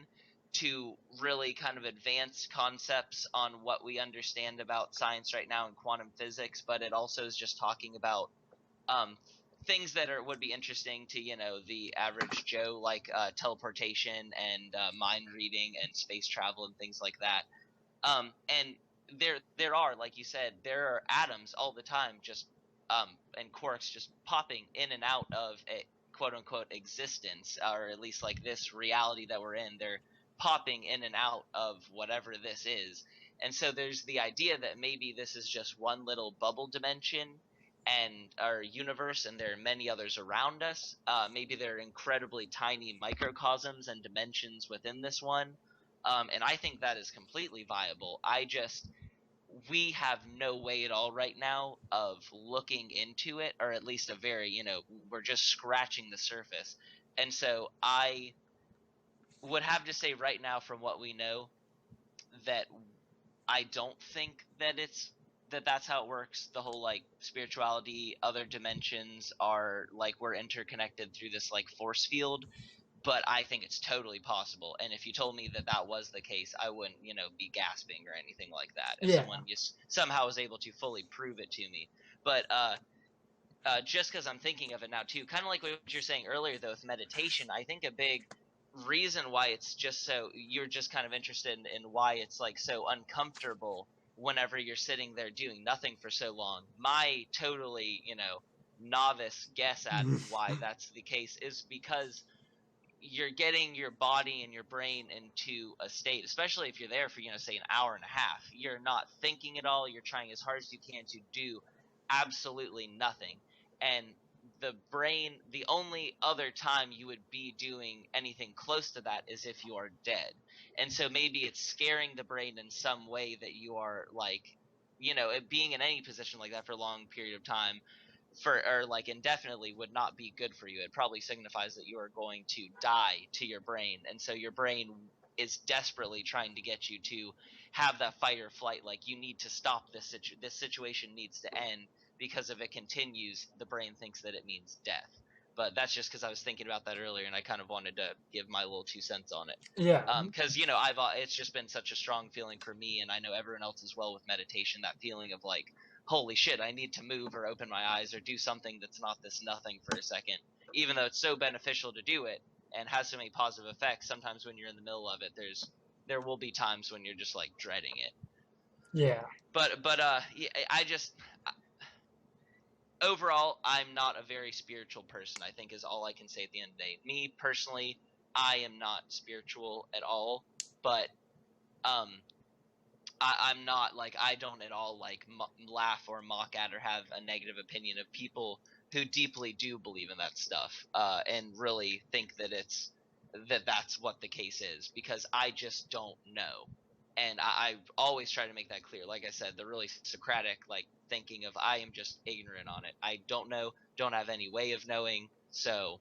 to really kind of advanced concepts on what we understand about science right now in quantum physics. But it also is just talking about things that would be interesting to the average Joe, like teleportation and mind reading and space travel and things like that. And there are, like you said, there are atoms all the time, just and quarks just popping in and out of a quote unquote existence, or at least like this reality that we're in. They're popping in and out of whatever this is. And so there's the idea that maybe this is just one little bubble dimension and our universe, and there are many others around us. Maybe there are incredibly tiny microcosms and dimensions within this one. And I think that is completely viable. We have no way at all right now of looking into it, or at least a very, we're just scratching the surface. And so I would have to say right now, from what we know, that I don't think that that's how it works. The whole like spirituality, other dimensions are like we're interconnected through this like force field. But I think it's totally possible. And if you told me that was the case, I wouldn't, be gasping or anything like that. If Yeah. someone just somehow was able to fully prove it to me. But just because I'm thinking of it now too, kind of like what you're saying earlier though with meditation, I think a big reason why it's just so, you're just kind of interested in why it's like so uncomfortable whenever you're sitting there doing nothing for so long. My totally, novice guess at why that's the case is because you're getting your body and your brain into a state, especially if you're there for, say an hour and a half. You're not thinking at all. You're trying as hard as you can to do absolutely nothing. And the brain, the only other time you would be doing anything close to that is if you are dead. And so maybe it's scaring the brain in some way that you are like, being in any position like that for a long period of time or like indefinitely would not be good for you. It probably signifies that you are going to die to your brain, and so your brain is desperately trying to get you to have that fight or flight. Like, you need to stop this situation needs to end, because if it continues, the brain thinks that it means death. But that's just because I was thinking about that earlier, and I kind of wanted to give my little 2 cents on it. Yeah. Because it's just been such a strong feeling for me, and I know everyone else as well with meditation. That feeling of like, holy shit, I need to move or open my eyes or do something that's not this nothing for a second. Even though it's so beneficial to do it and has so many positive effects, sometimes when you're in the middle of it, there will be times when you're just like dreading it. Yeah. But I just overall, I'm not a very spiritual person, I think, is all I can say at the end of the day. Me personally, I am not spiritual at all, but I'm not like, I don't at all like laugh or mock at or have a negative opinion of people who deeply do believe in that stuff, and really think that that's what the case is, because I just don't know. And I always try to make that clear. Like I said, the really Socratic like thinking of, I am just ignorant on it. I don't know, don't have any way of knowing. So,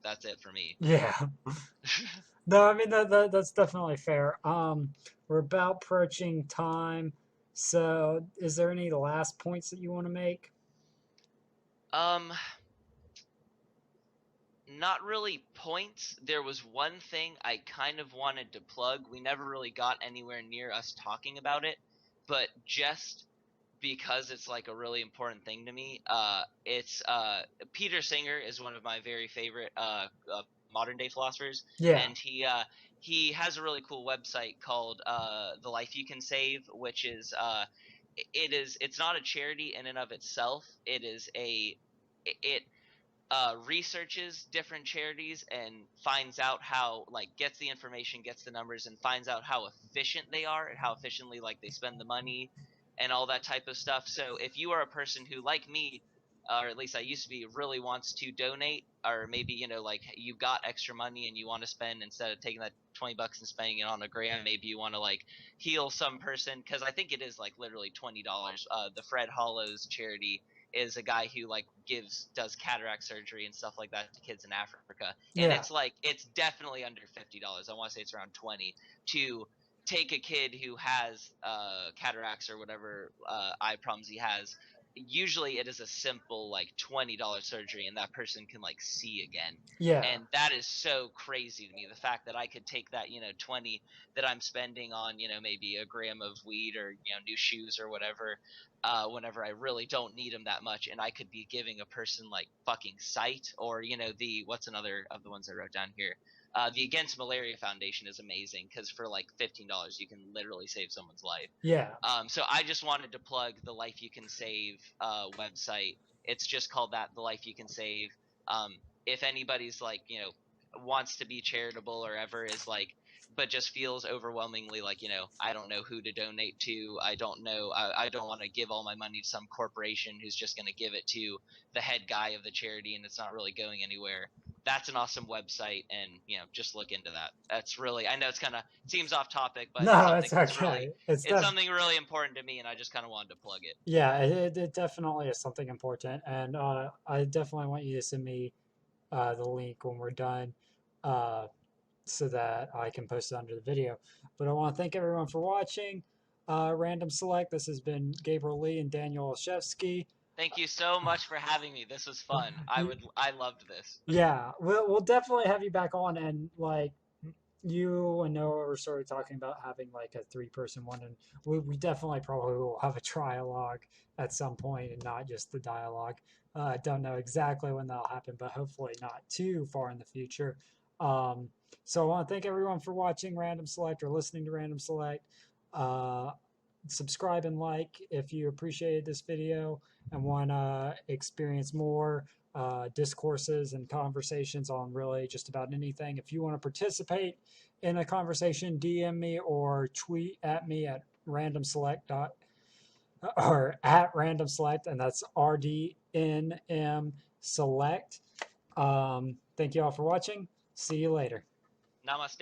that's it for me. Yeah. No, I mean that's definitely fair. We're about approaching time, so is there any last points that you want to make? Um, Not really points. There was one thing I kind of wanted to plug. We never really got anywhere near us talking about it, but just because it's like a really important thing to me, it's Peter Singer is one of my very favorite modern day philosophers, Yeah. and he has a really cool website called The Life You Can Save, which is it's not a charity in and of itself. It researches different charities and finds out how, like, gets the information, gets the numbers, and finds out how efficient they are and how efficiently like they spend the money and all that type of stuff. So if you are a person who, like me, or at least I used to be, really wants to donate, or maybe like you got extra money and you want to spend, instead of taking that $20 and spending it on a gram, maybe you want to like heal some person, because I think it is like literally $20. The Fred Hollows charity is a guy who like does cataract surgery and stuff like that to kids in Africa, and Yeah. it's definitely under $50. I want to say it's around 20 to take a kid who has cataracts or whatever eye problems he has. Usually it is a simple like $20 surgery, and that person can like see again. Yeah. And that is so crazy to me, the fact that I could take that 20 that I'm spending on maybe a gram of weed or new shoes or whatever, whenever I really don't need them that much, and I could be giving a person like fucking sight, or the what's another of the ones I wrote down here. The Against Malaria Foundation is amazing, because for like $15 you can literally save someone's life. Yeah. So I just wanted to plug the Life You Can Save website. It's just called that, the Life You Can Save. If anybody's like wants to be charitable or ever is like, but just feels overwhelmingly like I don't know who to donate to. I don't know. I don't want to give all my money to some corporation who's just going to give it to the head guy of the charity and it's not really going anywhere. That's an awesome website, and just look into that. That's really, I know it's kind of seems off topic, but it's No, something it's that's really, okay. it's something really important to me, and I just kind of wanted to plug it. Yeah, it definitely is something important, and I definitely want you to send me the link when we're done, uh, so that I can post it under the video. But I want to thank everyone for watching. Random Select. This has been Gabriel Lee and Daniel Olszewski. Thank you so much for having me. This was fun. I loved this. Yeah, we'll definitely have you back on, and like you and Noah were sort of talking about having like a three-person one, and we definitely probably will have a trialogue at some point and not just the dialogue. Don't know exactly when that'll happen, but hopefully not too far in the future. Um, so I want to thank everyone for watching Random Select or listening to Random Select. Uh, subscribe and like if you appreciated this video and want to experience more discourses and conversations on really just about anything. If you want to participate in a conversation, DM me or tweet at me at Rndmselect or at Rndmselect, and that's RDNM Select. Thank you all for watching. See you later. Namaste.